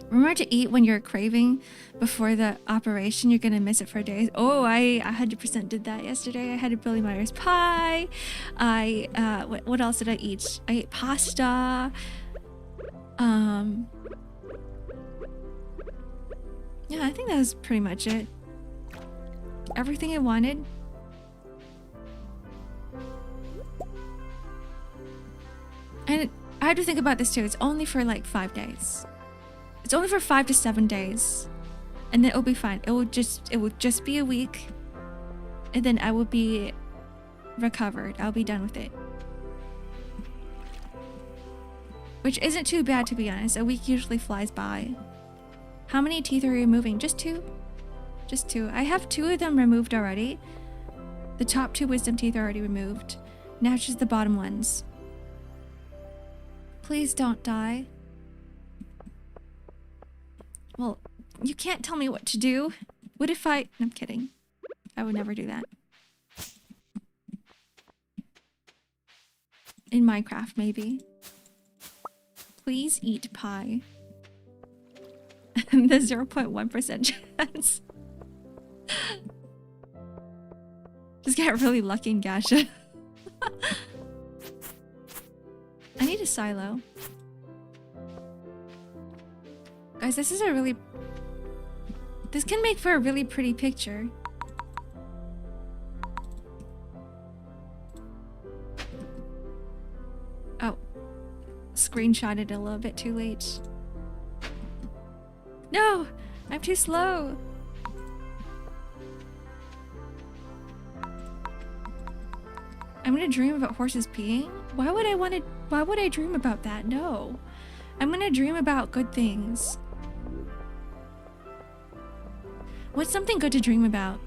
Remember to eat when you're craving before the operation. You're gonna miss it for days. Oh, I 100% did that yesterday. I had a Billy Myers pie. What else did I eat? I ate pasta. Yeah, I think that was pretty much it. Everything I wanted. And I had to think about this too. It's only for like 5 days. It's only for 5 to 7 days. And then it'll be fine. It will just be a week. And then I will be recovered. I'll be done with it. Which isn't too bad, to be honest. A week usually flies by. How many teeth are you removing? Just 2? Just 2. I have 2 of them removed already. The top 2 wisdom teeth are already removed. Now it's just the bottom ones. Please don't die. Well, you can't tell me what to do. What if I... I'm kidding. I would never do that. In Minecraft, maybe. Please eat pie. The 0.1% chance. Just get really lucky in Gacha. I need a silo. Guys, this is a really... This can make for a really pretty picture. Oh. Screenshotted a little bit too late. No! I'm too slow! I'm gonna dream about horses peeing? Why would I dream about that? No. I'm gonna dream about good things. What's something good to dream about?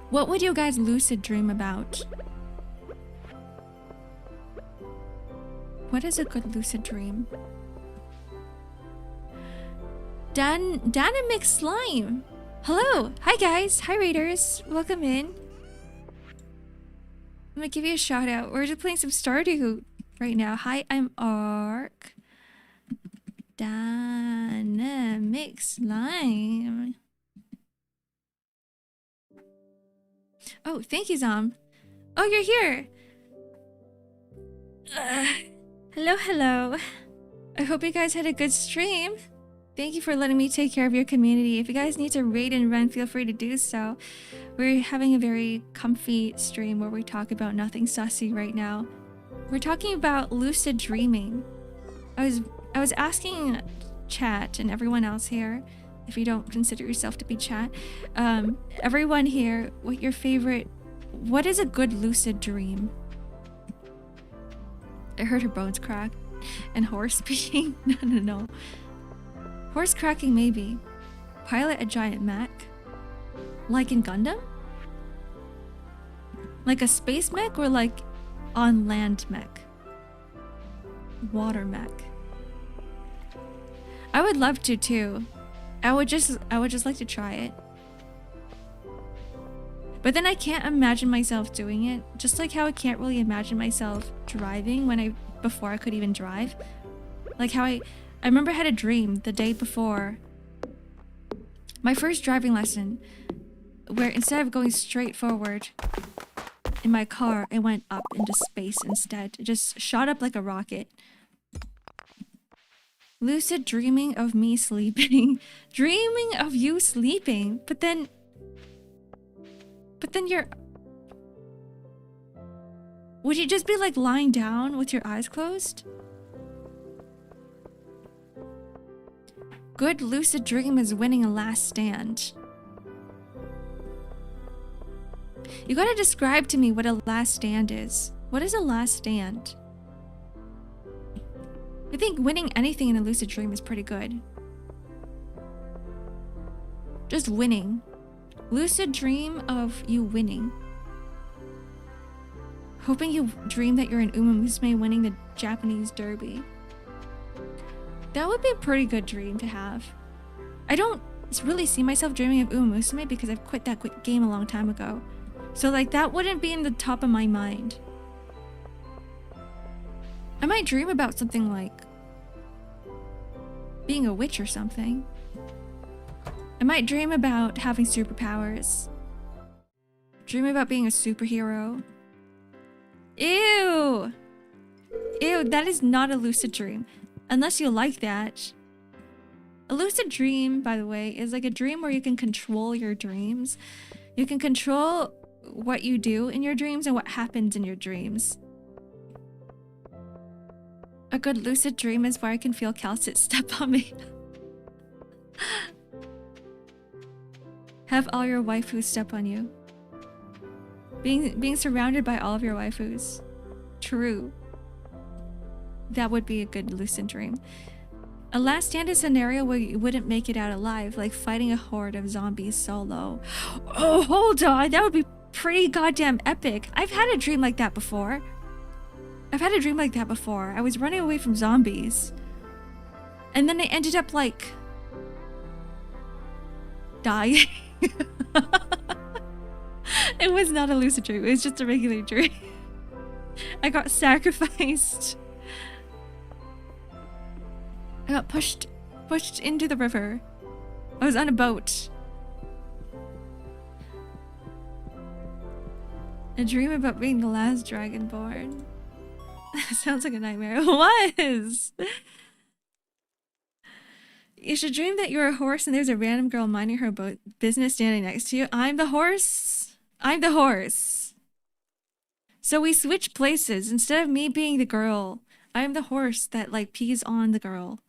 What would you guys lucid dream about? What is a good lucid dream? Dynamic slime. Hello. Hi guys. Hi raiders. Welcome in. I'm gonna give you a shout out. We're just playing some Stardew right now. Hi, I'm Ark. Dynamic slime. Oh, thank you, Zom. Oh, you're here. Hello, hello. I hope you guys had a good stream. Thank you for letting me take care of your community. If you guys need to raid and run, feel free to do so. We're having a very comfy stream where we talk about nothing sussy right now. We're talking about lucid dreaming. I was asking chat and everyone else here, if you don't consider yourself to be chat, everyone here, what is a good lucid dream? I heard her bones crack. And horse peeing? No. Horse cracking, maybe. Pilot a giant mech? Like in Gundam? Like a space mech or like on land mech? Water mech. I would love to too. I would just like to try it. But then I can't imagine myself doing it. Just like how I can't really imagine myself driving when I before I could even drive. Like how I remember I had a dream the day before my first driving lesson where instead of going straight forward in my car, it went up into space instead. It just shot up like a rocket. Lucid dreaming of me sleeping. Dreaming of you sleeping. But then you're... Would you just be like lying down with your eyes closed? Good lucid dream is winning a last stand. You gotta describe to me what a last stand is. What is a last stand? I think winning anything in a lucid dream is pretty good. Just winning. Lucid dream of you winning. Hoping you dream that you're an Uma Musume winning the Japanese derby. That would be a pretty good dream to have. I don't really see myself dreaming of Uma Musume because I've quit that game a long time ago. So like that wouldn't be in the top of my mind. I might dream about something like being a witch or something. I might dream about having superpowers. Dream about being a superhero. Ew! Ew, that is not a lucid dream. Unless you like that. A lucid dream, by the way, is like a dream where you can control your dreams. You can control what you do in your dreams and what happens in your dreams. A good lucid dream is where I can feel Calcit step on me. Have all your waifus step on you. Being surrounded by all of your waifus. True. That would be a good lucid dream. A last stand is a scenario where you wouldn't make it out alive, like fighting a horde of zombies solo. Oh, hold on, that would be pretty goddamn epic. I've had a dream like that before. I was running away from zombies. And then I ended up like... dying. It was not a lucid dream, it was just a regular dream. I got sacrificed. I got pushed into the river. I was on a boat. A dream about being the last dragonborn. Sounds like a nightmare. It was! You should dream that you're a horse and there's a random girl minding her business standing next to you. I'm the horse. I'm the horse. So we switch places. Instead of me being the girl, I'm the horse that like pees on the girl.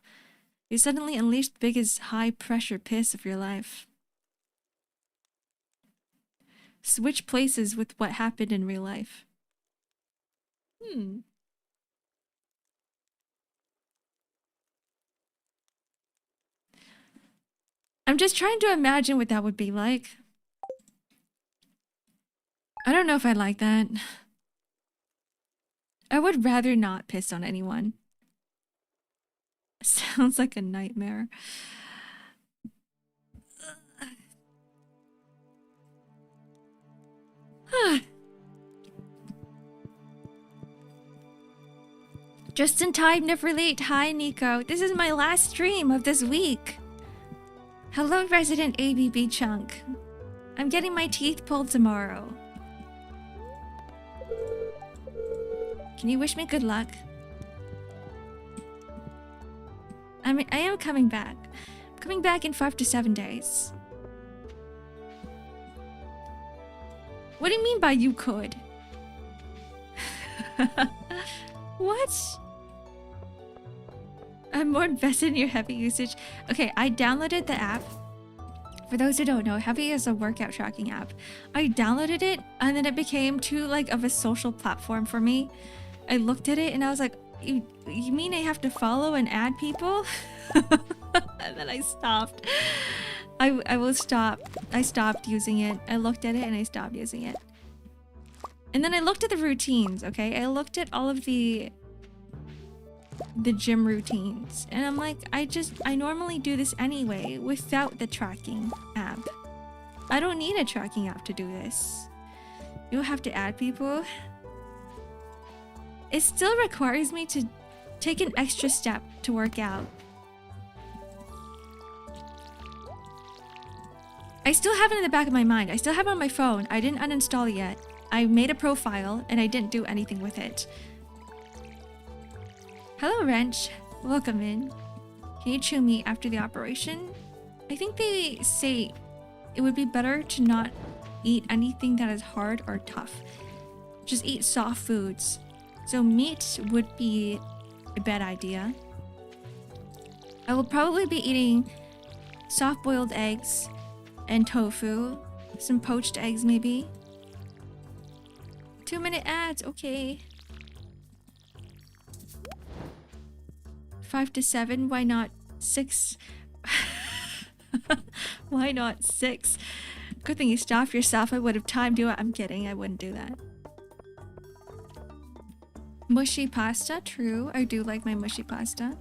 You suddenly unleash the biggest high pressure piss of your life. Switch places with what happened in real life. I'm just trying to imagine what that would be like. I don't know if I like that. I would rather not piss on anyone. Sounds like a nightmare. Just in time, never late. Hi, Nico. This is my last stream of this week. Hello, resident ABB chunk. I'm getting my teeth pulled tomorrow. Can you wish me good luck? I am coming back. I'm coming back in 5 to 7 days. What do you mean by you could? What? I'm more invested in your Heavy usage. Okay, I downloaded the app. For those who don't know, Heavy is a workout tracking app. I downloaded it and then it became too like of a social platform for me. I looked at it and I was like, you mean I have to follow and add people? And then I stopped. I will stop. I stopped using it. I looked at it and I stopped using it. And then I looked at the routines, okay? I looked at all of the gym routines. And I'm like, I normally do this anyway without the tracking app. I don't need a tracking app to do this. You'll have to add people. it still requires me to take an extra step to work out. I still have it in the back of my mind. I still have it on my phone. I didn't uninstall it yet. I made a profile and I didn't do anything with it. Hello, Wrench. Welcome in. Can you chew meat after the operation? I think they say it would be better to not eat anything that is hard or tough. Just eat soft foods. So meat would be a bad idea. I will probably be eating soft-boiled eggs and tofu. Some poached eggs, maybe. 2-minute ads, okay. 5 to 7, why not 6? Why not 6? Good thing you stopped yourself. I would have timed you. I'm kidding, I wouldn't do that. Mushy pasta, true. I do like my mushy pasta.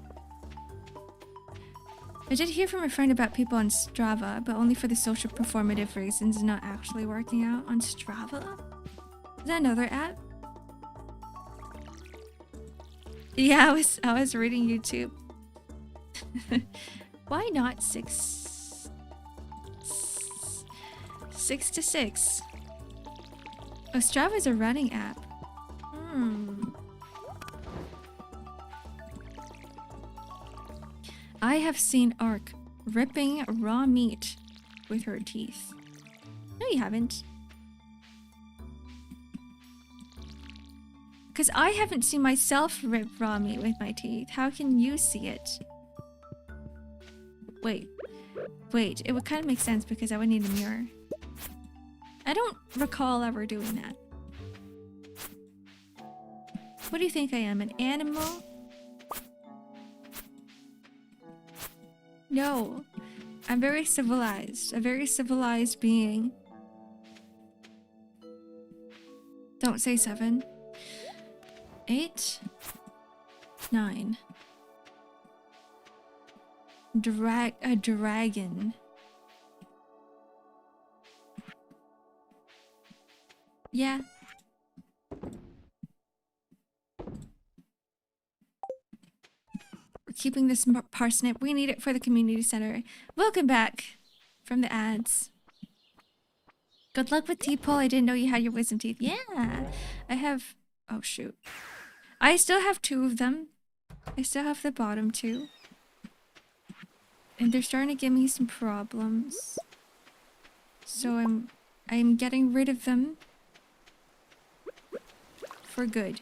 I did hear from a friend about people on Strava, but only for the social performative reasons, not actually working out on Strava. Is that another app? Yeah, I was reading YouTube. Why not 6 to 6? Oh, Strava is a running app. I have seen Ark ripping raw meat with her teeth. No, you haven't. Because I haven't seen myself rip raw meat with my teeth. How can you see it? Wait, it would kind of make sense because I would need a mirror. I don't recall ever doing that. What do you think I am, an animal? No, I'm very civilized. A very civilized being. Don't say 7. 8. 9. A dragon. Yeah. We're keeping this parsnip. We need it for the community center. Welcome back from the ads. Good luck with teeth pull. I didn't know you had your wisdom teeth. Yeah, I have. Oh shoot. I still have 2 of them. I still have the bottom 2. And they're starting to give me some problems. So I'm getting rid of them for good.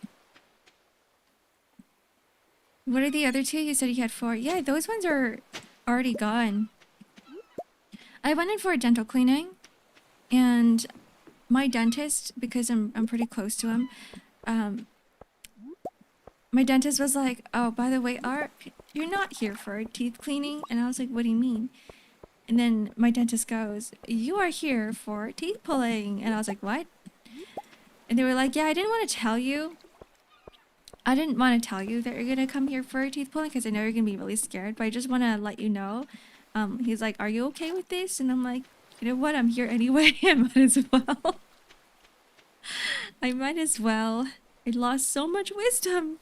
What are the other 2? You said you had 4. Yeah, those ones are already gone. I went in for a dental cleaning, and my dentist, because I'm pretty close to him, my dentist was like, "Oh, by the way, Ark, you're not here for a teeth cleaning." And I was like, "What do you mean?" And then my dentist goes, "You are here for teeth pulling." And I was like, "What?" And they were like, "Yeah, I didn't want to tell you. I didn't want to tell you that you're gonna come here for a teeth pulling because I know you're gonna be really scared, but I just want to let you know." He's like, "Are you okay with this?" And I'm like, "You know what? I'm here anyway. I might as well." I might as well. I lost so much wisdom.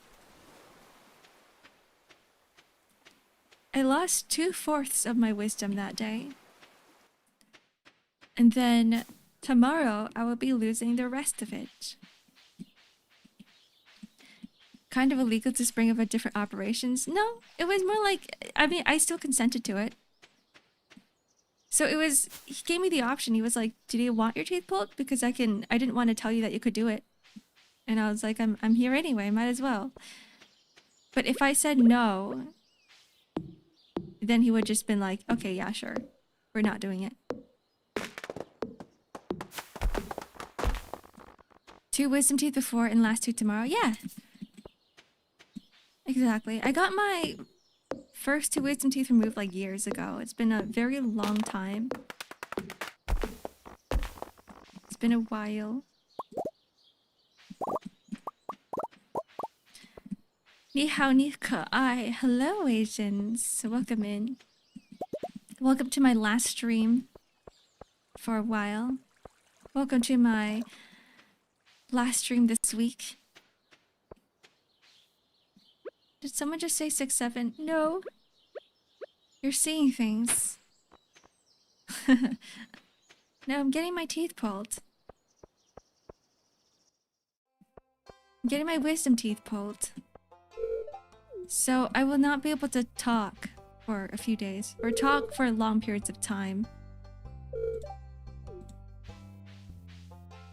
I lost 2/4 of my wisdom that day. And then tomorrow I will be losing the rest of it. Kind of illegal to spring up at different operations. No, it was more like, I mean, I still consented to it. So it was, he gave me the option. He was like, "Do you want your teeth pulled? Because I didn't want to tell you that you could do it." And I was like, I'm here anyway, might as well. But if I said no, then he would just been like, "Okay, yeah, sure. We're not doing it." 2 wisdom teeth before and last 2 tomorrow. Yeah. Exactly. I got my first 2 wisdom teeth removed like years ago. It's been a very long time. It's been a while. Ni hao ni ka'ai. Hello, Asians. Welcome in. Welcome to my last stream for a while. Welcome to my last stream this week. Did someone just say 6-7? No. You're seeing things. No, I'm getting my teeth pulled. I'm getting my wisdom teeth pulled. So I will not be able to talk for a few days. Or talk for long periods of time.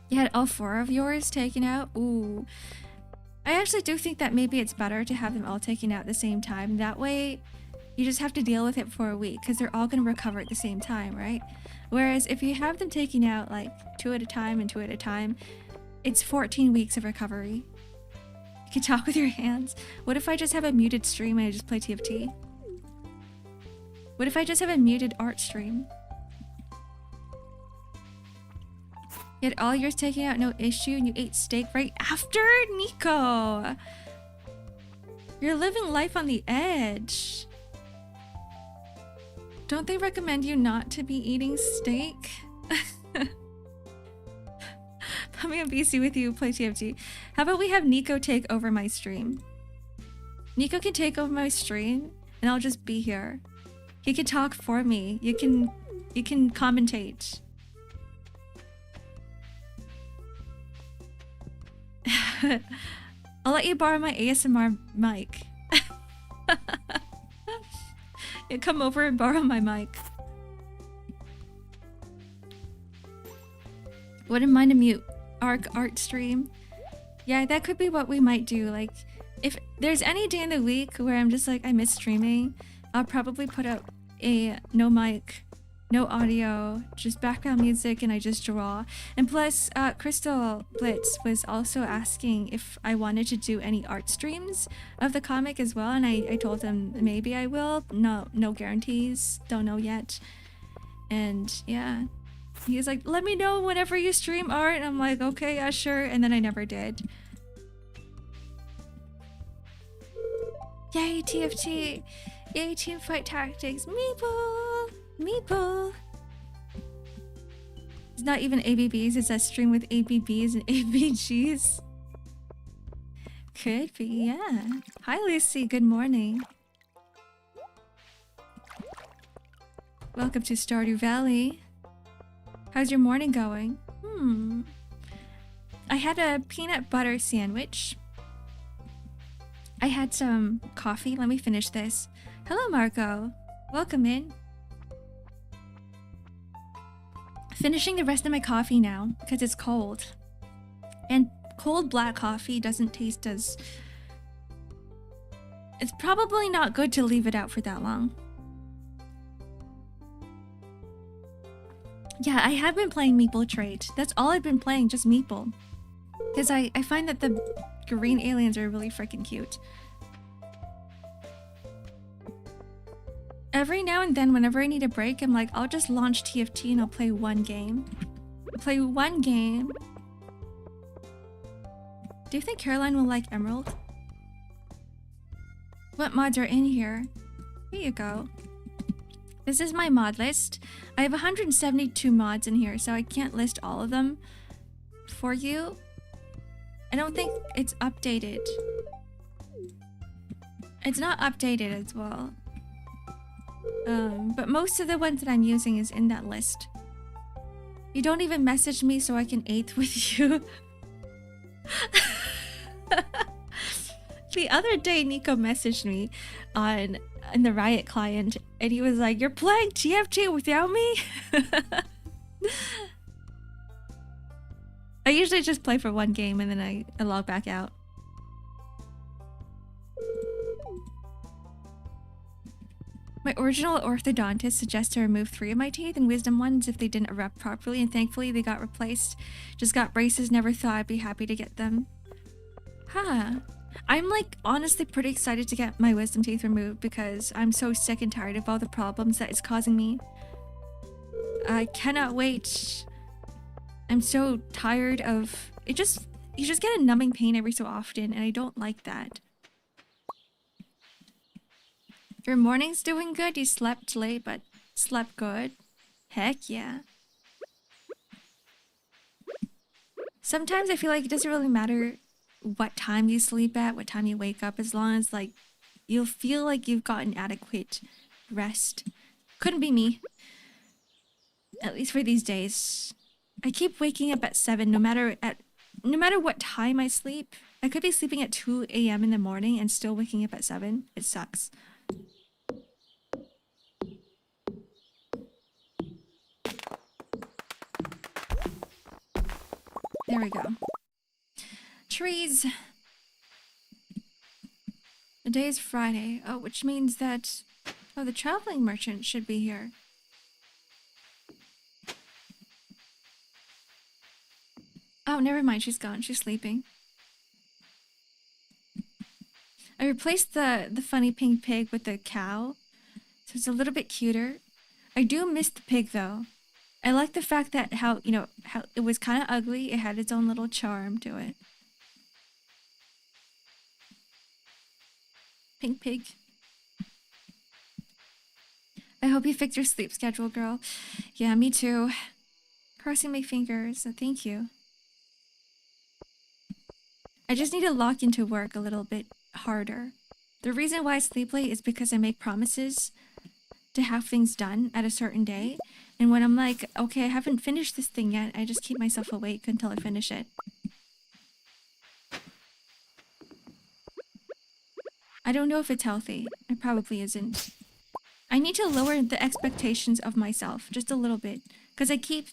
You had all 4 of yours taken out? Ooh. I actually do think that maybe it's better to have them all taken out at the same time. That way, you just have to deal with it for a week because they're all going to recover at the same time, right? Whereas if you have them taken out like 2 at a time and 2 at a time, it's 14 weeks of recovery. You can talk with your hands. What if I just have a muted stream and I just play TFT? What if I just have a muted art stream? You had all yours taken out, no issue, and you ate steak right after? Nico! You're living life on the edge. Don't they recommend you not to be eating steak? I'm gonna BC with you, play TFT. How about we have Nico take over my stream? Nico can take over my stream, and I'll just be here. He can talk for me. You can commentate. I'll let you borrow my ASMR mic. You come over and borrow my mic. Wouldn't mind a mute Ark art stream. Yeah, that could be what we might do. Like, if there's any day in the week where I'm just like, I miss streaming, I'll probably put up a no mic, no audio, just background music, and I just draw. And plus, Crystal Blitz was also asking if I wanted to do any art streams of the comic as well, and I told him maybe I will. No guarantees, don't know yet. And yeah, he's like, let me know whenever you stream art, and I'm like, okay, yeah, sure, and then I never did. Yay, TFT! Yay, teamfight tactics! Meeple! Meeple! It's not even ABBs, it's a stream with ABBs and ABGs. Could be, yeah. Hi, Lucy, good morning. Welcome to Stardew Valley. How's your morning going? I had a peanut butter sandwich. I had some coffee. Let me finish this. Hello, Marco. Welcome in. Finishing the rest of my coffee now because it's cold. And cold black coffee doesn't taste as... It's probably not good to leave it out for that long. Yeah, I have been playing Meeple Trait. That's all I've been playing, just Meeple. Because I find that the green aliens are really freaking cute. Every now and then, whenever I need a break, I'm like, I'll just launch TFT and I'll play one game. Play one game. Do you think Caroline will like Emerald? What mods are in here? Here you go. This is my mod list. I have 172 mods in here, so I can't list all of them for you. I don't think it's updated. It's not updated as well. But most of the ones that I'm using is in that list. You don't even message me so I can 8th with you. The other day, Nico messaged me on the Riot client, and he was like, "You're playing TFT without me?" I usually just play for one game and then I log back out. My original orthodontist suggests to remove 3 of my teeth and wisdom ones if they didn't erupt properly, and thankfully they got replaced. Just got braces, never thought I'd be happy to get them. Huh. I'm like honestly pretty excited to get my wisdom teeth removed because I'm so sick and tired of all the problems that it's causing me. I cannot wait. I'm so tired of it. You just get a numbing pain every so often, and I don't like that. Your morning's doing good? You slept late, but slept good? Heck yeah. Sometimes I feel like it doesn't really matter what time you sleep at, what time you wake up, as long as like you'll feel like you've gotten adequate rest. Couldn't be me. At least for these days. I keep waking up at 7 no matter what time I sleep. I could be sleeping at 2 a.m. in the morning and still waking up at 7. It sucks. There we go. Trees. The day is Friday. Oh, which means that... Oh, the traveling merchant should be here. Oh, never mind. She's gone. She's sleeping. I replaced the funny pink pig with the cow, so it's a little bit cuter. I do miss the pig, though. I like the fact that how it was kind of ugly. It had its own little charm to it. Pink pig. I hope you fixed your sleep schedule, girl. Yeah, me too. Crossing my fingers, so thank you. I just need to lock into work a little bit harder. The reason why I sleep late is because I make promises to have things done at a certain day. And when I'm like, okay, I haven't finished this thing yet, I just keep myself awake until I finish it. I don't know if it's healthy. It probably isn't. I need to lower the expectations of myself just a little bit. Because I keep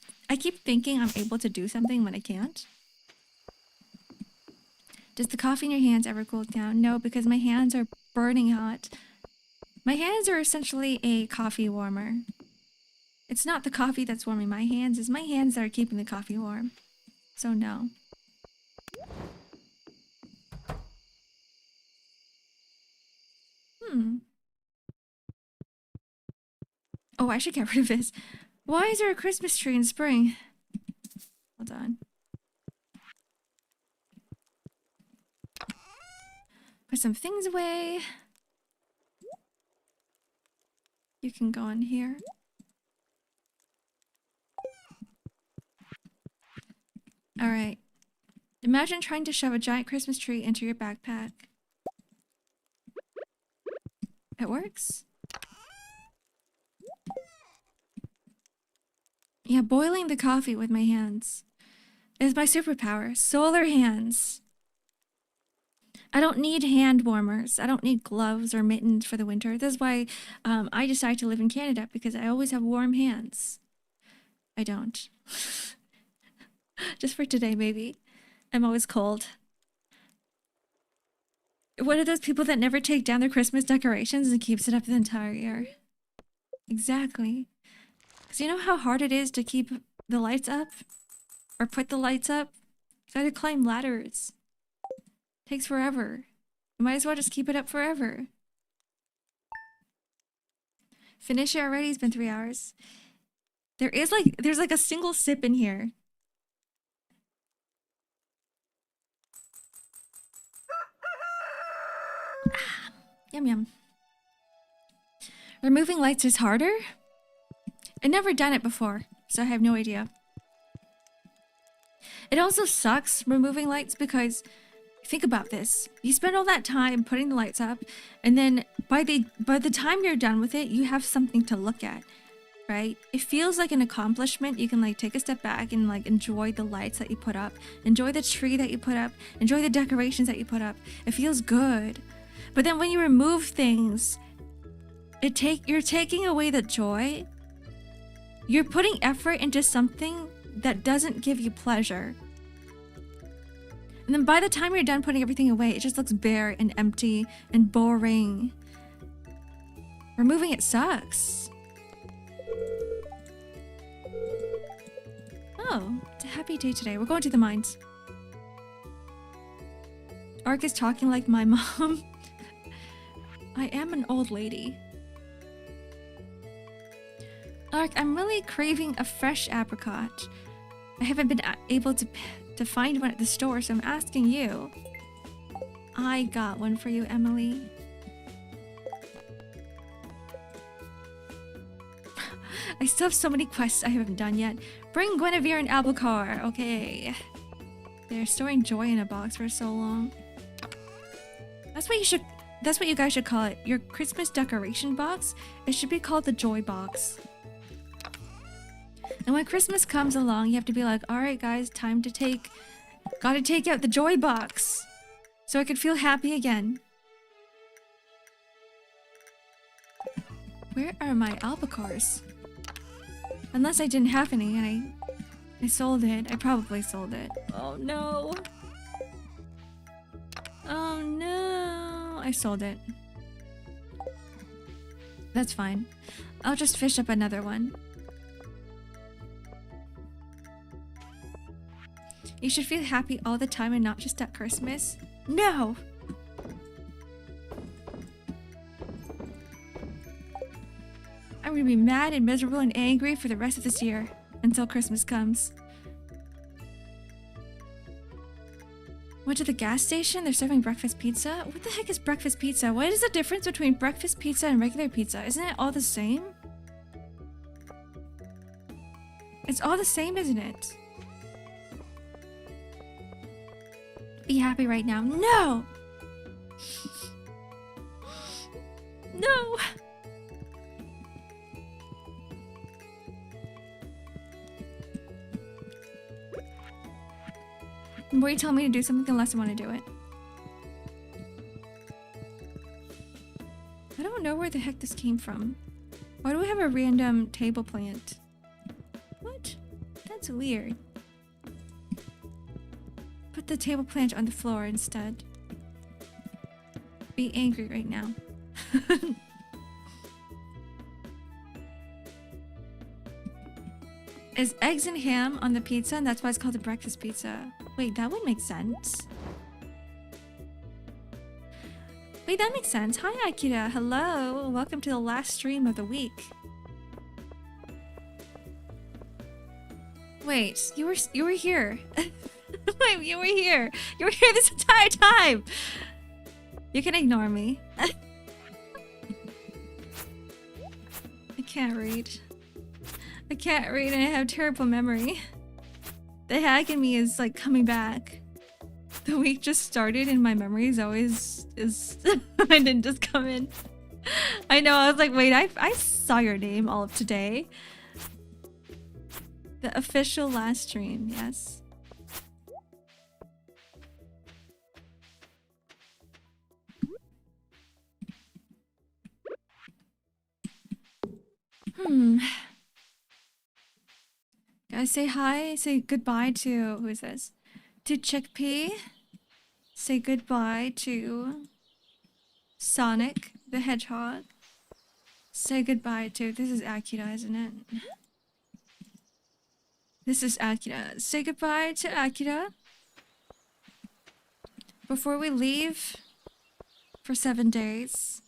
thinking I'm able to do something when I can't. Does the coffee in your hands ever cool down? No, because my hands are burning hot. My hands are essentially a coffee warmer. It's not the coffee that's warming my hands, it's my hands that are keeping the coffee warm. So no. Oh, I should get rid of this. Why is there a Christmas tree in spring? Hold on. Put some things away. You can go in here. Alright. Imagine trying to shove a giant Christmas tree into your backpack. It works? Yeah, boiling the coffee with my hands is my superpower. Solar hands. I don't need hand warmers. I don't need gloves or mittens for the winter. This is why I decided to live in Canada, because I always have warm hands. I don't. Just for today, maybe. I'm always cold. One of those people that never take down their Christmas decorations and keeps it up the entire year. Exactly. Because you know how hard it is to keep the lights up? Or put the lights up? You gotta climb ladders. Takes forever. You might as well just keep it up forever. Finish it already? It's been 3 hours. There's like a single sip in here. Yum yum. Removing lights is harder? I've never done it before, so I have no idea. It also sucks removing lights because think about this. You spend all that time putting the lights up, and then by the time you're done with it, you have something to look at, right? It feels like an accomplishment. You can like take a step back and like enjoy the lights that you put up, enjoy the tree that you put up, enjoy the decorations that you put up. It feels good. But then when you remove things, you're taking away the joy. You're putting effort into something that doesn't give you pleasure. And then by the time you're done putting everything away, it just looks bare and empty and boring. Removing it sucks. Oh, it's a happy day today. We're going to the mines. Ark is talking like my mom. I am an old lady. Ark, I'm really craving a fresh apricot. I haven't been able to find one at the store, so I'm asking you. I got one for you, Emily. I still have so many quests I haven't done yet. Bring Guinevere and Albacar. Okay. They're storing joy in a box for so long. That's what you should... That's what you guys should call it. Your Christmas decoration box. It should be called the Joy Box. And when Christmas comes along, you have to be like, all right, guys, time to take... Gotta take out the Joy Box. So I could feel happy again. Where are my albacores? Unless I didn't have any and I sold it. I probably sold it. Oh no. Oh no. I sold it. That's fine. I'll just fish up another one. You should feel happy all the time and not just at Christmas. No! I'm gonna be mad and miserable and angry for the rest of this year until Christmas comes. Went to the gas station. They're serving breakfast pizza. What the heck is breakfast pizza? What is the difference between breakfast pizza and regular pizza? Isn't it all the same? It's all the same, isn't it? Be happy right now. No! No! The more you tell me to do something, the less I want to do it. I don't know where the heck this came from. Why do we have a random table plant? What? That's weird. Put the table plant on the floor instead. Be angry right now. Is eggs and ham on the pizza, and that's why it's called a breakfast pizza. Wait, that would make sense. Wait, that makes sense. Hi, Akira. Hello. Welcome to the last stream of the week. Wait, you were here. Wait, you were here. You were here this entire time. You can ignore me. I can't read. I can't read and I have terrible memory. The hack in me is like coming back. The week just started and my memory is always I didn't just come in. I know, I was like, wait, I saw your name all of today. The official last stream, yes. Guys, say hi, say goodbye to, who is this? To Chickpea. Say goodbye to Sonic the Hedgehog. Say goodbye to, this is Akira, isn't it? This is Akira. Say goodbye to Akira. Before we leave for 7 days.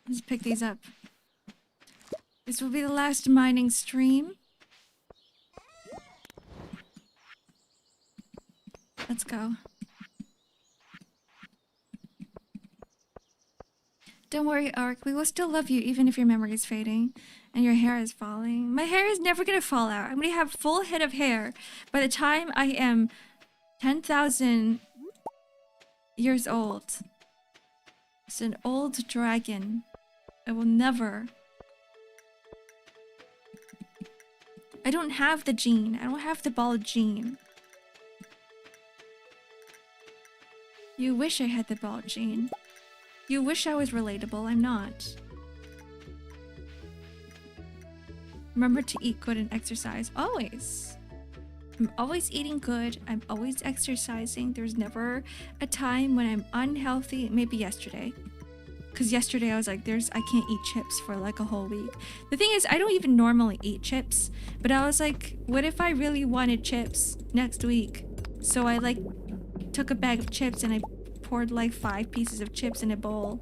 Let's pick these up. This will be the last mining stream. Let's go. Don't worry, Ark. We will still love you even if your memory is fading and your hair is falling. My hair is never gonna fall out. I'm gonna have a full head of hair by the time I am 10,000 years old. It's an old dragon. I will never... I don't have the gene. I don't have the bald gene. You wish I had the bald gene. You wish I was relatable. I'm not. Remember to eat good and exercise. Always. I'm always eating good. I'm always exercising. There's never a time when I'm unhealthy. Maybe yesterday. Because yesterday I was like, I can't eat chips for like a whole week. The thing is, I don't even normally eat chips. But I was like, what if I really wanted chips next week? So I like took a bag of chips and I poured like 5 pieces of chips in a bowl.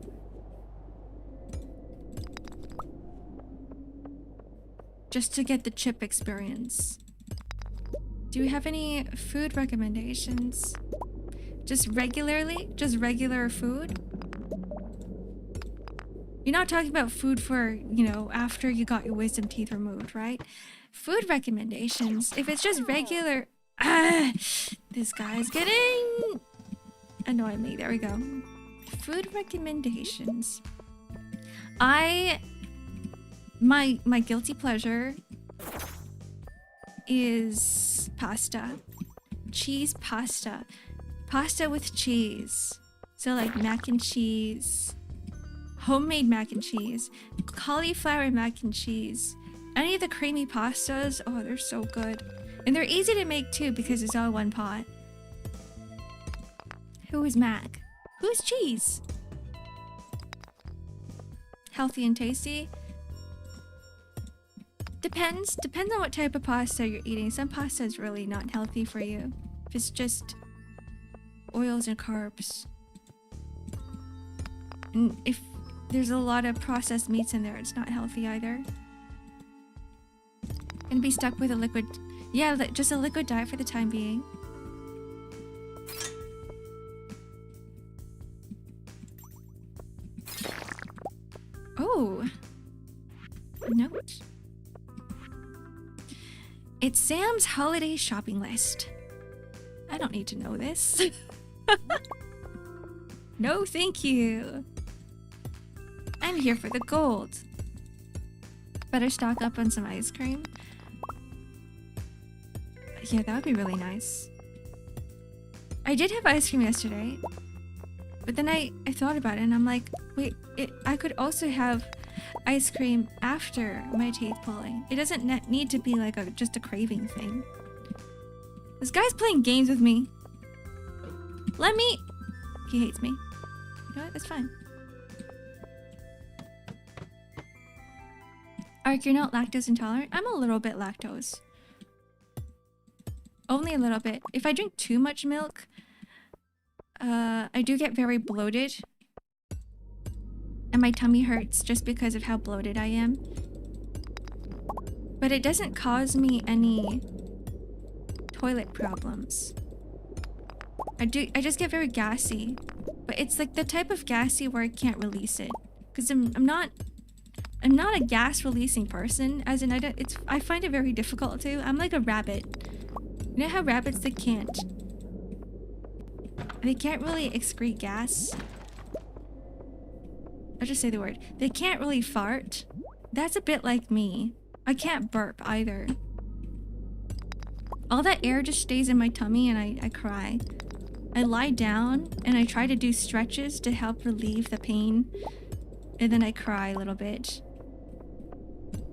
Just to get the chip experience. Do you have any food recommendations? Just regularly? Just regular food? You're not talking about food for, you know, after you got your wisdom teeth removed, right? Food recommendations. If it's just regular... Ah, this guy's getting... annoying me. There we go. Food recommendations. My guilty pleasure is pasta. Cheese pasta. Pasta with cheese. So like mac and cheese. Homemade mac and cheese. Cauliflower mac and cheese. Any of the creamy pastas, oh, they're so good. And they're easy to make too because it's all one pot. Who is mac? Who is cheese? Healthy and tasty? Depends on what type of pasta you're eating. Some pasta is really not healthy for you. If it's just oils and carbs. And if there's a lot of processed meats in there, it's not healthy either. And be stuck with a liquid... Yeah, just a liquid diet for the time being. Oh. Note. It's Sam's holiday shopping list. I don't need to know this. No, thank you. I'm here for the gold. Better stock up on some ice cream. Yeah, that would be really nice. I did have ice cream yesterday. But then I thought about it and I'm like, wait, I could also have ice cream after my teeth pulling. It doesn't need to be like just a craving thing. This guy's playing games with me. Let me... He hates me. You know what? That's fine. Ark, you're not lactose intolerant? I'm a little bit lactose. Only a little bit. If I drink too much milk, I do get very bloated. And my tummy hurts just because of how bloated I am. But it doesn't cause me any toilet problems. I just get very gassy. But it's like the type of gassy where I can't release it. Because I'm not a gas releasing person. As in I find it very difficult to. I'm like a rabbit. You know how rabbits they can't really excrete gas? I'll just say the word. They can't really fart. That's a bit like me. I can't burp either. All that air just stays in my tummy and I cry. I lie down and I try to do stretches to help relieve the pain. And then I cry a little bit.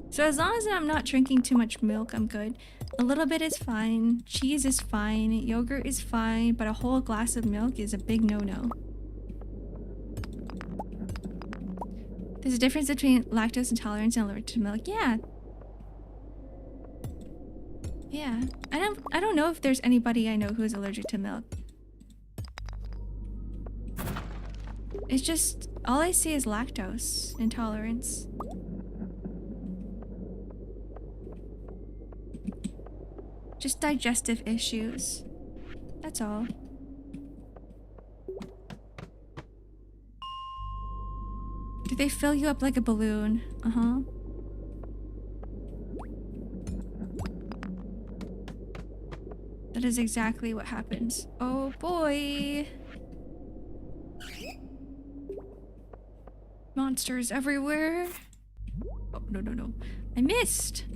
So as long as I'm not drinking too much milk, I'm good. A little bit is fine. Cheese is fine. Yogurt is fine. But a whole glass of milk is a big no-no. There's a difference between lactose intolerance and allergic to milk. Yeah. Yeah. I don't know if there's anybody I know who is allergic to milk. It's just all I see is lactose intolerance. Just digestive issues. That's all. Do they fill you up like a balloon? Uh-huh. That is exactly what happens. Oh boy. Monsters everywhere. Oh, no, no, no. I missed.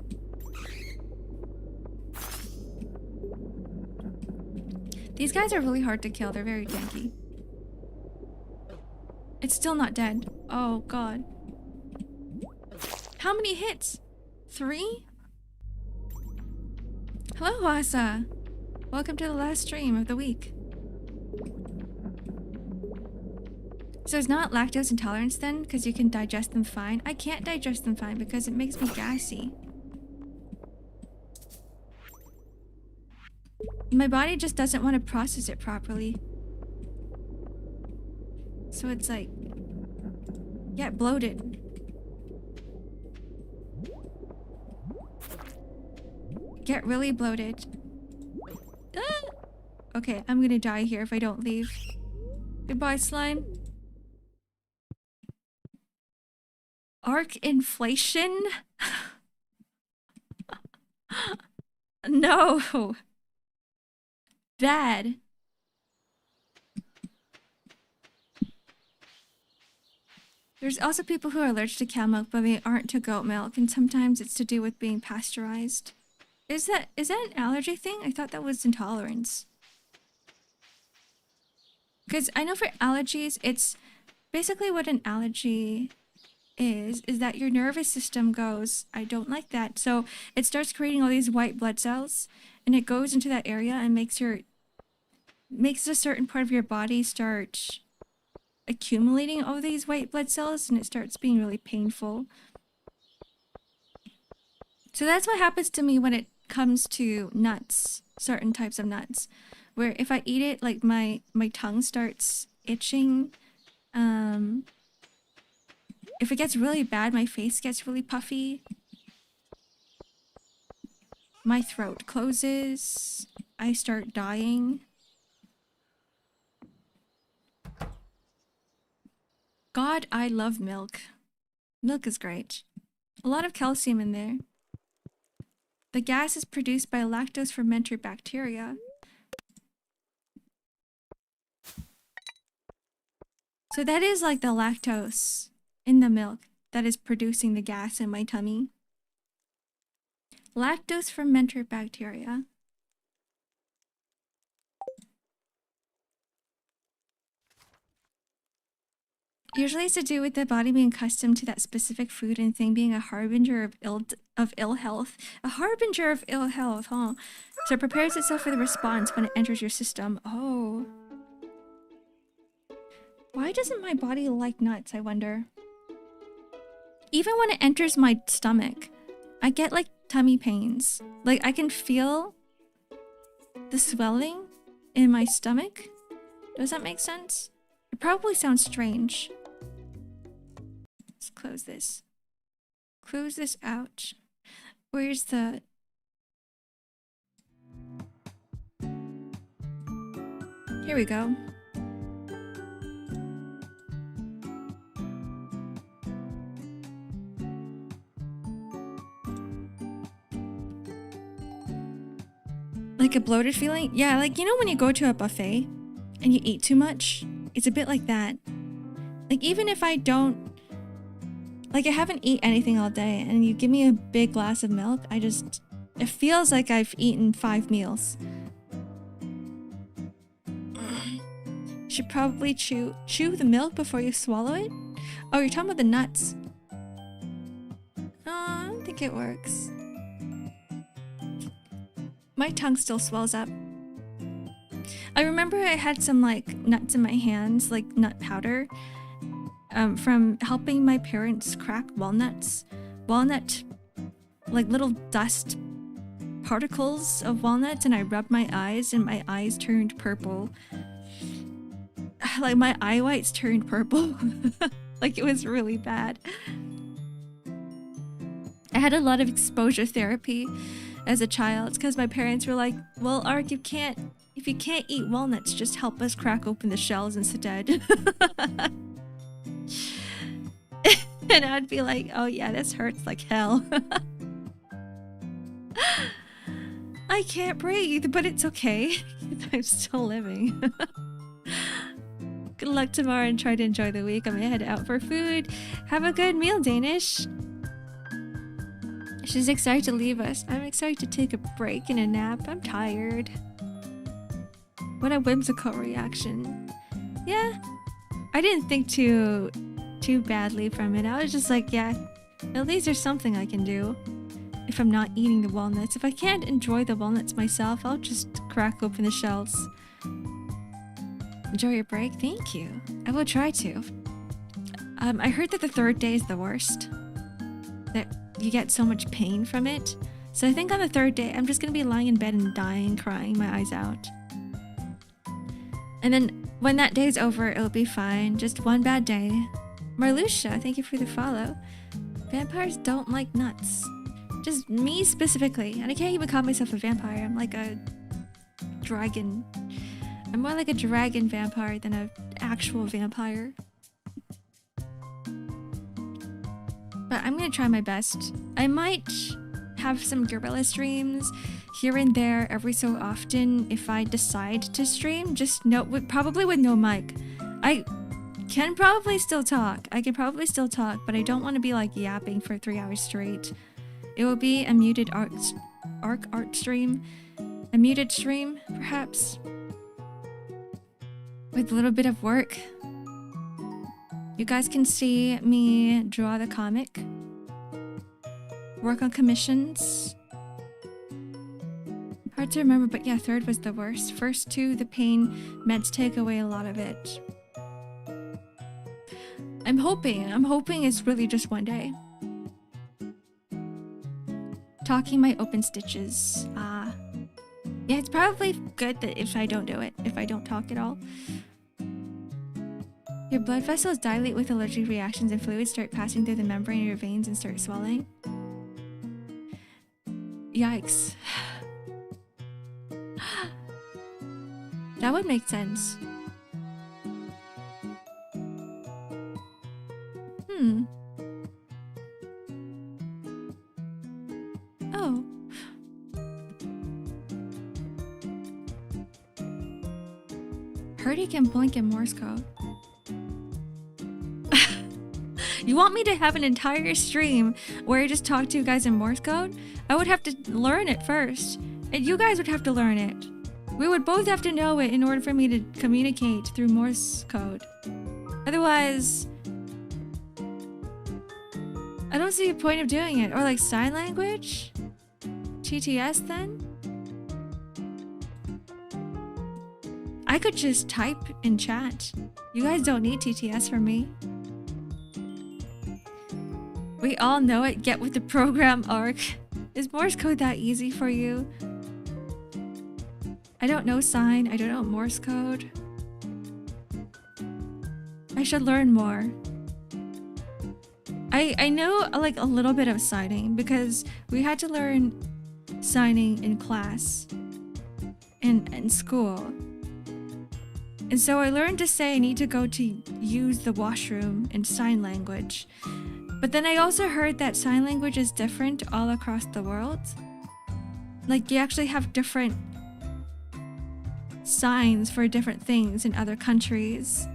These guys are really hard to kill. They're very tanky. It's still not dead. Oh, God. How many hits? 3? Hello, Asa. Welcome to the last stream of the week. So it's not lactose intolerance then? Because you can digest them fine? I can't digest them fine because it makes me gassy. My body just doesn't want to process it properly. So it's like... yeah, bloated. Get really bloated. Ah! Okay, I'm gonna die here if I don't leave. Goodbye, slime. Ark inflation? No. Bad. There's also people who are allergic to cow milk, but they aren't to goat milk, and sometimes it's to do with being pasteurized. Is that an allergy thing? I thought that was intolerance. Because I know for allergies, it's basically what an allergy is that your nervous system goes, I don't like that. So it starts creating all these white blood cells, and it goes into that area and makes a certain part of your body start accumulating all these white blood cells, and it starts being really painful. So that's what happens to me when it comes to nuts, certain types of nuts, where if I eat it, like my tongue starts itching. If it gets really bad, my face gets really puffy. My throat closes. I start dying. God, I love milk. Milk is great. A lot of calcium in there. The gas is produced by lactose fermenter bacteria. So that is like the lactose in the milk that is producing the gas in my tummy. Lactose fermenter bacteria. Usually it's to do with the body being accustomed to that specific food and thing being a harbinger of ill health. A harbinger of ill health, huh? So it prepares itself for the response when it enters your system. Oh. Why doesn't my body like nuts, I wonder? Even when it enters my stomach, I get like tummy pains. Like I can feel the swelling in my stomach. Does that make sense? It probably sounds strange. Let's close this. Close this out. Where's the... Here we go. Like a bloated feeling? Yeah, like, you know when you go to a buffet and you eat too much? It's a bit like that. Like, even if I don't... Like, I haven't eaten anything all day and you give me a big glass of milk, it feels like I've eaten 5 meals. Should probably chew the milk before you swallow it? Oh, you're talking about the nuts. Oh, I don't think it works. My tongue still swells up. I remember I had some like nuts in my hands, like nut powder, from helping my parents crack walnuts. Walnut, like little dust particles of walnuts, and I rubbed my eyes and my eyes turned purple. Like my eye whites turned purple. Like it was really bad. I had a lot of exposure therapy as a child because my parents were like, well, Ark, if you can't eat walnuts, just help us crack open the shells instead. And I'd be like, oh yeah, this hurts like hell. I can't breathe, but it's okay. I'm still living. Good luck tomorrow and try to enjoy the week. I'm gonna head out for food. Have a good meal, Danish. She's excited to leave us. I'm excited to take a break and a nap. I'm tired. What a whimsical reaction. Yeah, I didn't think too badly from it. I was just like, yeah, at least there's something I can do if I'm not eating the walnuts. If I can't enjoy the walnuts myself, I'll just crack open the shells. Enjoy your break? Thank you. I will try to. I heard that the 3rd day is the worst. That you get so much pain from it. So I think on the 3rd day, I'm just gonna be lying in bed and dying, crying my eyes out. And then when that day's over, it'll be fine. Just one bad day. Marlucia, thank you for the follow. Vampires don't like nuts. Just me specifically. And I can't even call myself a vampire. I'm like a dragon. I'm more like a dragon vampire than an actual vampire. but I'm gonna try my best. I might have some gorilla streams here and there every so often if I decide to stream. Just probably with no mic. I can probably still talk. I can probably still talk, but I don't want to be like yapping for 3 hours straight. It will be a muted art stream. A muted stream, perhaps. With a little bit of work. You guys can see me draw the comic. Work on commissions. Hard to remember, but yeah, third was the worst. First two, the pain, meds take away a lot of it. I'm hoping it's really just one day. Talking my open stitches. Yeah, it's probably good that if I don't do it, if I don't talk at all. Your blood vessels dilate with allergic reactions and fluids start passing through the membrane of your veins and start swelling. Yikes. That would make sense. Oh. Heard he can blink in Morse code. You want me to have an entire stream where I just talk to you guys in Morse code? I would have to learn it first. And you guys would have to learn it. We would both have to know it in order for me to communicate through Morse code. Otherwise, I don't see a point of doing it. Or like sign language? TTS then? I could just type in chat. You guys don't need TTS from me. We all know it. Get with the program, Ark. Is Morse code that easy for you? I don't know sign. I don't know Morse code. I should learn more. I know like a little bit of signing because we had to learn signing in class in school. And so I learned to say I need to go to use the washroom in sign language. But then I also heard that sign language is different all across the world. Like you actually have different signs for different things in other countries.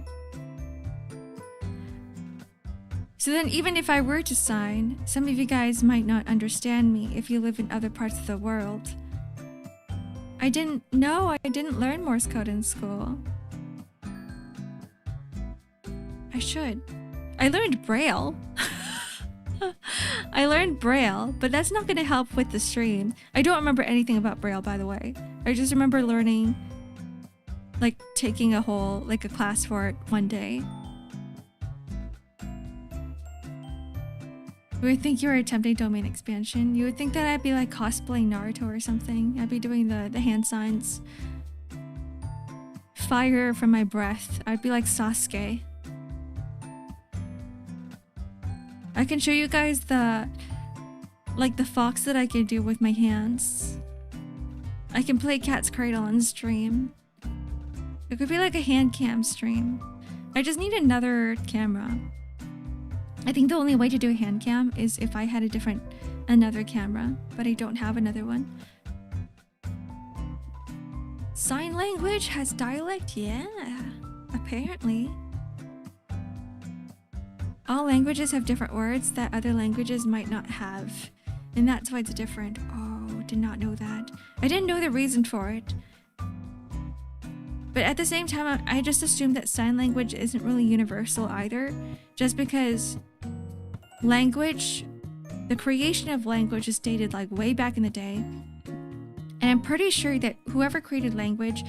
So then even if I were to sign, some of you guys might not understand me if you live in other parts of the world. I didn't learn Morse code in school. I should. I learned Braille. I learned Braille, but that's not going to help with the stream. I don't remember anything about Braille, by the way. I just remember learning, like, taking a class for it one day. You would think you were attempting domain expansion. You would think that I'd be like cosplaying Naruto or something. I'd be doing the hand signs. Fire from my breath. I'd be like Sasuke. I can show you guys the fox that I can do with my hands. I can play Cat's Cradle on stream. It could be like a hand cam stream. I just need another camera. I think the only way to do a hand cam is if I had another camera, but I don't have another one. Sign language has dialect? Yeah, apparently. All languages have different words that other languages might not have, and that's why it's different. Oh, did not know that. I didn't know the reason for it. But at the same time, I just assumed that sign language isn't really universal either, just because language, the creation of language is dated like way back in the day. And I'm pretty sure that whoever created language,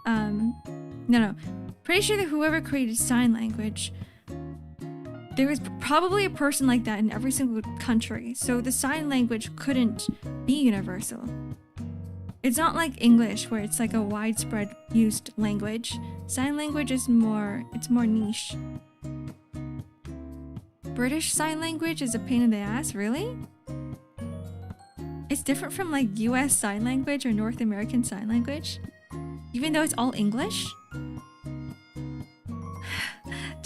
pretty sure that whoever created sign language, there was probably a person like that in every single country. So the sign language couldn't be universal. It's not like English where it's like a widespread used language. Sign language is more niche. British Sign Language is a pain in the ass, really? It's different from like US Sign Language or North American Sign Language? Even though it's all English?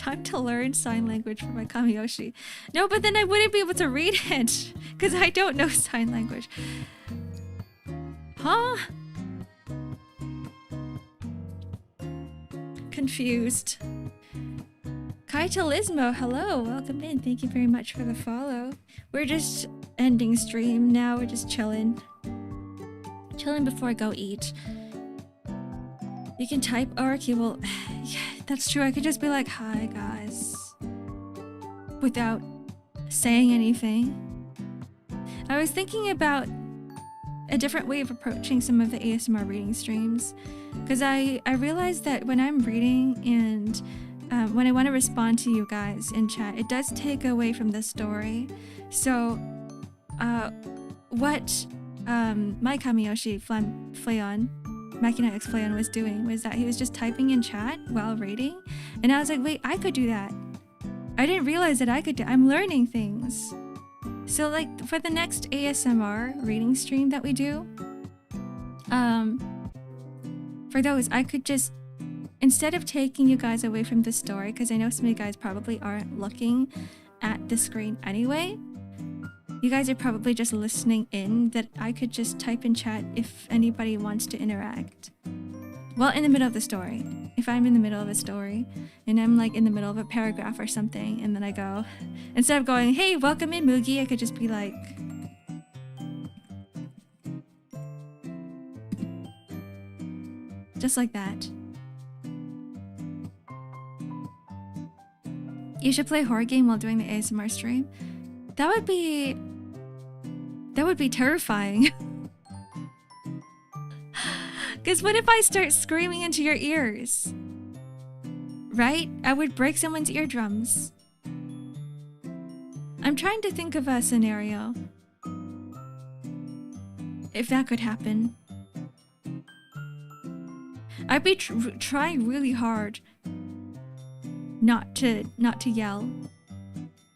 Time to learn sign language for my Kamiyoshi. No, but then I wouldn't be able to read it because I don't know sign language. Huh? Confused. Kaitalismo, hello, welcome in. Thank you very much for the follow. We're just ending stream now. We're just chilling. Chilling before I go eat. You can type Ark, you will... Yeah, that's true. I could just be like, hi guys. Without saying anything. I was thinking about a different way of approaching some of the ASMR reading streams. Because I realized that when I'm reading and when I want to respond to you guys in chat, it does take away from the story. So, what my Kamiyoshi Flayon, Machina X Flayon was doing was that he was just typing in chat while reading. And I was like, wait, I could do that. I didn't realize that I could do. I'm learning things. So like for the next ASMR reading stream that we do, for those, I could just, instead of taking you guys away from the story, because I know some of you guys probably aren't looking at the screen anyway, you guys are probably just listening in, that I could just type in chat if anybody wants to interact. Well, in the middle of the story. If I'm in the middle of a story and I'm like in the middle of a paragraph or something, and then I go, instead of going, hey, welcome in Mugi, I could just be like, just like that. You should play a horror game while doing the ASMR stream. That would be terrifying. Because what if I start screaming into your ears? Right? I would break someone's eardrums. I'm trying to think of a scenario. If that could happen. I'd be trying really hard not to yell.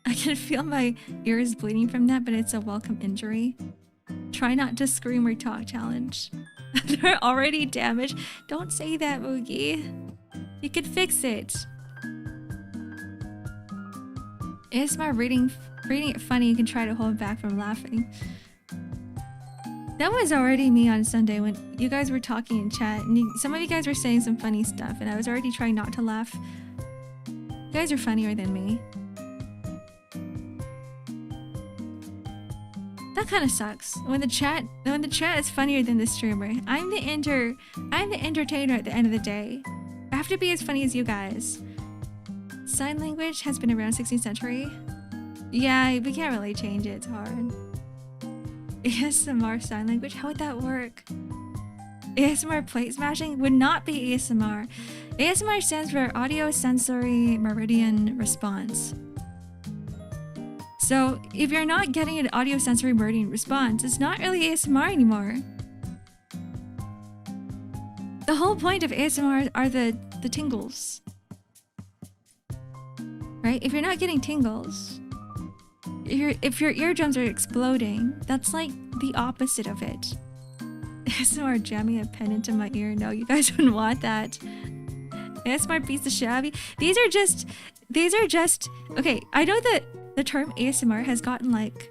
I can feel my ears bleeding from that, but it's a welcome injury. Try not to scream or talk challenge. They're already damaged. Don't say that, Moogie. You could fix it. ASMR reading it funny, you can try to hold back from laughing. That was already me on Sunday when you guys were talking in chat, and some of you guys were saying some funny stuff, and I was already trying not to laugh. You guys are funnier than me. That kind of sucks. When the chat is funnier than the streamer. I'm the entertainer at the end of the day. I have to be as funny as you guys. Sign language has been around 16th century. Yeah, we can't really change it. It's hard. ASMR sign language? How would that work? ASMR plate smashing would not be ASMR. ASMR stands for Audio Sensory Meridian Response. So, if you're not getting an audio sensory meridian response, it's not really ASMR anymore. The whole point of ASMR are the tingles. Right? If you're not getting tingles, if your eardrums are exploding, that's like the opposite of it. ASMR jamming a pen into my ear. No, you guys wouldn't want that. ASMR piece of shabby. These are just... Okay, I know that the term ASMR has gotten like...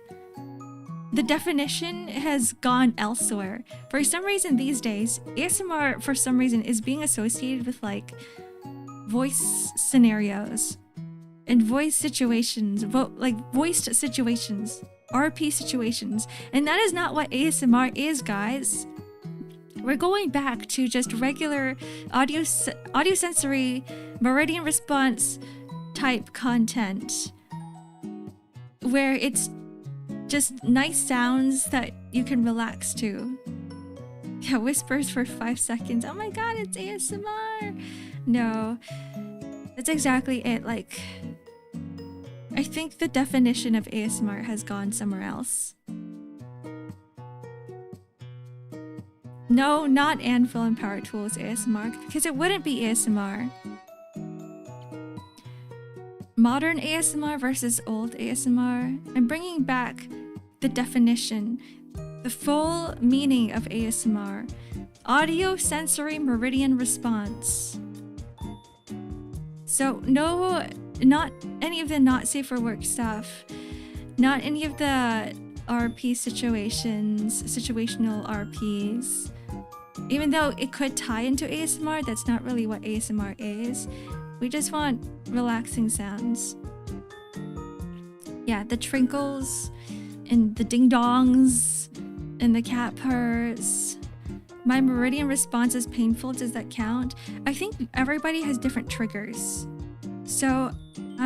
The definition has gone elsewhere. For some reason these days, ASMR for some reason is being associated with like voice scenarios and voice situations, like voiced situations, RP situations. And that is not what ASMR is, guys. We're going back to just regular audio sensory meridian response type content, where it's just nice sounds that you can relax to. Yeah, whispers for 5 seconds. Oh my god, it's ASMR! No, that's exactly it. Like, I think the definition of ASMR has gone somewhere else. No, not Anvil and Power Tools ASMR, because it wouldn't be ASMR. Modern ASMR versus old ASMR. I'm bringing back the definition, the full meaning of ASMR. Audio sensory meridian response. So no not any of the not safe for work stuff, not any of the RP situations, situational RPs. Even though it could tie into ASMR, that's not really what ASMR is. We just want relaxing sounds. Yeah, the trinkles and the ding-dongs and the cat purrs. My meridian response is painful. Does that count? I think everybody has different triggers. So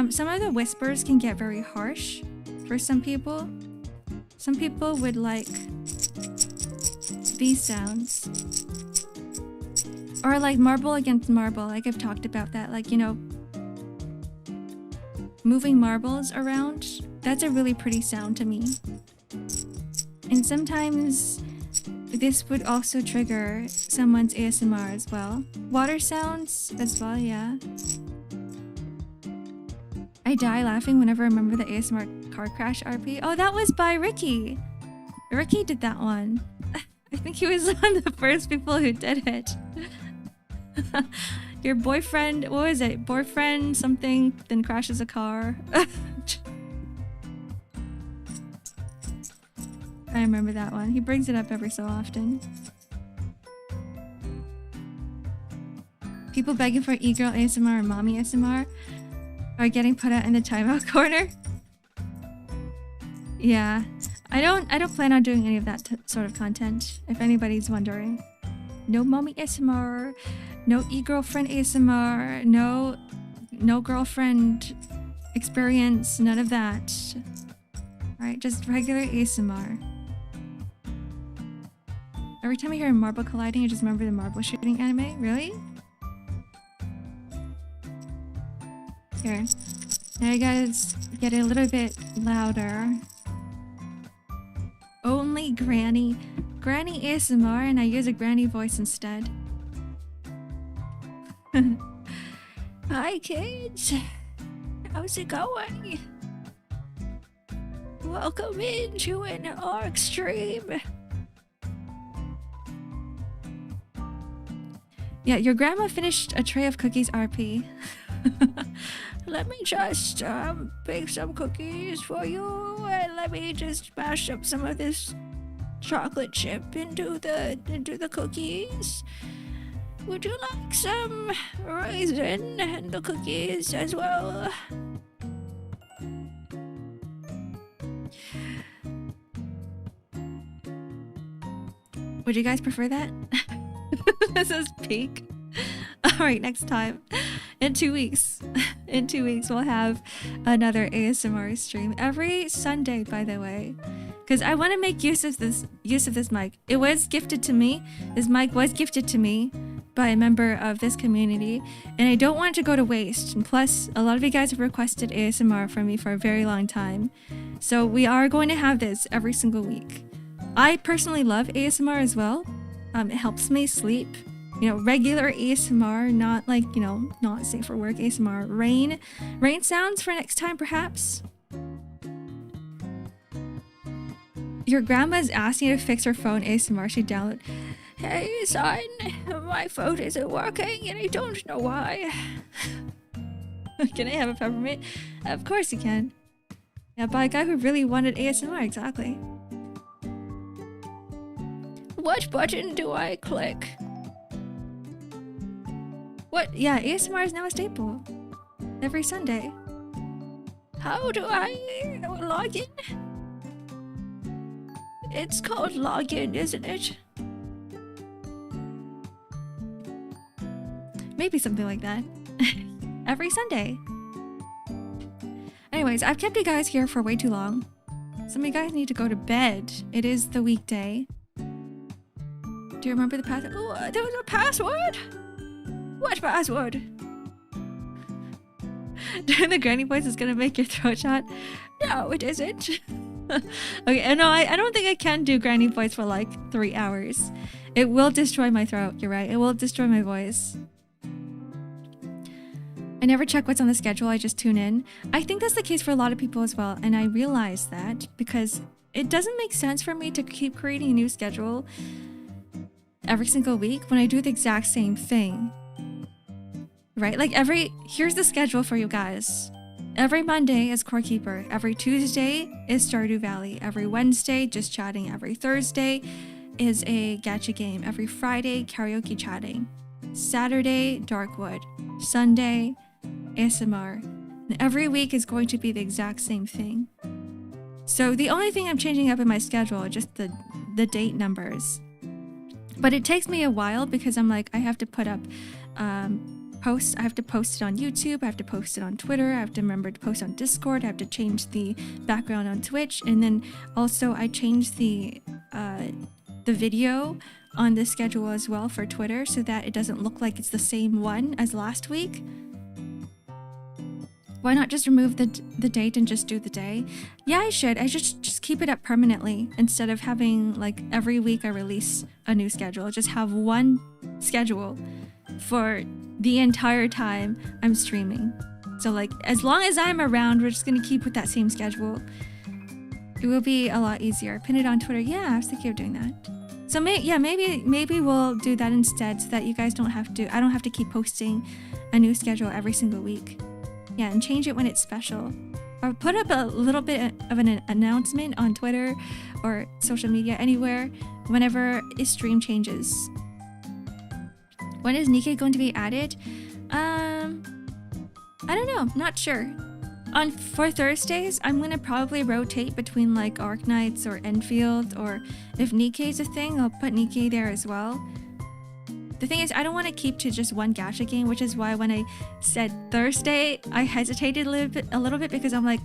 some of the whispers can get very harsh for some people. Some people would like these sounds. Or like marble against marble, like I've talked about that. Like, you know, moving marbles around. That's a really pretty sound to me. And sometimes this would also trigger someone's ASMR as well. Water sounds as well, yeah. I die laughing whenever I remember the ASMR car crash RP. Oh, that was by Ricky. Ricky did that one. I think he was one of the first people who did it. Your boyfriend, what was it? Boyfriend something, then crashes a car. I remember that one. He brings it up every so often. People begging for e-girl ASMR or mommy ASMR are getting put out in the timeout corner. Yeah, I don't plan on doing any of that sort of content, if anybody's wondering. No mommy ASMR, no e-girlfriend ASMR, no girlfriend experience, none of that. Alright, just regular ASMR. Every time I hear a marble colliding, I just remember the marble shooting anime. Really? Here. Now you guys get it a little bit louder. Only Granny ASMR, and I use a granny voice instead. Hi kids! How's it going? Welcome into an ARK stream! Yeah, your grandma finished a tray of cookies RP. Let me just bake some cookies for you, and let me just mash up some of this chocolate chip into the cookies. Would you like some raisin in the cookies as well? Would you guys prefer that? This is peak. Alright, next time. In 2 weeks. In 2 weeks, we'll have another ASMR stream. Every Sunday, by the way. Because I want to make use of this mic. It was gifted to me. This mic was gifted to me by a member of this community. And I don't want it to go to waste. And plus, a lot of you guys have requested ASMR from me for a very long time. So we are going to have this every single week. I personally love ASMR as well. It helps me sleep. You know, regular ASMR, not like, you know, not safe for work ASMR. Rain sounds for next time, perhaps. Your grandma's asking you to fix her phone ASMR. She downloaded. Hey, son, my phone isn't working and I don't know why. Can I have a peppermint? Of course you can. Yeah, by a guy who really wanted ASMR, exactly. What button do I click? What? Yeah, ASMR is now a staple. Every Sunday. How do I log in? It's called login, isn't it? Maybe something like that. Every Sunday. Anyways, I've kept you guys here for way too long. Some of you guys need to go to bed. It is the weekday. Do you remember the password? Oh, there was a password? What password? Doing the granny voice is gonna make your throat shot? No, it isn't. Okay, no, I don't think I can do granny voice for like 3 hours. It will destroy my throat, you're right. It will destroy my voice. I never check what's on the schedule, I just tune in. I think that's the case for a lot of people as well, and I realize that because it doesn't make sense for me to keep creating a new schedule every single week when I do the exact same thing. Right? Like here's the schedule for you guys. Every Monday is Core Keeper. Every Tuesday is Stardew Valley. Every Wednesday, just chatting. Every Thursday is a gacha game. Every Friday, karaoke chatting. Saturday, Darkwood. Sunday, ASMR. And every week is going to be the exact same thing. So the only thing I'm changing up in my schedule are just the date numbers. But it takes me a while because I'm like, I have to put up posts. I have to post it on YouTube. I have to post it on Twitter. I have to remember to post on Discord. I have to change the background on Twitch. And then also I changed the video on the schedule as well for Twitter so that it doesn't look like it's the same one as last week. Why not just remove the date and just do the day? Yeah, I should. I just keep it up permanently instead of having like every week I release a new schedule. Just have one schedule for the entire time I'm streaming. So like as long as I'm around, we're just gonna keep with that same schedule. It will be a lot easier. Pin it on Twitter. Yeah, I was thinking of doing that. So maybe we'll do that instead so that you guys don't have to. I don't have to keep posting a new schedule every single week. Yeah, and change it when it's special. Or put up a little bit of an announcement on Twitter or social media, anywhere, whenever a stream changes. When is Nikkei going to be added? I don't know, not sure. For Thursdays, I'm gonna probably rotate between like Arc Nights or Enfield, or if Nikkei's a thing, I'll put Nikkei there as well. The thing is, I don't want to keep to just one gacha game, which is why when I said Thursday, I hesitated a little bit because I'm like,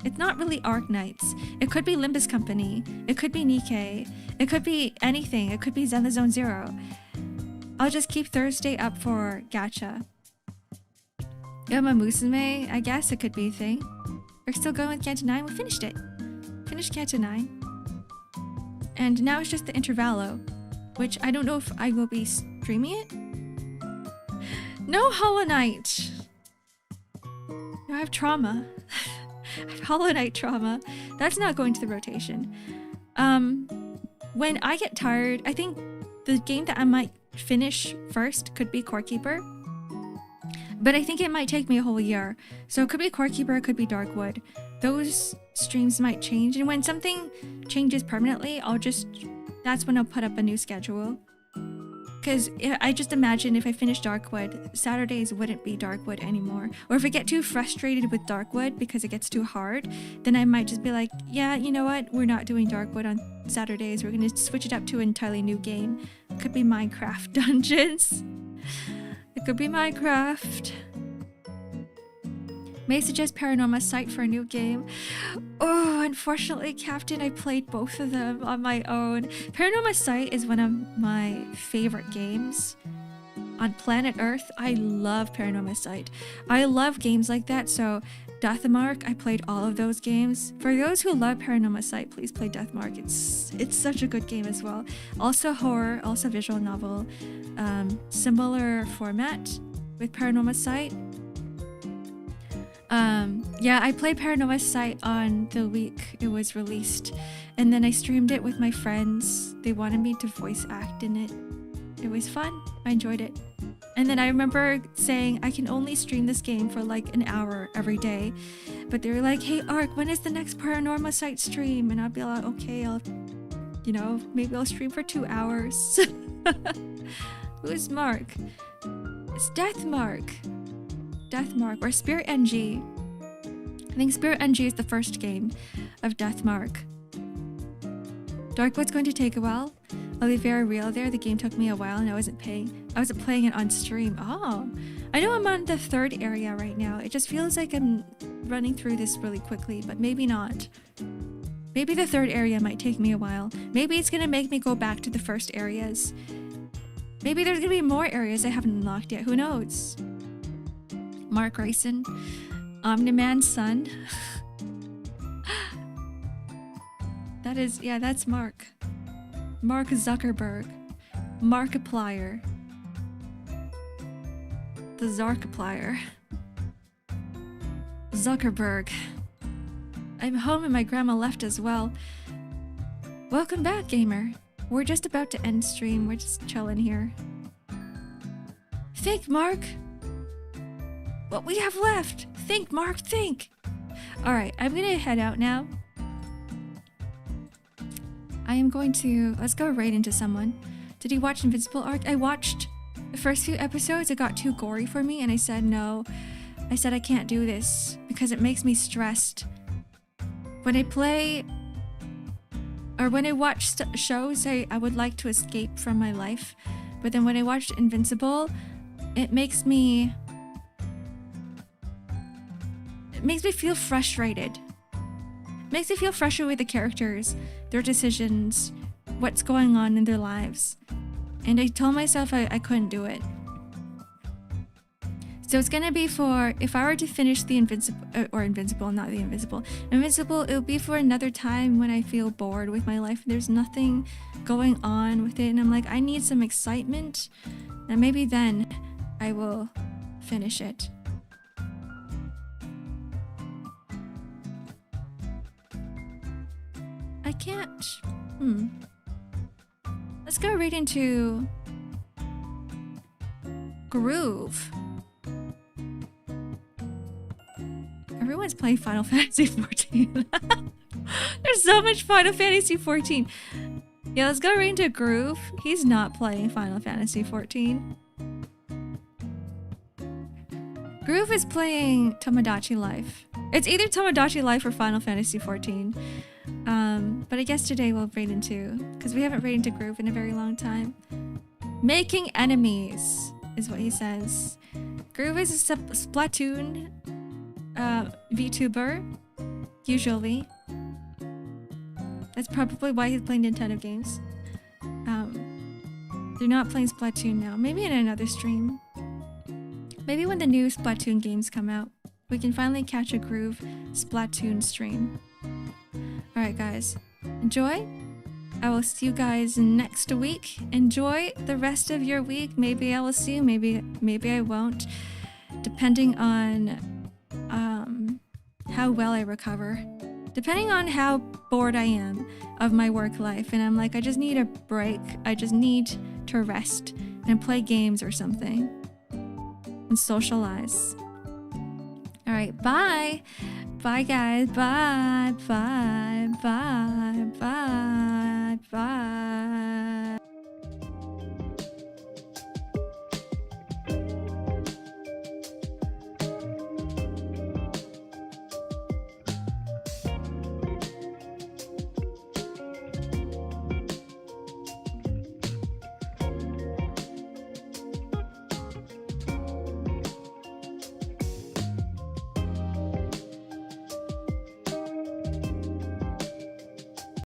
it's not really Arc Nights. It could be Limbus Company. It could be Nikkei. It could be anything. It could be Zenless Zone Zero. I'll just keep Thursday up for gacha. Yama Musume, I guess it could be a thing. We're still going with Kanto 9. We finished it. Finished Kanto 9. And now it's just the Intervallo, which I don't know if I will be streaming it. No Hollow Knight. No, I have trauma. I have Hollow Knight trauma. That's not going to the rotation. When I get tired, I think the game that I might finish first could be Core Keeper. But I think it might take me a whole year. So it could be Core Keeper, it could be Darkwood. Those streams might change. And when something changes permanently, that's when I'll put up a new schedule. Because I just imagine if I finish Darkwood, Saturdays wouldn't be Darkwood anymore. Or if I get too frustrated with Darkwood because it gets too hard, then I might just be like, yeah, you know what? We're not doing Darkwood on Saturdays. We're going to switch it up to an entirely new game. It could be Minecraft Dungeons. It could be Minecraft. May suggest Paranormal Sight for a new game. Oh, unfortunately, Captain, I played both of them on my own. Paranormal Sight is one of my favorite games on planet Earth. I love Paranormal Sight. I love games like that, so Deathmark, I played all of those games. For those who love Paranormal Sight, please play Deathmark. It's such a good game as well. Also horror, also visual novel. Similar format with Paranormal Sight. Yeah, I played Paranormal Sight on the week it was released, and then I streamed it with my friends. They wanted me to voice act in it. It was fun. I enjoyed it. And then I remember saying I can only stream this game for like an hour every day, but they were like, hey Ark, when is the next Paranormal Sight stream? And I'd be like, okay, maybe I'll stream for 2 hours. Who's Mark? It's Deathmark or Spirit NG. I think Spirit NG is the first game of Deathmark. Darkwood's going to take a while. I'll be very real there. The game took me a while and I wasn't playing it on stream. Oh, I know I'm on the 3rd area right now. It just feels like I'm running through this really quickly, but maybe not. Maybe the 3rd area might take me a while. Maybe it's gonna make me go back to the first areas. Maybe there's gonna be more areas I haven't unlocked yet. Who knows? Mark Grayson, Omni-Man's son. That's Mark. Mark Zuckerberg. Markiplier. The Zarkiplier. Zuckerberg. I'm home and my grandma left as well. Welcome back, gamer. We're just about to end stream. We're just chilling here. Think, Mark. What we have left. Think, Mark, think. All right, I'm gonna head out now. I am going to, let's go right into someone. Did you watch Invincible Arc? I watched the first few episodes. It got too gory for me and I said no. I said I can't do this because it makes me stressed. When I play or when I watch shows, I would like to escape from my life. But then when I watched Invincible, it makes me feel frustrated. It makes me feel frustrated with the characters, their decisions, what's going on in their lives. And I told myself I couldn't do it. So it's gonna be for, if I were to finish the Invincible, it would be for another time when I feel bored with my life. There's nothing going on with it and I'm like, I need some excitement. And maybe then I will finish it. I can't, Let's go right into Groove. Everyone's playing Final Fantasy 14. There's so much Final Fantasy 14. Yeah, let's go right into Groove. He's not playing Final Fantasy 14. Groove is playing Tomodachi Life. It's either Tomodachi Life or Final Fantasy 14. But I guess today we'll raid into, because we haven't raided into Groove in a very long time. Making enemies is what he says. Groove is a Splatoon VTuber, usually. That's probably why he's playing Nintendo games. They're not playing Splatoon now. Maybe in another stream. Maybe when the new Splatoon games come out, we can finally catch a Groove Splatoon stream. Alright guys, enjoy. I will see you guys next week. Enjoy the rest of your week. Maybe I will see you, maybe I won't. Depending on how well I recover. Depending on how bored I am of my work life. And I'm like, I just need a break. I just need to rest and play games or something. And socialize. Alright, bye. Bye guys. Bye. Bye. Bye. Bye. Bye.